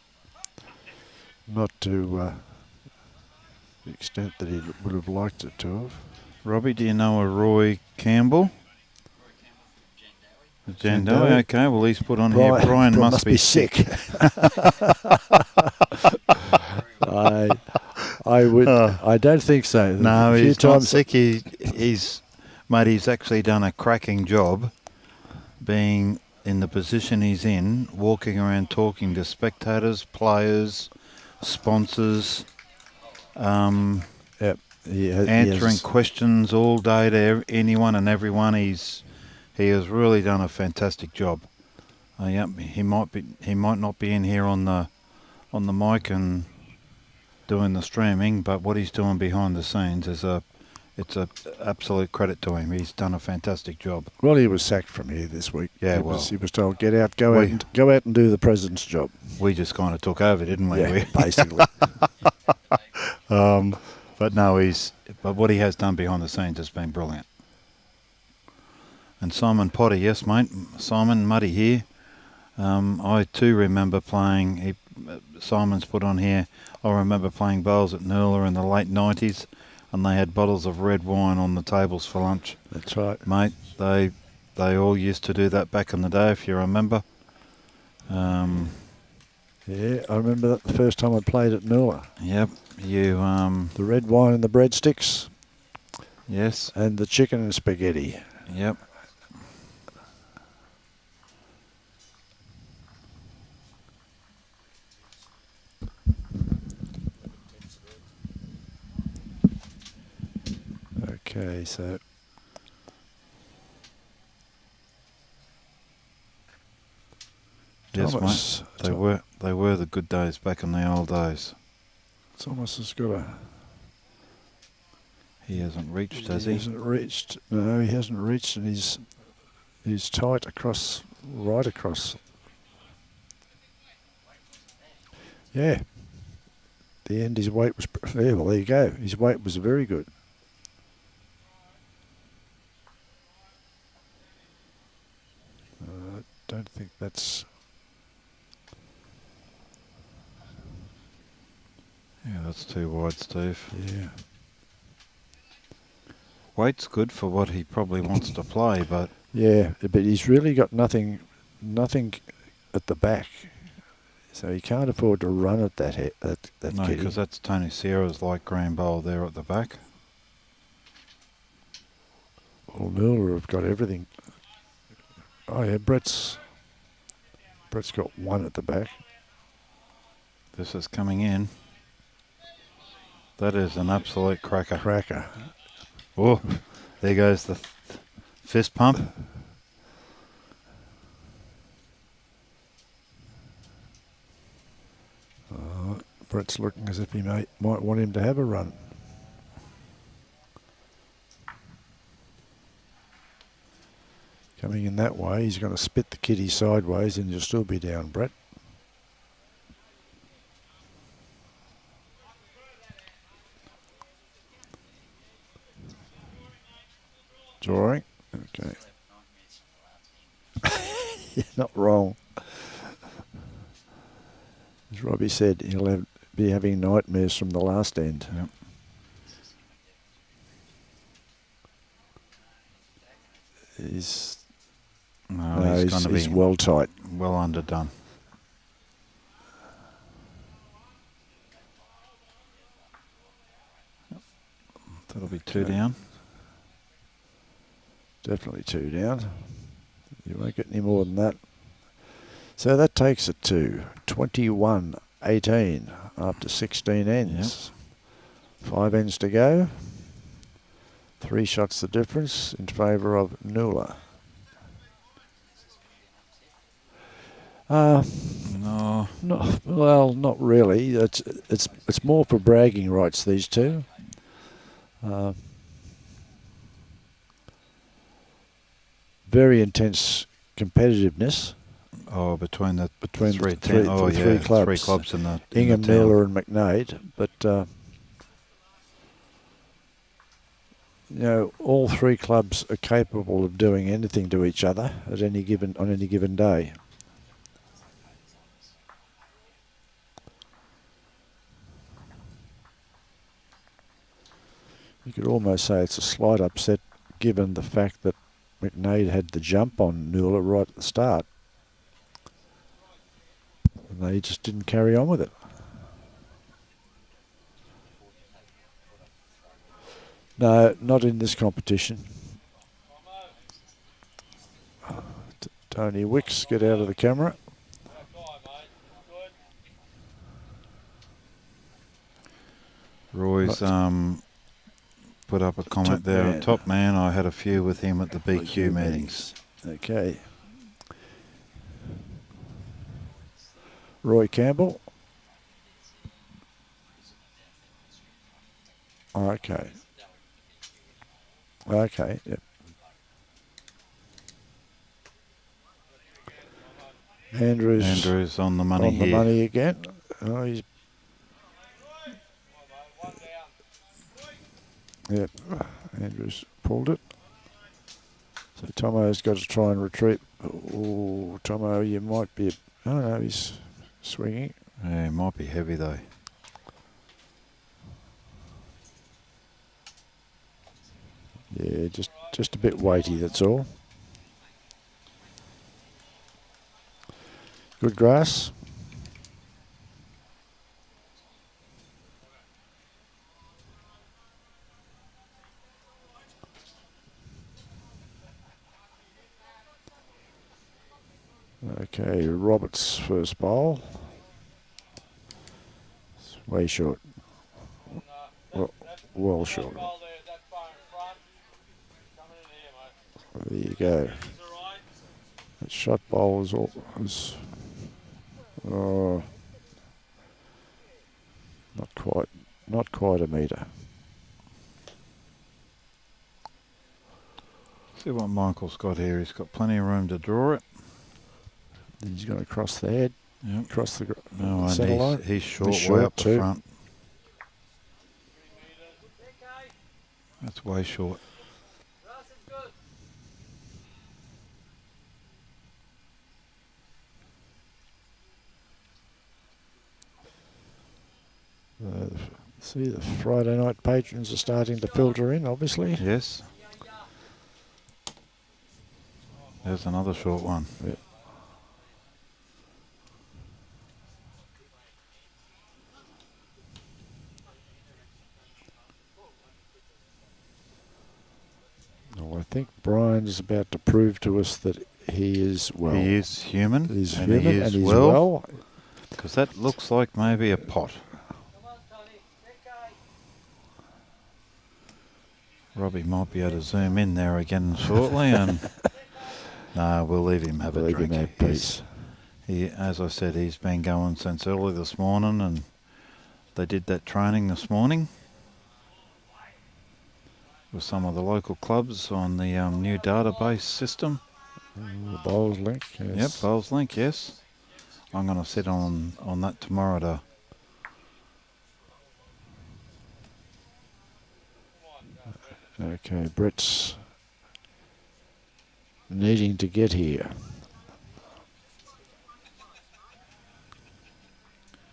not to the extent that he would have liked it to have. Robbie, do you know a Roy Campbell? Jandowie, okay. Well, he's put on here. Brian must be sick. I would. I don't think so. No, he's not sick. He's actually done a cracking job being in the position he's in, walking around talking to spectators, players, sponsors, Yep. answering questions all day to anyone and everyone. He has really done a fantastic job. Yep, he might not be in here on the mic and doing the streaming, but what he's doing behind the scenes is it's a absolute credit to him. He's done a fantastic job. Well, he was sacked from here this week. Yeah, he was told go out and do the president's job. We just kind of took over, didn't we? Yeah, basically. But no, but what he has done behind the scenes has been brilliant. And Simon Potter, yes, mate. Simon Muddy here. I too remember playing. Simon's put on here. I remember playing bowls at NOORLA in the late 90s, and they had bottles of red wine on the tables for lunch. That's right, mate. They all used to do that back in the day, if you remember. Yeah, I remember that the first time I played at NOORLA. Yep, the red wine and the breadsticks. Yes. And the chicken and spaghetti. Yep. Okay, so yes, Thomas, mate. They were the good days back in the old days. Thomas has got a... He hasn't reached, has he? He hasn't reached. No, he hasn't reached, and he's tight across, right across. Yeah. The end, his weight was... Yeah, well, there you go. His weight was very good. I don't think that's... Yeah, that's too wide, Steve. Yeah. Weight's good for what he probably wants to play, but... Yeah, but he's really got nothing at the back. So he can't afford to run at that No, because that's Tony Sierra's light green bowl there at the back. Well, NOORLA have got everything. Oh yeah, Brett's got one at the back. This is coming in. That is an absolute cracker. Cracker. Oh, there goes the fist pump. Brett's looking as if he might want him to have a run. Coming in that way, he's going to spit the kitty sideways and you'll still be down, Brett. Drawing. Okay. You're not wrong. As Robbie said, he'll be having nightmares from the last end. Yep. He's he's well tight. Well underdone. That'll be two down. Definitely two down. You won't get any more than that. So that takes it to 21-18 after 16 ends. Yep. 5 ends to go. 3 shots the difference in favour of NOORLA. No. Not really. It's more for bragging rights, these two. Very intense competitiveness Oh, between the between three, the three, oh, the yeah, three clubs. three clubs in the Ingham, town. NOORLA and MACKNADE. But, you know, all three clubs are capable of doing anything to each other on any given day. You could almost say it's a slight upset given the fact that MACKNADE had the jump on NOORLA right at the start. And they just didn't carry on with it. No, not in this competition. Tony Wicks, get out of the camera. Roy's put up a comment there. Top man, I had a few with him at the BQ meetings. Okay. Roy Campbell. Okay. Okay, yep. Andrew's on the money on here. the money again. Oh, he's... Yep, Andrew's pulled it. So Tomo's got to try and retreat. Oh, Tomo, you might be... Oh, no, he's swinging. Yeah, it might be heavy though. Yeah, just a bit weighty, that's all. Good grass. Okay, Roberts' first bowl. It's way short. Well short. There you go. That shot bowl was not quite a metre. See what Michael's got here. He's got plenty of room to draw it. Then he's going to cross the head, yep. Cross the no, centre line. He's short way up the front. That's way short. See, the Friday night patrons are starting to filter in, obviously. Yes. There's another short one. Yep. Well, I think Brian's about to prove to us that he is well. He is human. He's and human he is and he's well. Because that looks like maybe a pot. Robbie might be able to zoom in there again shortly, and no, we'll leave him have a drink. Him have peace. He, as I said, he's been going since early this morning, and they did that training this morning with some of the local clubs on the new database system. The Bowls Link, yes. Yep, Bowls Link, yes. I'm going to sit on that tomorrow to Okay, Brett's needing to get here.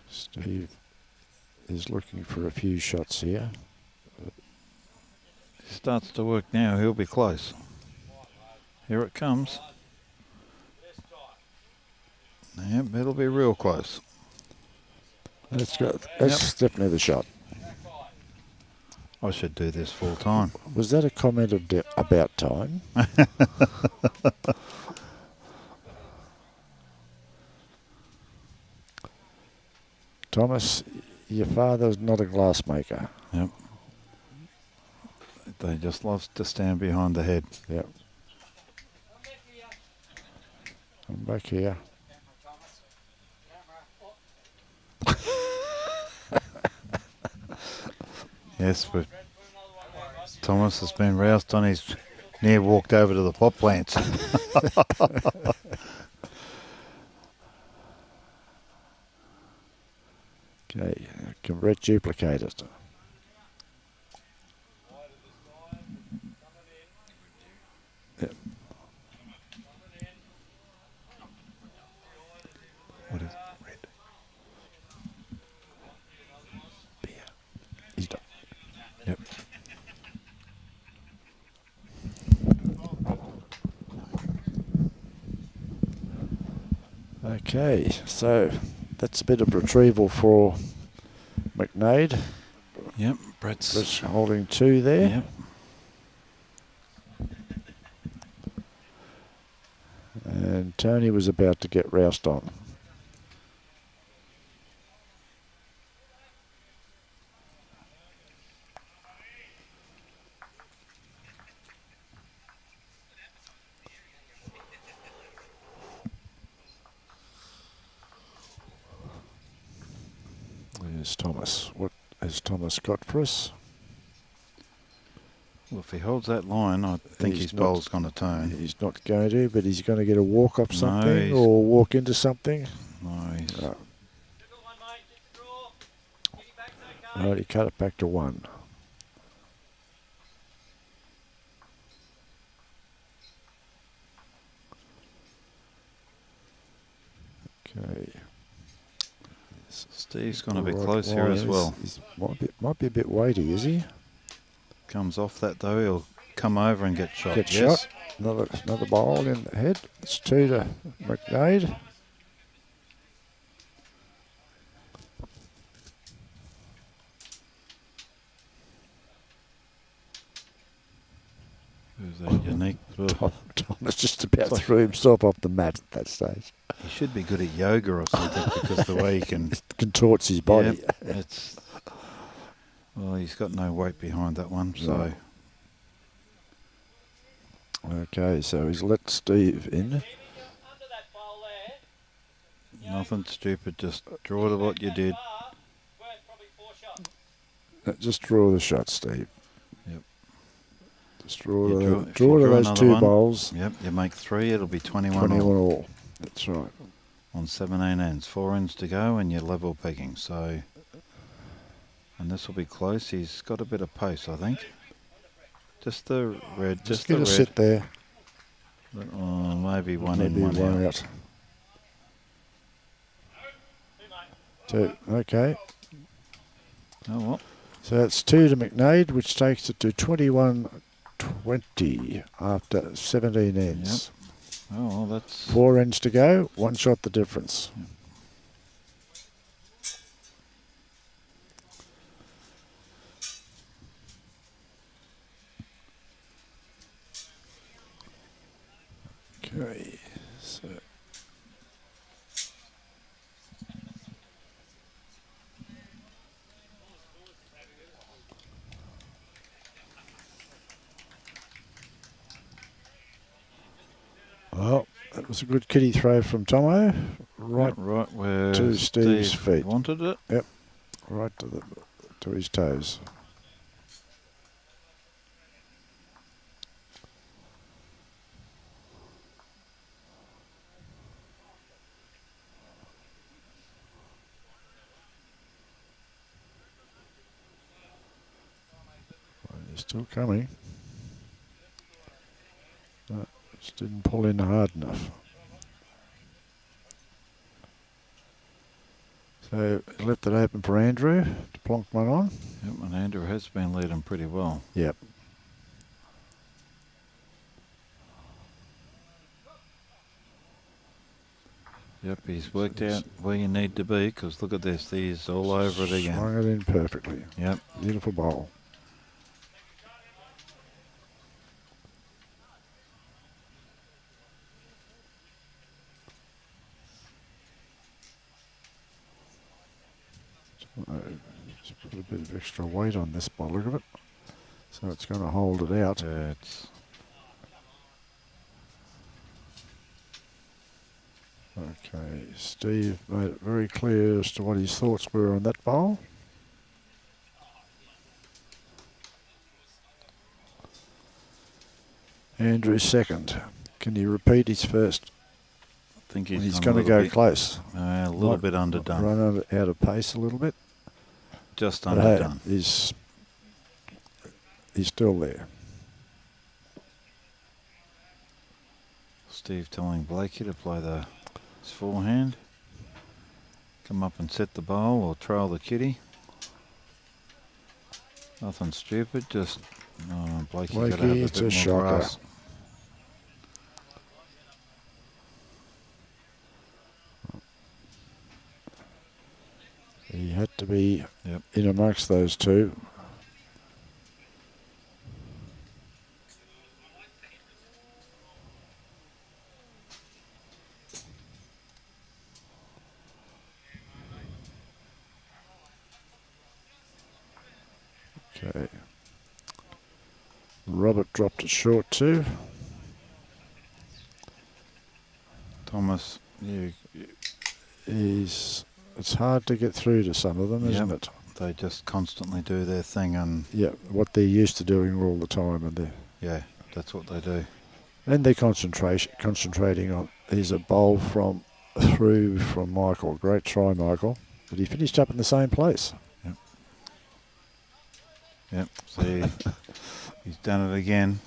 Steve is looking for a few shots here. He starts to work now, he'll be close. Here it comes. Yep, it'll be real close. That's definitely the shot. I should do this full time. Was that a comment of about time? Thomas, your father's not a glassmaker. Yep. They just love to stand behind the head. Yep. I'm back here. Yes, but Thomas has been roused on his near walked over to the pot plants. Okay, can Brett duplicate it? Yep. What is it? Red. Beer. He's done. Yep. Okay, so that's a bit of retrieval for MACKNADE. Yep, Brett's Brett's holding 2 there. Yep. And Tony was about to get roused on. There's Thomas. What has Thomas got for us? Well, if he holds that line, I think He's his not- bowl's going to turn. He's not going to, but he's going to get a walk up No, something he's- or walk into something. No, he's Right. Good one, mate. Just a draw. Get it back, okay? Right, he cut it back to 1. Okay. Steve's going to be Right close here line as is- well. might be a bit weighty, is he? Comes off that though, he'll come over and get shot. Get yes. shot. Another bowl in the head. It's 2 to MACKNADE. Who's that unique? Ugh. Thomas just about threw himself off the mat at that stage. He should be good at yoga or something because the way he can. Contorts his body. Yep, it's. Well, he's got no weight behind that one, so. No. Okay, so he's let Steve in. Under that bowl there. Nothing stupid, just draw to what you did. Worth probably 4 shots. Just draw the shot, Steve. Yep. Just draw, You the, draw- if draw you to draw those another 2 one, bowls. Yep, you make 3, it'll be 21, 21 all all. That's right. on 17 ends. 4 ends to go and you're level pegging, so. And this will be close. He's got a bit of pace, I think. Just the red, just the get a red. sit there. Oh, maybe one Maybe in, one one out. out. 2. Okay. Oh, well. So that's 2 to MACKNADE, which takes it to 21-20 after 17 ends. Oh, well, that's. 4 ends to go. 1 shot the difference. Okay, so well, that was a good kitty throw from Tomo, right, Right where to Steve's Steve feet. wanted it. right to his toes. He's still coming. No, just didn't pull in hard enough. So he left it open for Andrew to plonk one on. Yep, and Andrew has been leading pretty well. Yep. Yep, he's worked out where you need to be because look at this, he's all over it again. Swung it in perfectly. Yep. Beautiful bowl. Just put a bit of extra weight on this by the look of it. So it's going to hold it out. It's Okay, Steve made it very clear as to what his thoughts were on that bowl. Andrew second. Can he repeat his first? I think He's he's going to go close. A little bit underdone. Run out of pace a little bit. Just But hey, underdone. he's still there. Steve telling Blakey to play his forehand. Come up and set the bowl or trail the kitty. Nothing stupid, just Blakey's got to have a it's bit a more shocker. grass. He had to be Yep. in amongst those two. Okay. Robert dropped it short too. Thomas, It's hard to get through to some of them, isn't Yep. it? they just constantly do their thing, and Yeah, what they're used to doing all the time, and yeah, that's what they do. they're concentrating on. Here's a bowl from Michael. Great try, Michael. But he finished up in the same place. Yep, see, he's done it again.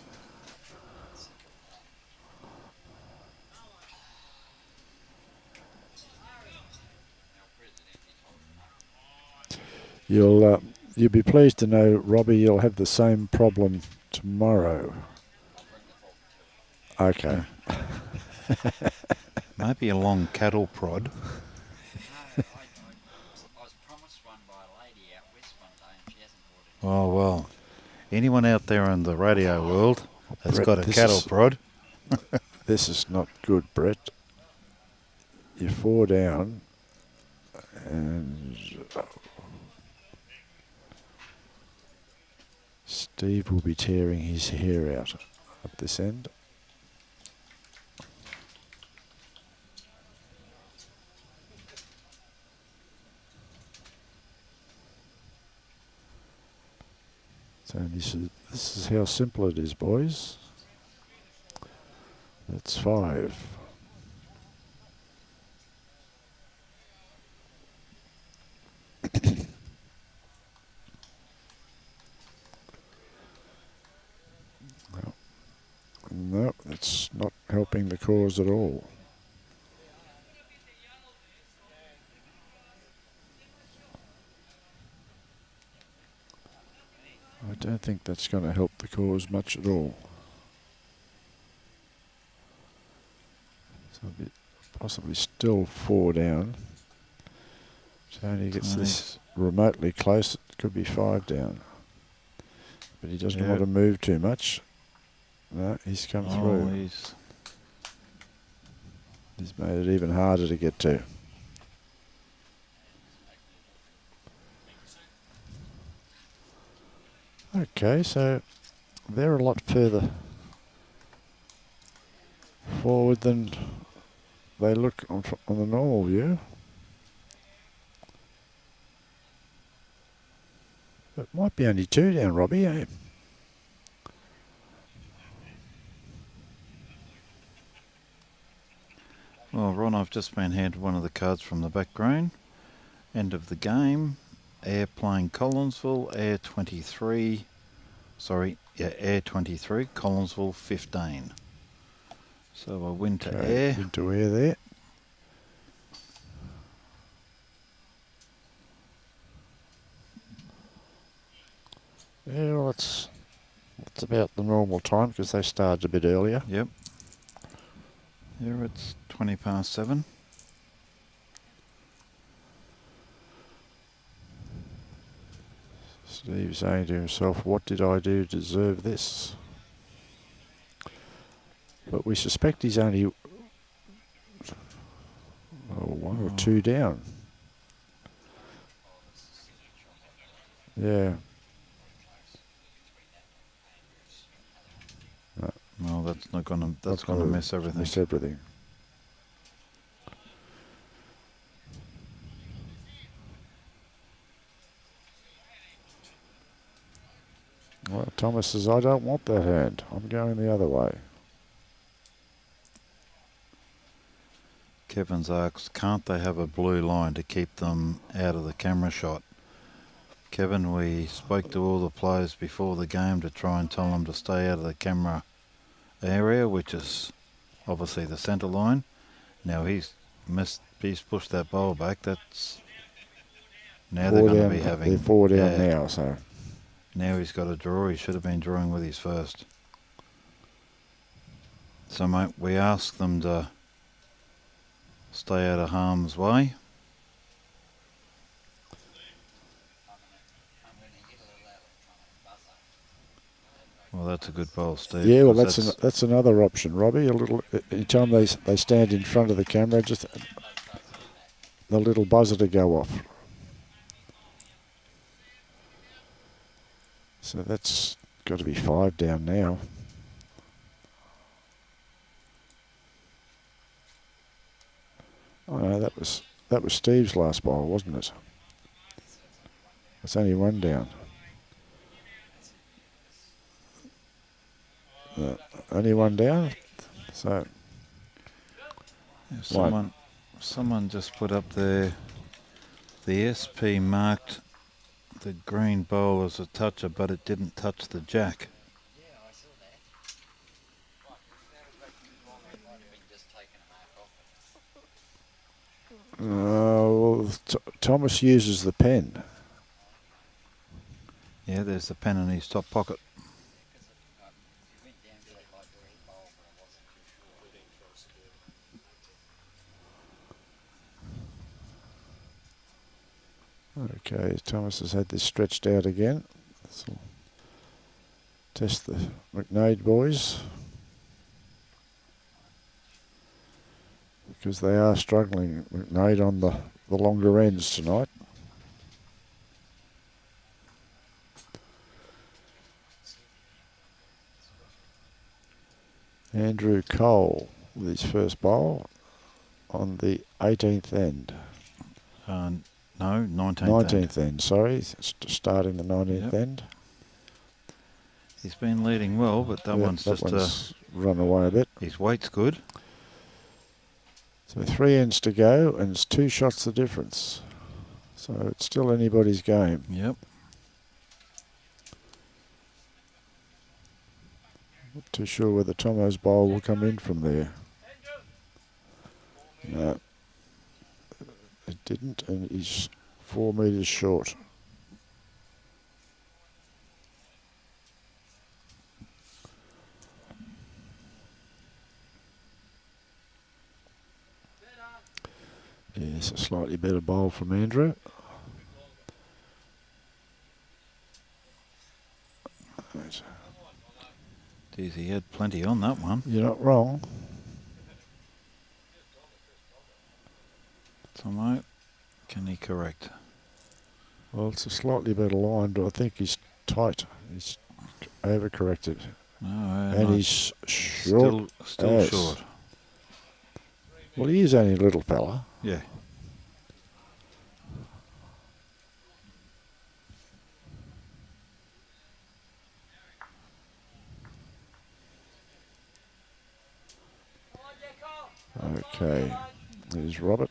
You'll be pleased to know, Robbie, you'll have the same problem tomorrow. Okay. Maybe a long cattle prod. I was promised one by a lady out west one day and she hasn't bought it. Oh, well, anyone out there in the radio world that's Brett, got a this cattle is- prod, This is not good, Brett. You're 4 down, and Steve will be tearing his hair out at this end. So this is how simple it is, boys. That's 5. No, that's not helping the cause at all. I don't think that's going to help the cause much at all. So a bit possibly still 4 down. Tony gets this remotely close. It could be 5 down. But he doesn't want to move too much. No, he's come through. He's made it even harder to get to. Okay, so they're a lot further forward than they look on the normal view. It might be only 2 down, Robbie, eh? Well, Ron, I've just been handed one of the cards from the background. End of the game. Air playing Collinsville, Air 23. Sorry, yeah, Air 23, Collinsville 15. So a win to Air. Win to Air there. Yeah, well, it's about the normal time because they started a bit earlier. Yep. Here it's 20 past 7. Steve's saying to himself, what did I do to deserve this? But we suspect he's only 1 or 2 down. Yeah. No, that's not gonna. That's gonna miss everything. Miss everything. Well, Thomas says, I don't want that hand. I'm going the other way. Kevin's asked, can't they have a blue line to keep them out of the camera shot? Kevin, we spoke to all the players before the game to try and tell them to stay out of the camera area, which is obviously the centre line. Now he's pushed that bowl back. That's now they're going to be having. They're 4 down now, so. Now he's got a draw. He should have been drawing with his first. So, mate, we asked them to stay out of harm's way. I'm going to hit a little out of Well, that's a good bowl, Steve. Yeah, well, that's another option, Robbie. A little, anytime they stand in front of the camera, just the little buzzer to go off. So that's got to be 5 down now. Oh no, that was Steve's last bowl, wasn't it? It's only 1 down. Only 1 down. So yeah, someone just put up there. The SP marked the green bowl as a toucher, but it didn't touch the jack. Yeah, I saw that. Might have been just taking a mark off it. well, Thomas uses the pen. Yeah, there's the pen in his top pocket. It went down to that like green bowl, but I wasn't too sure. Okay, Thomas has had this stretched out again. So test the MACKNADE boys, because they are struggling, MACKNADE, on the longer ends tonight. Andrew Cole with his first bowl on the 18th end. No, 19th. 19th end, sorry. Starting the 19th Yep. end. He's been leading well, but that one's run away a bit. his weight's good. So 3 ends to go, and it's 2 shots the difference. So it's still anybody's game. Yep. Not too sure whether Tomo's bowl will come in from there. No, it didn't, and he's 4 metres short. Yes, a slightly better bowl from Andrew. Right. Geez, he had plenty on that one. You're not wrong. Tomo, can he correct? Well, it's a slightly better line, but I think he's tight. He's overcorrected. No, And he's short. Still as. short. Well, he is only a little fella. Yeah. Okay, there's Robert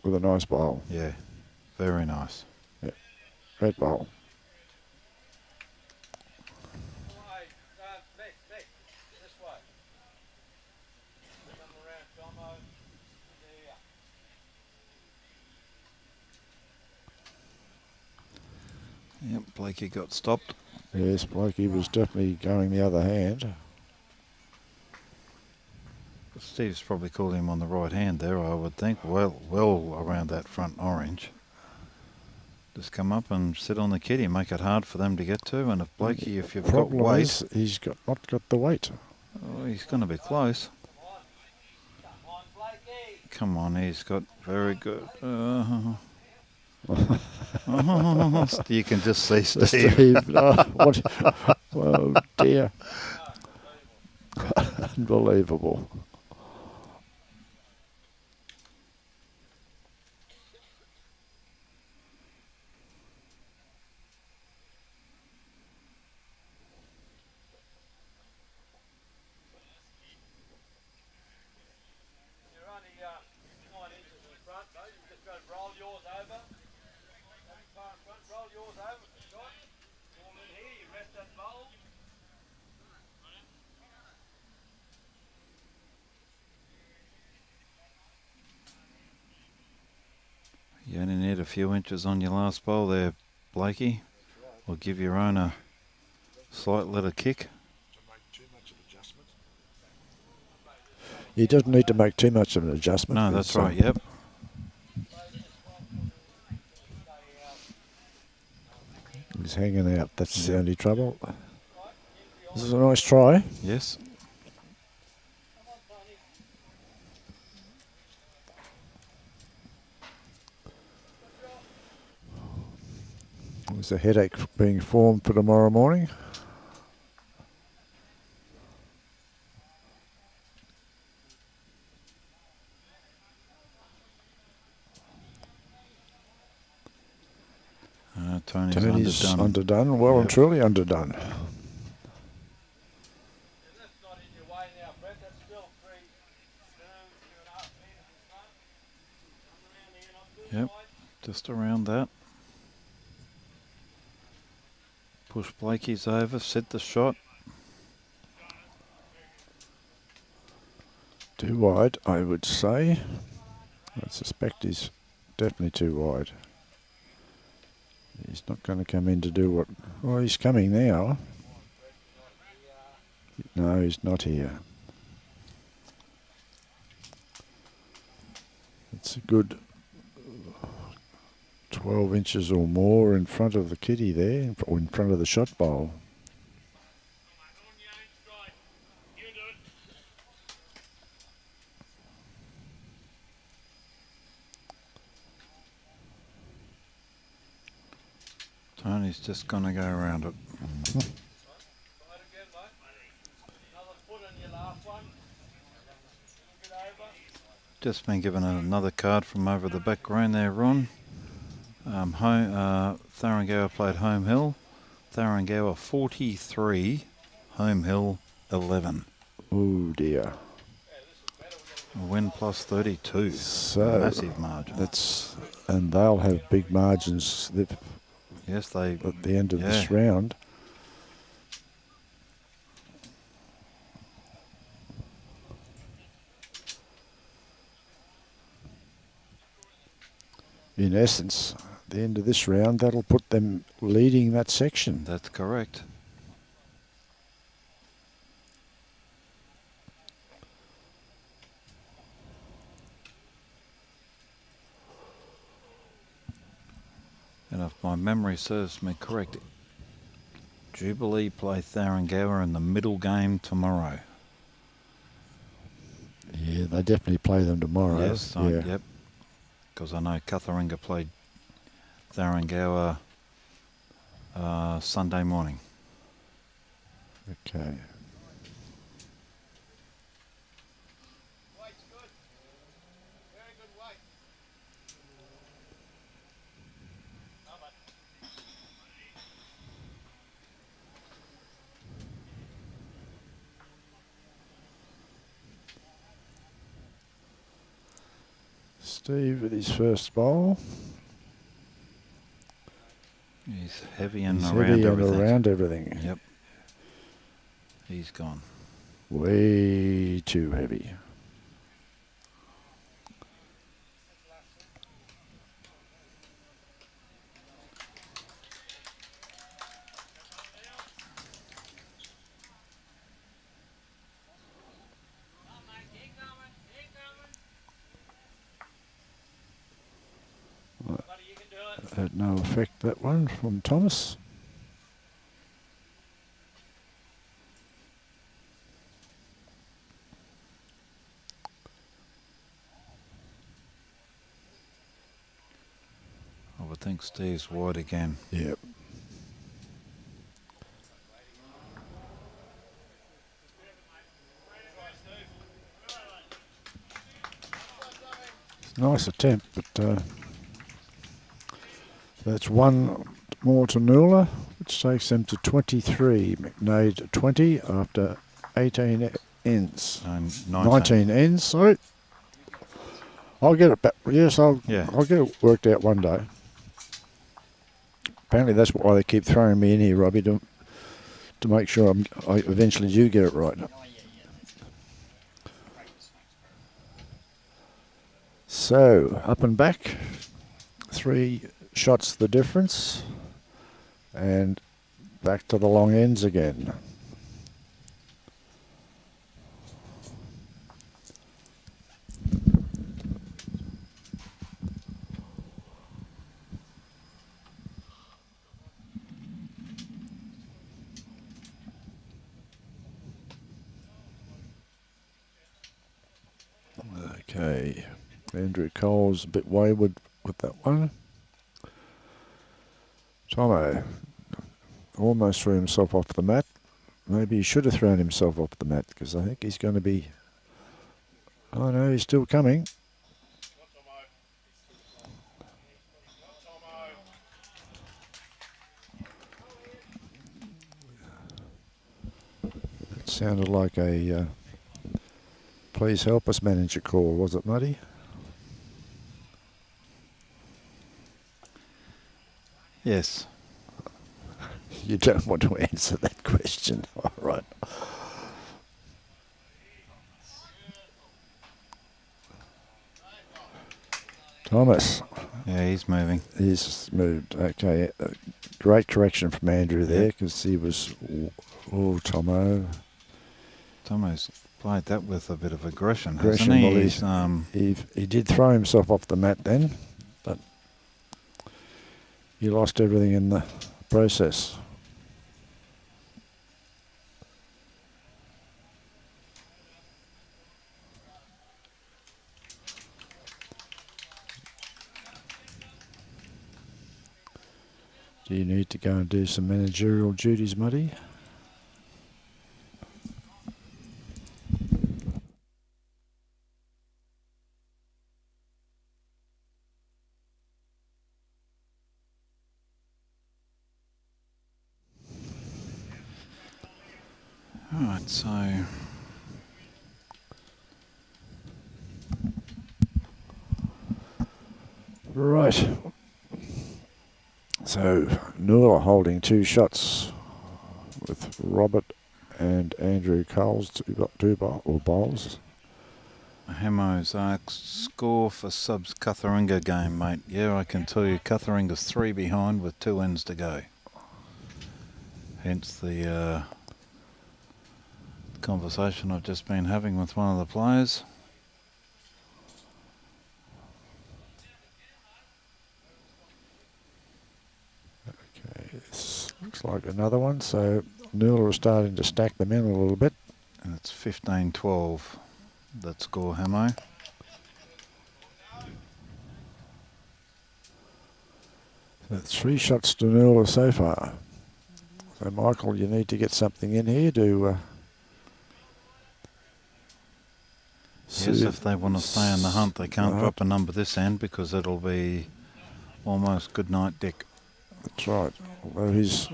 with a nice bowl. Yeah, very nice. Red bowl. Right, Mick, this way. Come around, Tomo. There. Yep, Blakey got stopped. Yes, Blakey was definitely going the other hand. Steve's probably called him on the right hand there, I would think. Well around that front orange. Just come up and sit on the kitty, make it hard for them to get to. And if Blakey, if you've got Problem weight, is he's not got the weight. oh, he's going to be close. Come on, Blakey. Come on, he's got very good. You can just see Steve. Steve, no, what? Oh dear. Unbelievable. roll yours over. Shot. Form in here. You rest that bowl. You only need a few inches on your last bowl there, Blakey. Or give your own a slight little kick. He doesn't need to make too much of an adjustment. No, that's right, yep. He's hanging out. That's the only trouble. This is a nice try. Yes. There's a headache being formed for tomorrow morning. Tony's underdone. Well and truly underdone. That's not in your way now, Brett. That's still 3, 2.5 metres in front. Come around here, not too Yep, wide. just around that. Push Blakey's over, set the shot. Too wide, I would say. I suspect he's definitely too wide. He's not going to come in to do what... Well, he's coming now. No, he's not here. It's a good 12 inches or more in front of the kitty there, or in front of the shot bowl. Tony's just going to go around it. Try it again, mate. Another foot on your last one. A little bit over. Just been given another card from over the back green there, Ron. Tharangower played Home Hill. Tharangower 43, Home Hill 11. Oh dear. A win plus 32. So massive margin. And they'll have big margins Yes, they at the end of this round. In essence, at the end of this round, that'll put them leading that section. That's correct. And if my memory serves me correct, Jubilee play Tharangower in the middle game tomorrow. Yeah, they definitely play them tomorrow. Yes, yep. Because I know Cutharinga played Tharangower Sunday morning. Okay. Weight's good. Very good weight. Come on. Steve with his first bowl. He's heavy and He's around heavy and everything. around everything. Yep. He's gone. Way too heavy. Had no effect, that one from Thomas. I would think Steve's wide again. Yep. Nice attempt, but that's one more to NOORLA, which takes them to 23. MACKNADE 20 after 18 ends. 19 ends, sorry. I'll get it back. Yes, I'll get it worked out one day. Apparently that's why they keep throwing me in here, Robbie, to make sure I eventually do get it right. Oh, yeah, yeah. Practice makes So, up and back, 3 shots the difference, and back to the long ends again. Okay, Andrew Cole's a bit wayward with that one. Tomo almost threw himself off the mat. Maybe he should have thrown himself off the mat because I think he's going to be... Oh no, he's still coming. It sounded like a please help us manager call, was it, Muddy? Yes. You don't want to answer that question. All right. Thomas. Yeah, he's moving. He's moved. Okay. Great correction from Andrew there because he was... Oh, Tomo. Tomo's played that with a bit of aggression, Aggression, hasn't he? well, he did throw himself off the mat then, but he lost everything in the process. Do you need to go and do some managerial duties, Muddy? Alright, so... Right. So, NOORLA holding 2 shots with Robert and Andrew Coles, two bowls. Hamo's score for subs Cutharinga game, mate. Yeah, I can tell you Cutharinga's 3 behind with 2 ends to go. Hence the conversation I've just been having with one of the players. Okay, this looks like another one. So NOORLA is starting to stack them in a little bit. And it's 15-12 that score, Hamo. So 3 shots to NOORLA so far. So Michael, you need to get something in here to... Yes, if they want to stay in the hunt, they can't drop a number this end because it'll be almost good night, Dick. That's right. Although he's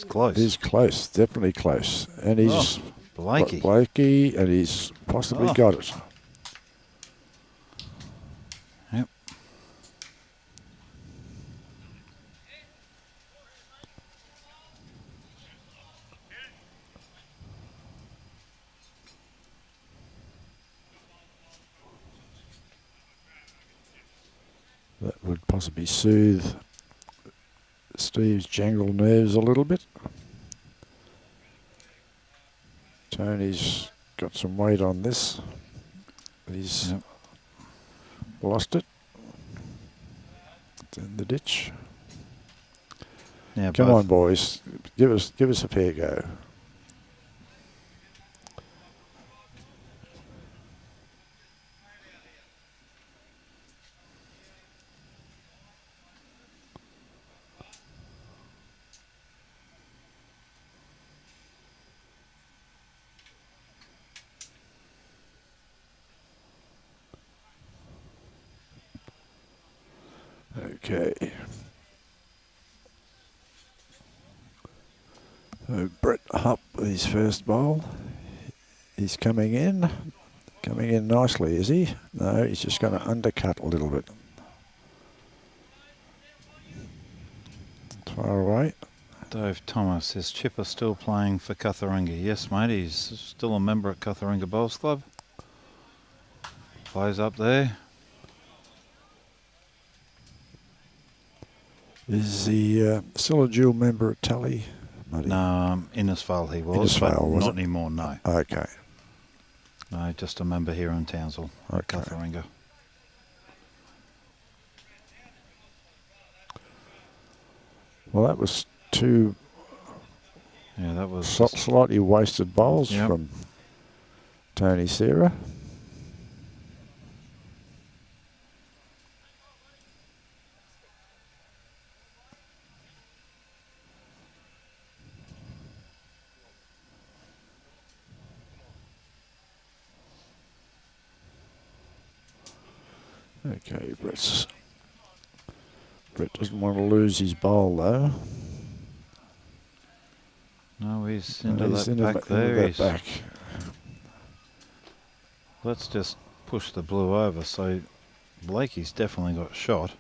close. He's close, definitely close. And he's Blakey. And he's possibly got it. Yep. That would possibly soothe Steve's jangled nerves a little bit. Tony's got some weight on this. He's lost it. It's in the ditch. Yeah, Come on, boys. Give us a fair go. Okay. So Brett Hupp with his first bowl. He's coming in nicely, is he? No, he's just going to undercut a little bit. far away. Dave Thomas, is Chipper still playing for Cutharinga? Yes, mate, he's still a member at Cutharinga Bowls Club. Plays up there. Is he still a dual member at Tully? Muddy? No, Innisfail he was, but Innisfail, was not it? anymore, no. Okay. No, just a member here in Townsville at Okay. Cutharinga. Well, that was two Yeah, that was slightly wasted bowls Yep. from Tony Serra. Okay, Brett doesn't want to lose his bowl though. No, he's into He's that into back there. that He's- back. Let's just push the blue over. So Blakey's definitely got shot.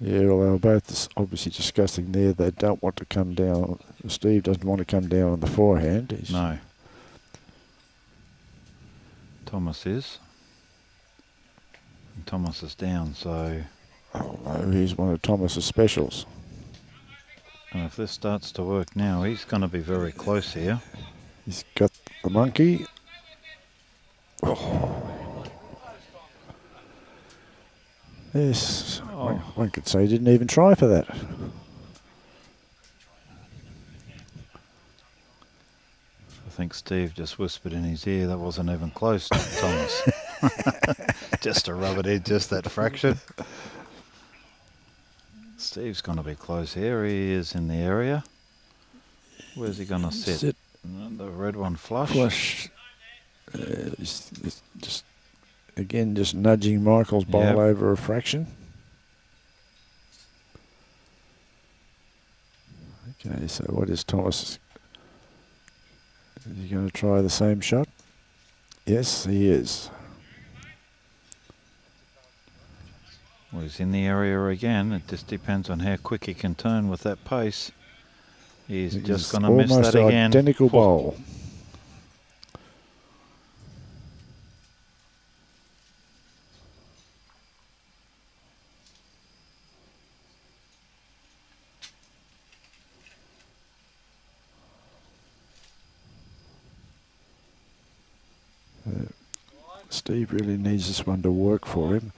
Yeah, well, they were both obviously discussing there. They don't want to come down. Steve doesn't want to come down on the forehand. He's No. Thomas is. And Thomas is down, so... Oh no, he's one of Thomas's specials. And if this starts to work now, he's going to be very close here. He's got the monkey. Oh. Yes, one could say he didn't even try for that. I think Steve just whispered in his ear that wasn't even close to Thomas. Just to rub it in, just that fraction. Steve's going to be close here. He is in the area. Where's he going to sit? The red one flush. Flush. He's just again just nudging Michael's bowl Yep. over a fraction. Okay, so what is Thomas? Is he going to try the same shot? Yes, he is. Well, he's in the area again. It just depends on how quick he can turn with that pace. He's just going to miss almost that again. identical bowl. Steve really needs this one to work for him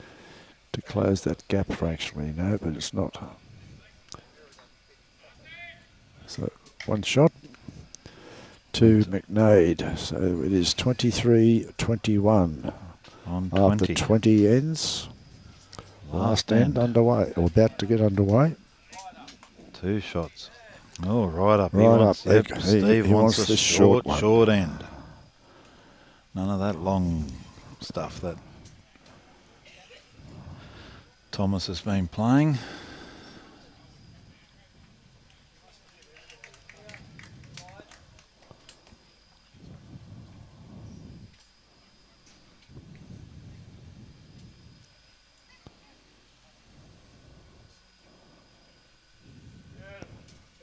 to close that gap fractionally, but it's not. So one shot to MACKNADE. So it is 23-21 On after 20. 20 ends. Last end underway, or about to get underway. 2 shots. Oh, right up. Right wants, up. Yep, He Steve wants wants a the short one. short end. None of that long stuff that Thomas has been playing.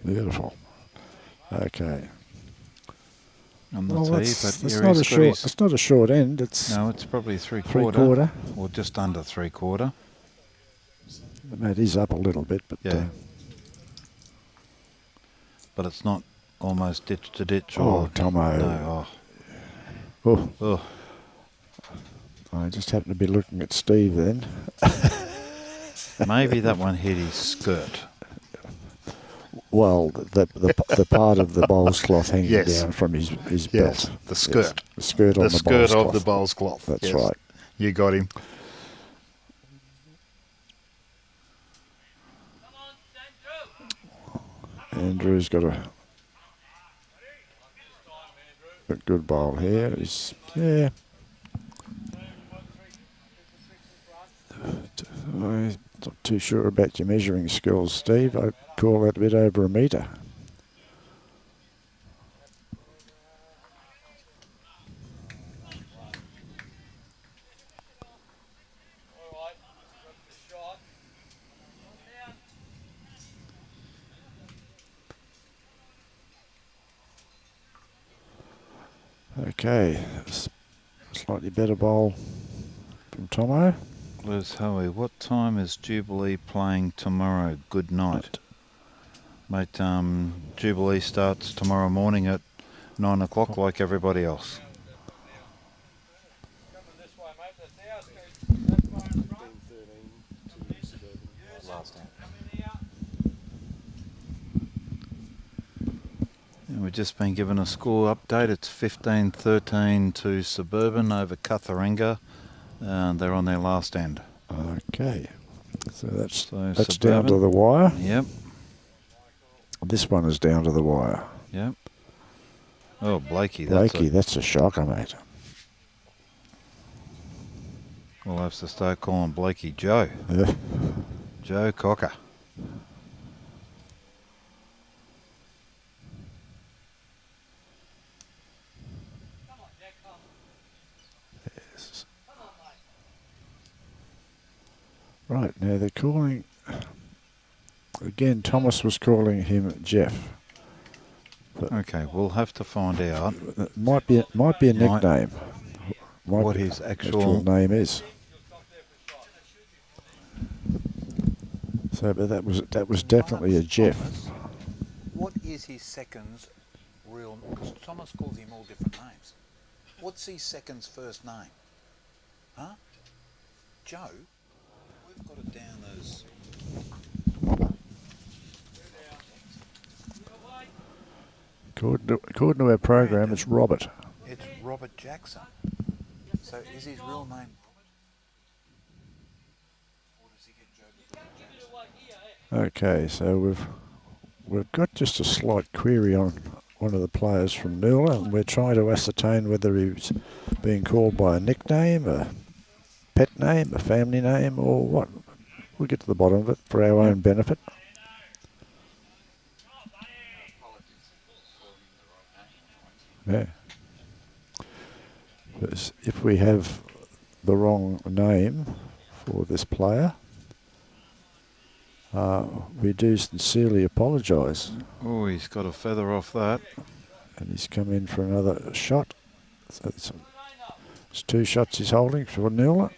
Beautiful. Okay. On the Well, tee, that's but here not he's a got short. his- It's not a short end. It's No, it's probably three three-quarter. or just under 3/4. That is up a little bit, but Yeah. But it's not almost ditch to ditch. Oh, or Tomo. No, oh, oh. I just happened to be looking at Steve then. Maybe that one hit his skirt. Well, the part of the bowls cloth hanging Yes. down from his Yes, belt. the skirt. Yes, the skirt on The the skirt bowls of cloth. the bowls cloth. That's Yes. right. You got him. Andrew's got a good bowl here. He's, yeah. I'm not too sure about your measuring skills, Steve. I'd call that a bit over a metre. All right, got the shot. Okay, slightly better bowl from Tomo. Liz Hoey, what time is Jubilee playing tomorrow? Good night. Mate, Jubilee starts tomorrow morning at 9 o'clock like everybody else. Coming this way, mate. That's ours. That's far in front. Last hand. Come in here. And we've just been given a score update. It's 15-13 to Suburban over Cutharinga. They're on their last end. Okay, so that's So down Suburban. to the wire. Yep, This one is down to the wire. yep. Oh, Blakey. That's a shocker, mate. We'll have to start calling Blakey Joe. Yeah. Joe Cocker. Yes. Right, now they're calling, again, Thomas was calling him Jeff. Okay, we'll have to find out It might be a nickname. Might what be his actual name is. So, but that was definitely a Jeff. What is his second's real? Because Thomas calls him all different names. What's his second's first name? Huh? Joe? We've got it down as. According to our program, it's Robert. It's Robert Jackson. So is his real name? Or does he get Joe Jackson? Okay, so we've got just a slight query on one of the players from NOORLA, and we're trying to ascertain whether he's being called by a nickname, a pet name, a family name, or what. We'll get to the bottom of it for our own benefit. Yeah. Because if we have the wrong name for this player, we do sincerely apologise. Oh, he's got a feather off that. And he's come in for another shot. So it's 2 shots he's holding for NOORLA.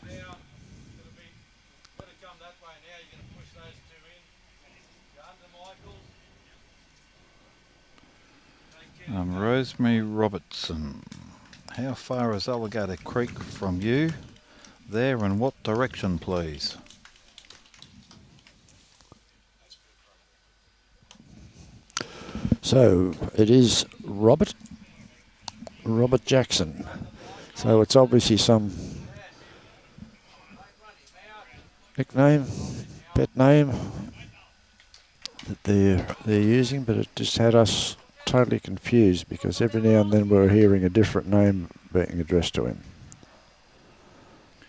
Rosemary Robertson. How far is Alligator Creek from you? There, and what direction, please? So it is Robert Jackson. So it's obviously some nickname, pet name that they're using, but it just had us totally confused because every now and then we're hearing a different name being addressed to him.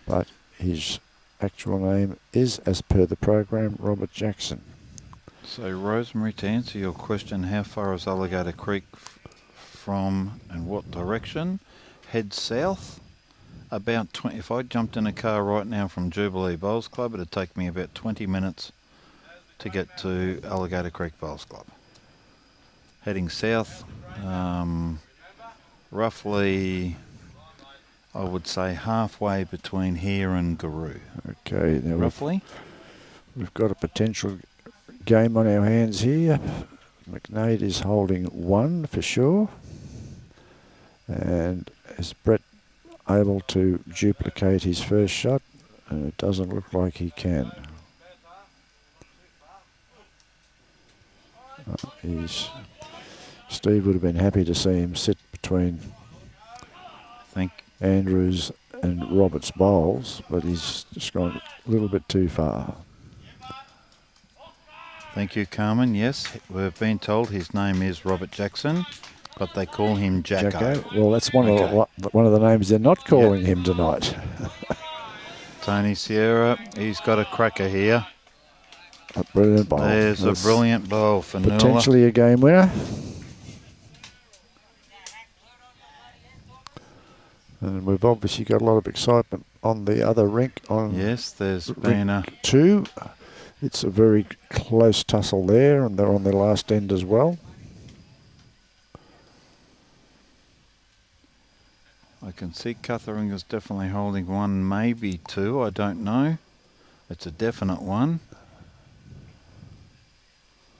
But his actual name is, as per the program, Robert Jackson. So, Rosemary, to answer your question, how far is Alligator Creek from and what direction? Head south. About 20. If I jumped in a car right now from Jubilee Bowls Club, it'd take me about 20 minutes to get to Alligator Creek Bowls Club. Heading south, roughly, I would say halfway between here and Garate. Okay, now Roughly. we've got a potential game on our hands here. MACKNADE is holding 1 for sure. And is Brett able to duplicate his first shot? And it doesn't look like he can. Steve would have been happy to see him sit between Andrews and Roberts' bowls, but he's just gone a little bit too far. Thank you, Carmen. Yes, we've been told his name is Robert Jackson, but they call him Jacko. Well, that's one of the names they're not calling him tonight. Tony Sierra, he's got a cracker here. A brilliant bowl. There's a That's brilliant bowl for NOORLA. potentially a game winner. And we've obviously got a lot of excitement on the other rink. On Yes, there's been a... rink 2. It's a very close tussle there, and they're on their last end as well. I can see Cutheringer's definitely holding 1, maybe 2, I don't know. It's a definite 1.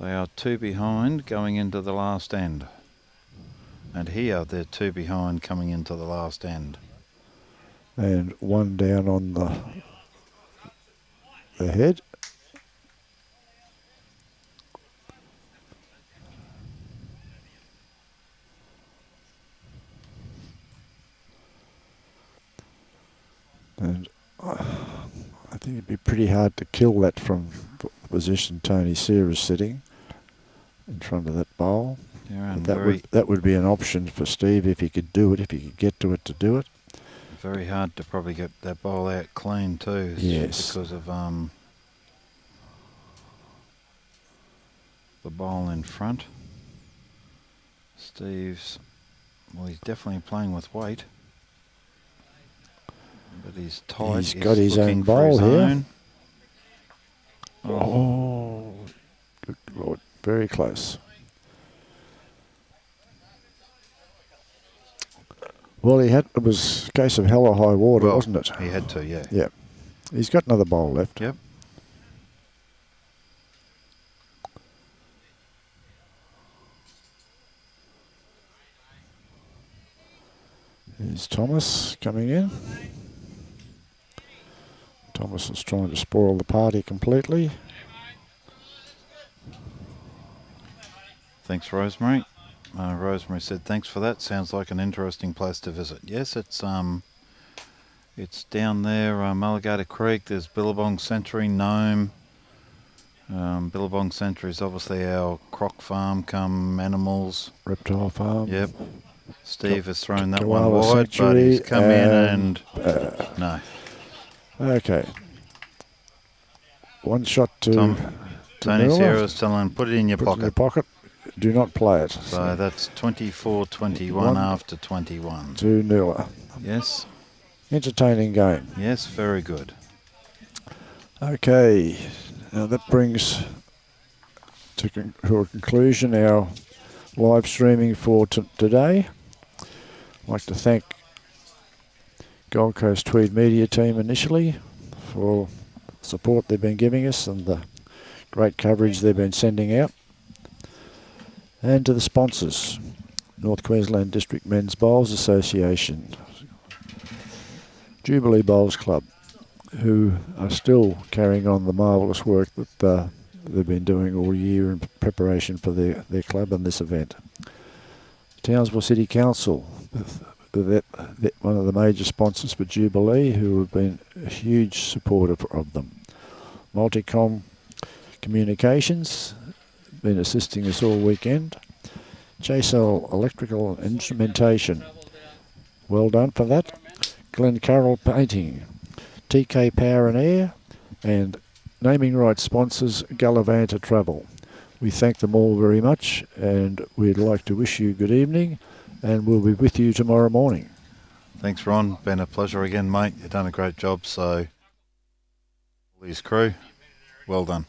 They are 2 behind going into the last end. And here they're 2 behind coming into the last end. And 1 down on the head. And I think it'd be pretty hard to kill that from the position Tony Sierra's sitting in front of that bowl. Yeah, and That would be an option for Steve if he could do it, if he could get to it to do it. very hard to probably get that bowl out clean too. Yes. Because of the bowl in front. Steve's, well, he's definitely playing with weight. But he's tight. He's got his looking own for bowl his here. own. Oh, good Lord, very close. Well, it was a case of hell or high water, Well, wasn't it? He had to, yeah. Yeah. He's got another bowl left. Yep. Here's Thomas coming in. Thomas is trying to spoil the party completely. Thanks, Rosemary. Rosemary said, "Thanks for that. Sounds like an interesting place to visit." Yes, it's down there, Mulligata Creek. There's Billabong Century, Nome. Billabong Century is obviously our croc farm, come animals. Reptile farm. Yep. Steve has thrown that one Koala wide, but Sanctuary he's come in and no. Okay. One shot to Tony NOORLA. Sierra's telling him, put it in your Put it in your pocket. pocket. Do not play it. So that's 24-21 after 21. To NOORLA. Yes. Entertaining game. Yes, very good. Okay. Now that brings to a conclusion our live streaming for today. I'd like to thank Gold Coast Tweed Media Team initially for the support they've been giving us and the great coverage they've been sending out. And to the sponsors, North Queensland District Men's Bowls Association, Jubilee Bowls Club, who are still carrying on the marvellous work that they've been doing all year in preparation for their club and this event. Townsville City Council, one of the major sponsors for Jubilee, who have been a huge supporter of them. Multicom Communications, been assisting us all weekend. JSL Electrical and Instrumentation, well done for that. Glen Carroll Painting, TK Power and Air, and naming rights sponsors Galavanta Travel. We thank them all very much, and we'd like to wish you good evening, and we'll be with you tomorrow morning. Thanks, Ron. Been a pleasure again, mate. You've done a great job. So, his crew, well done.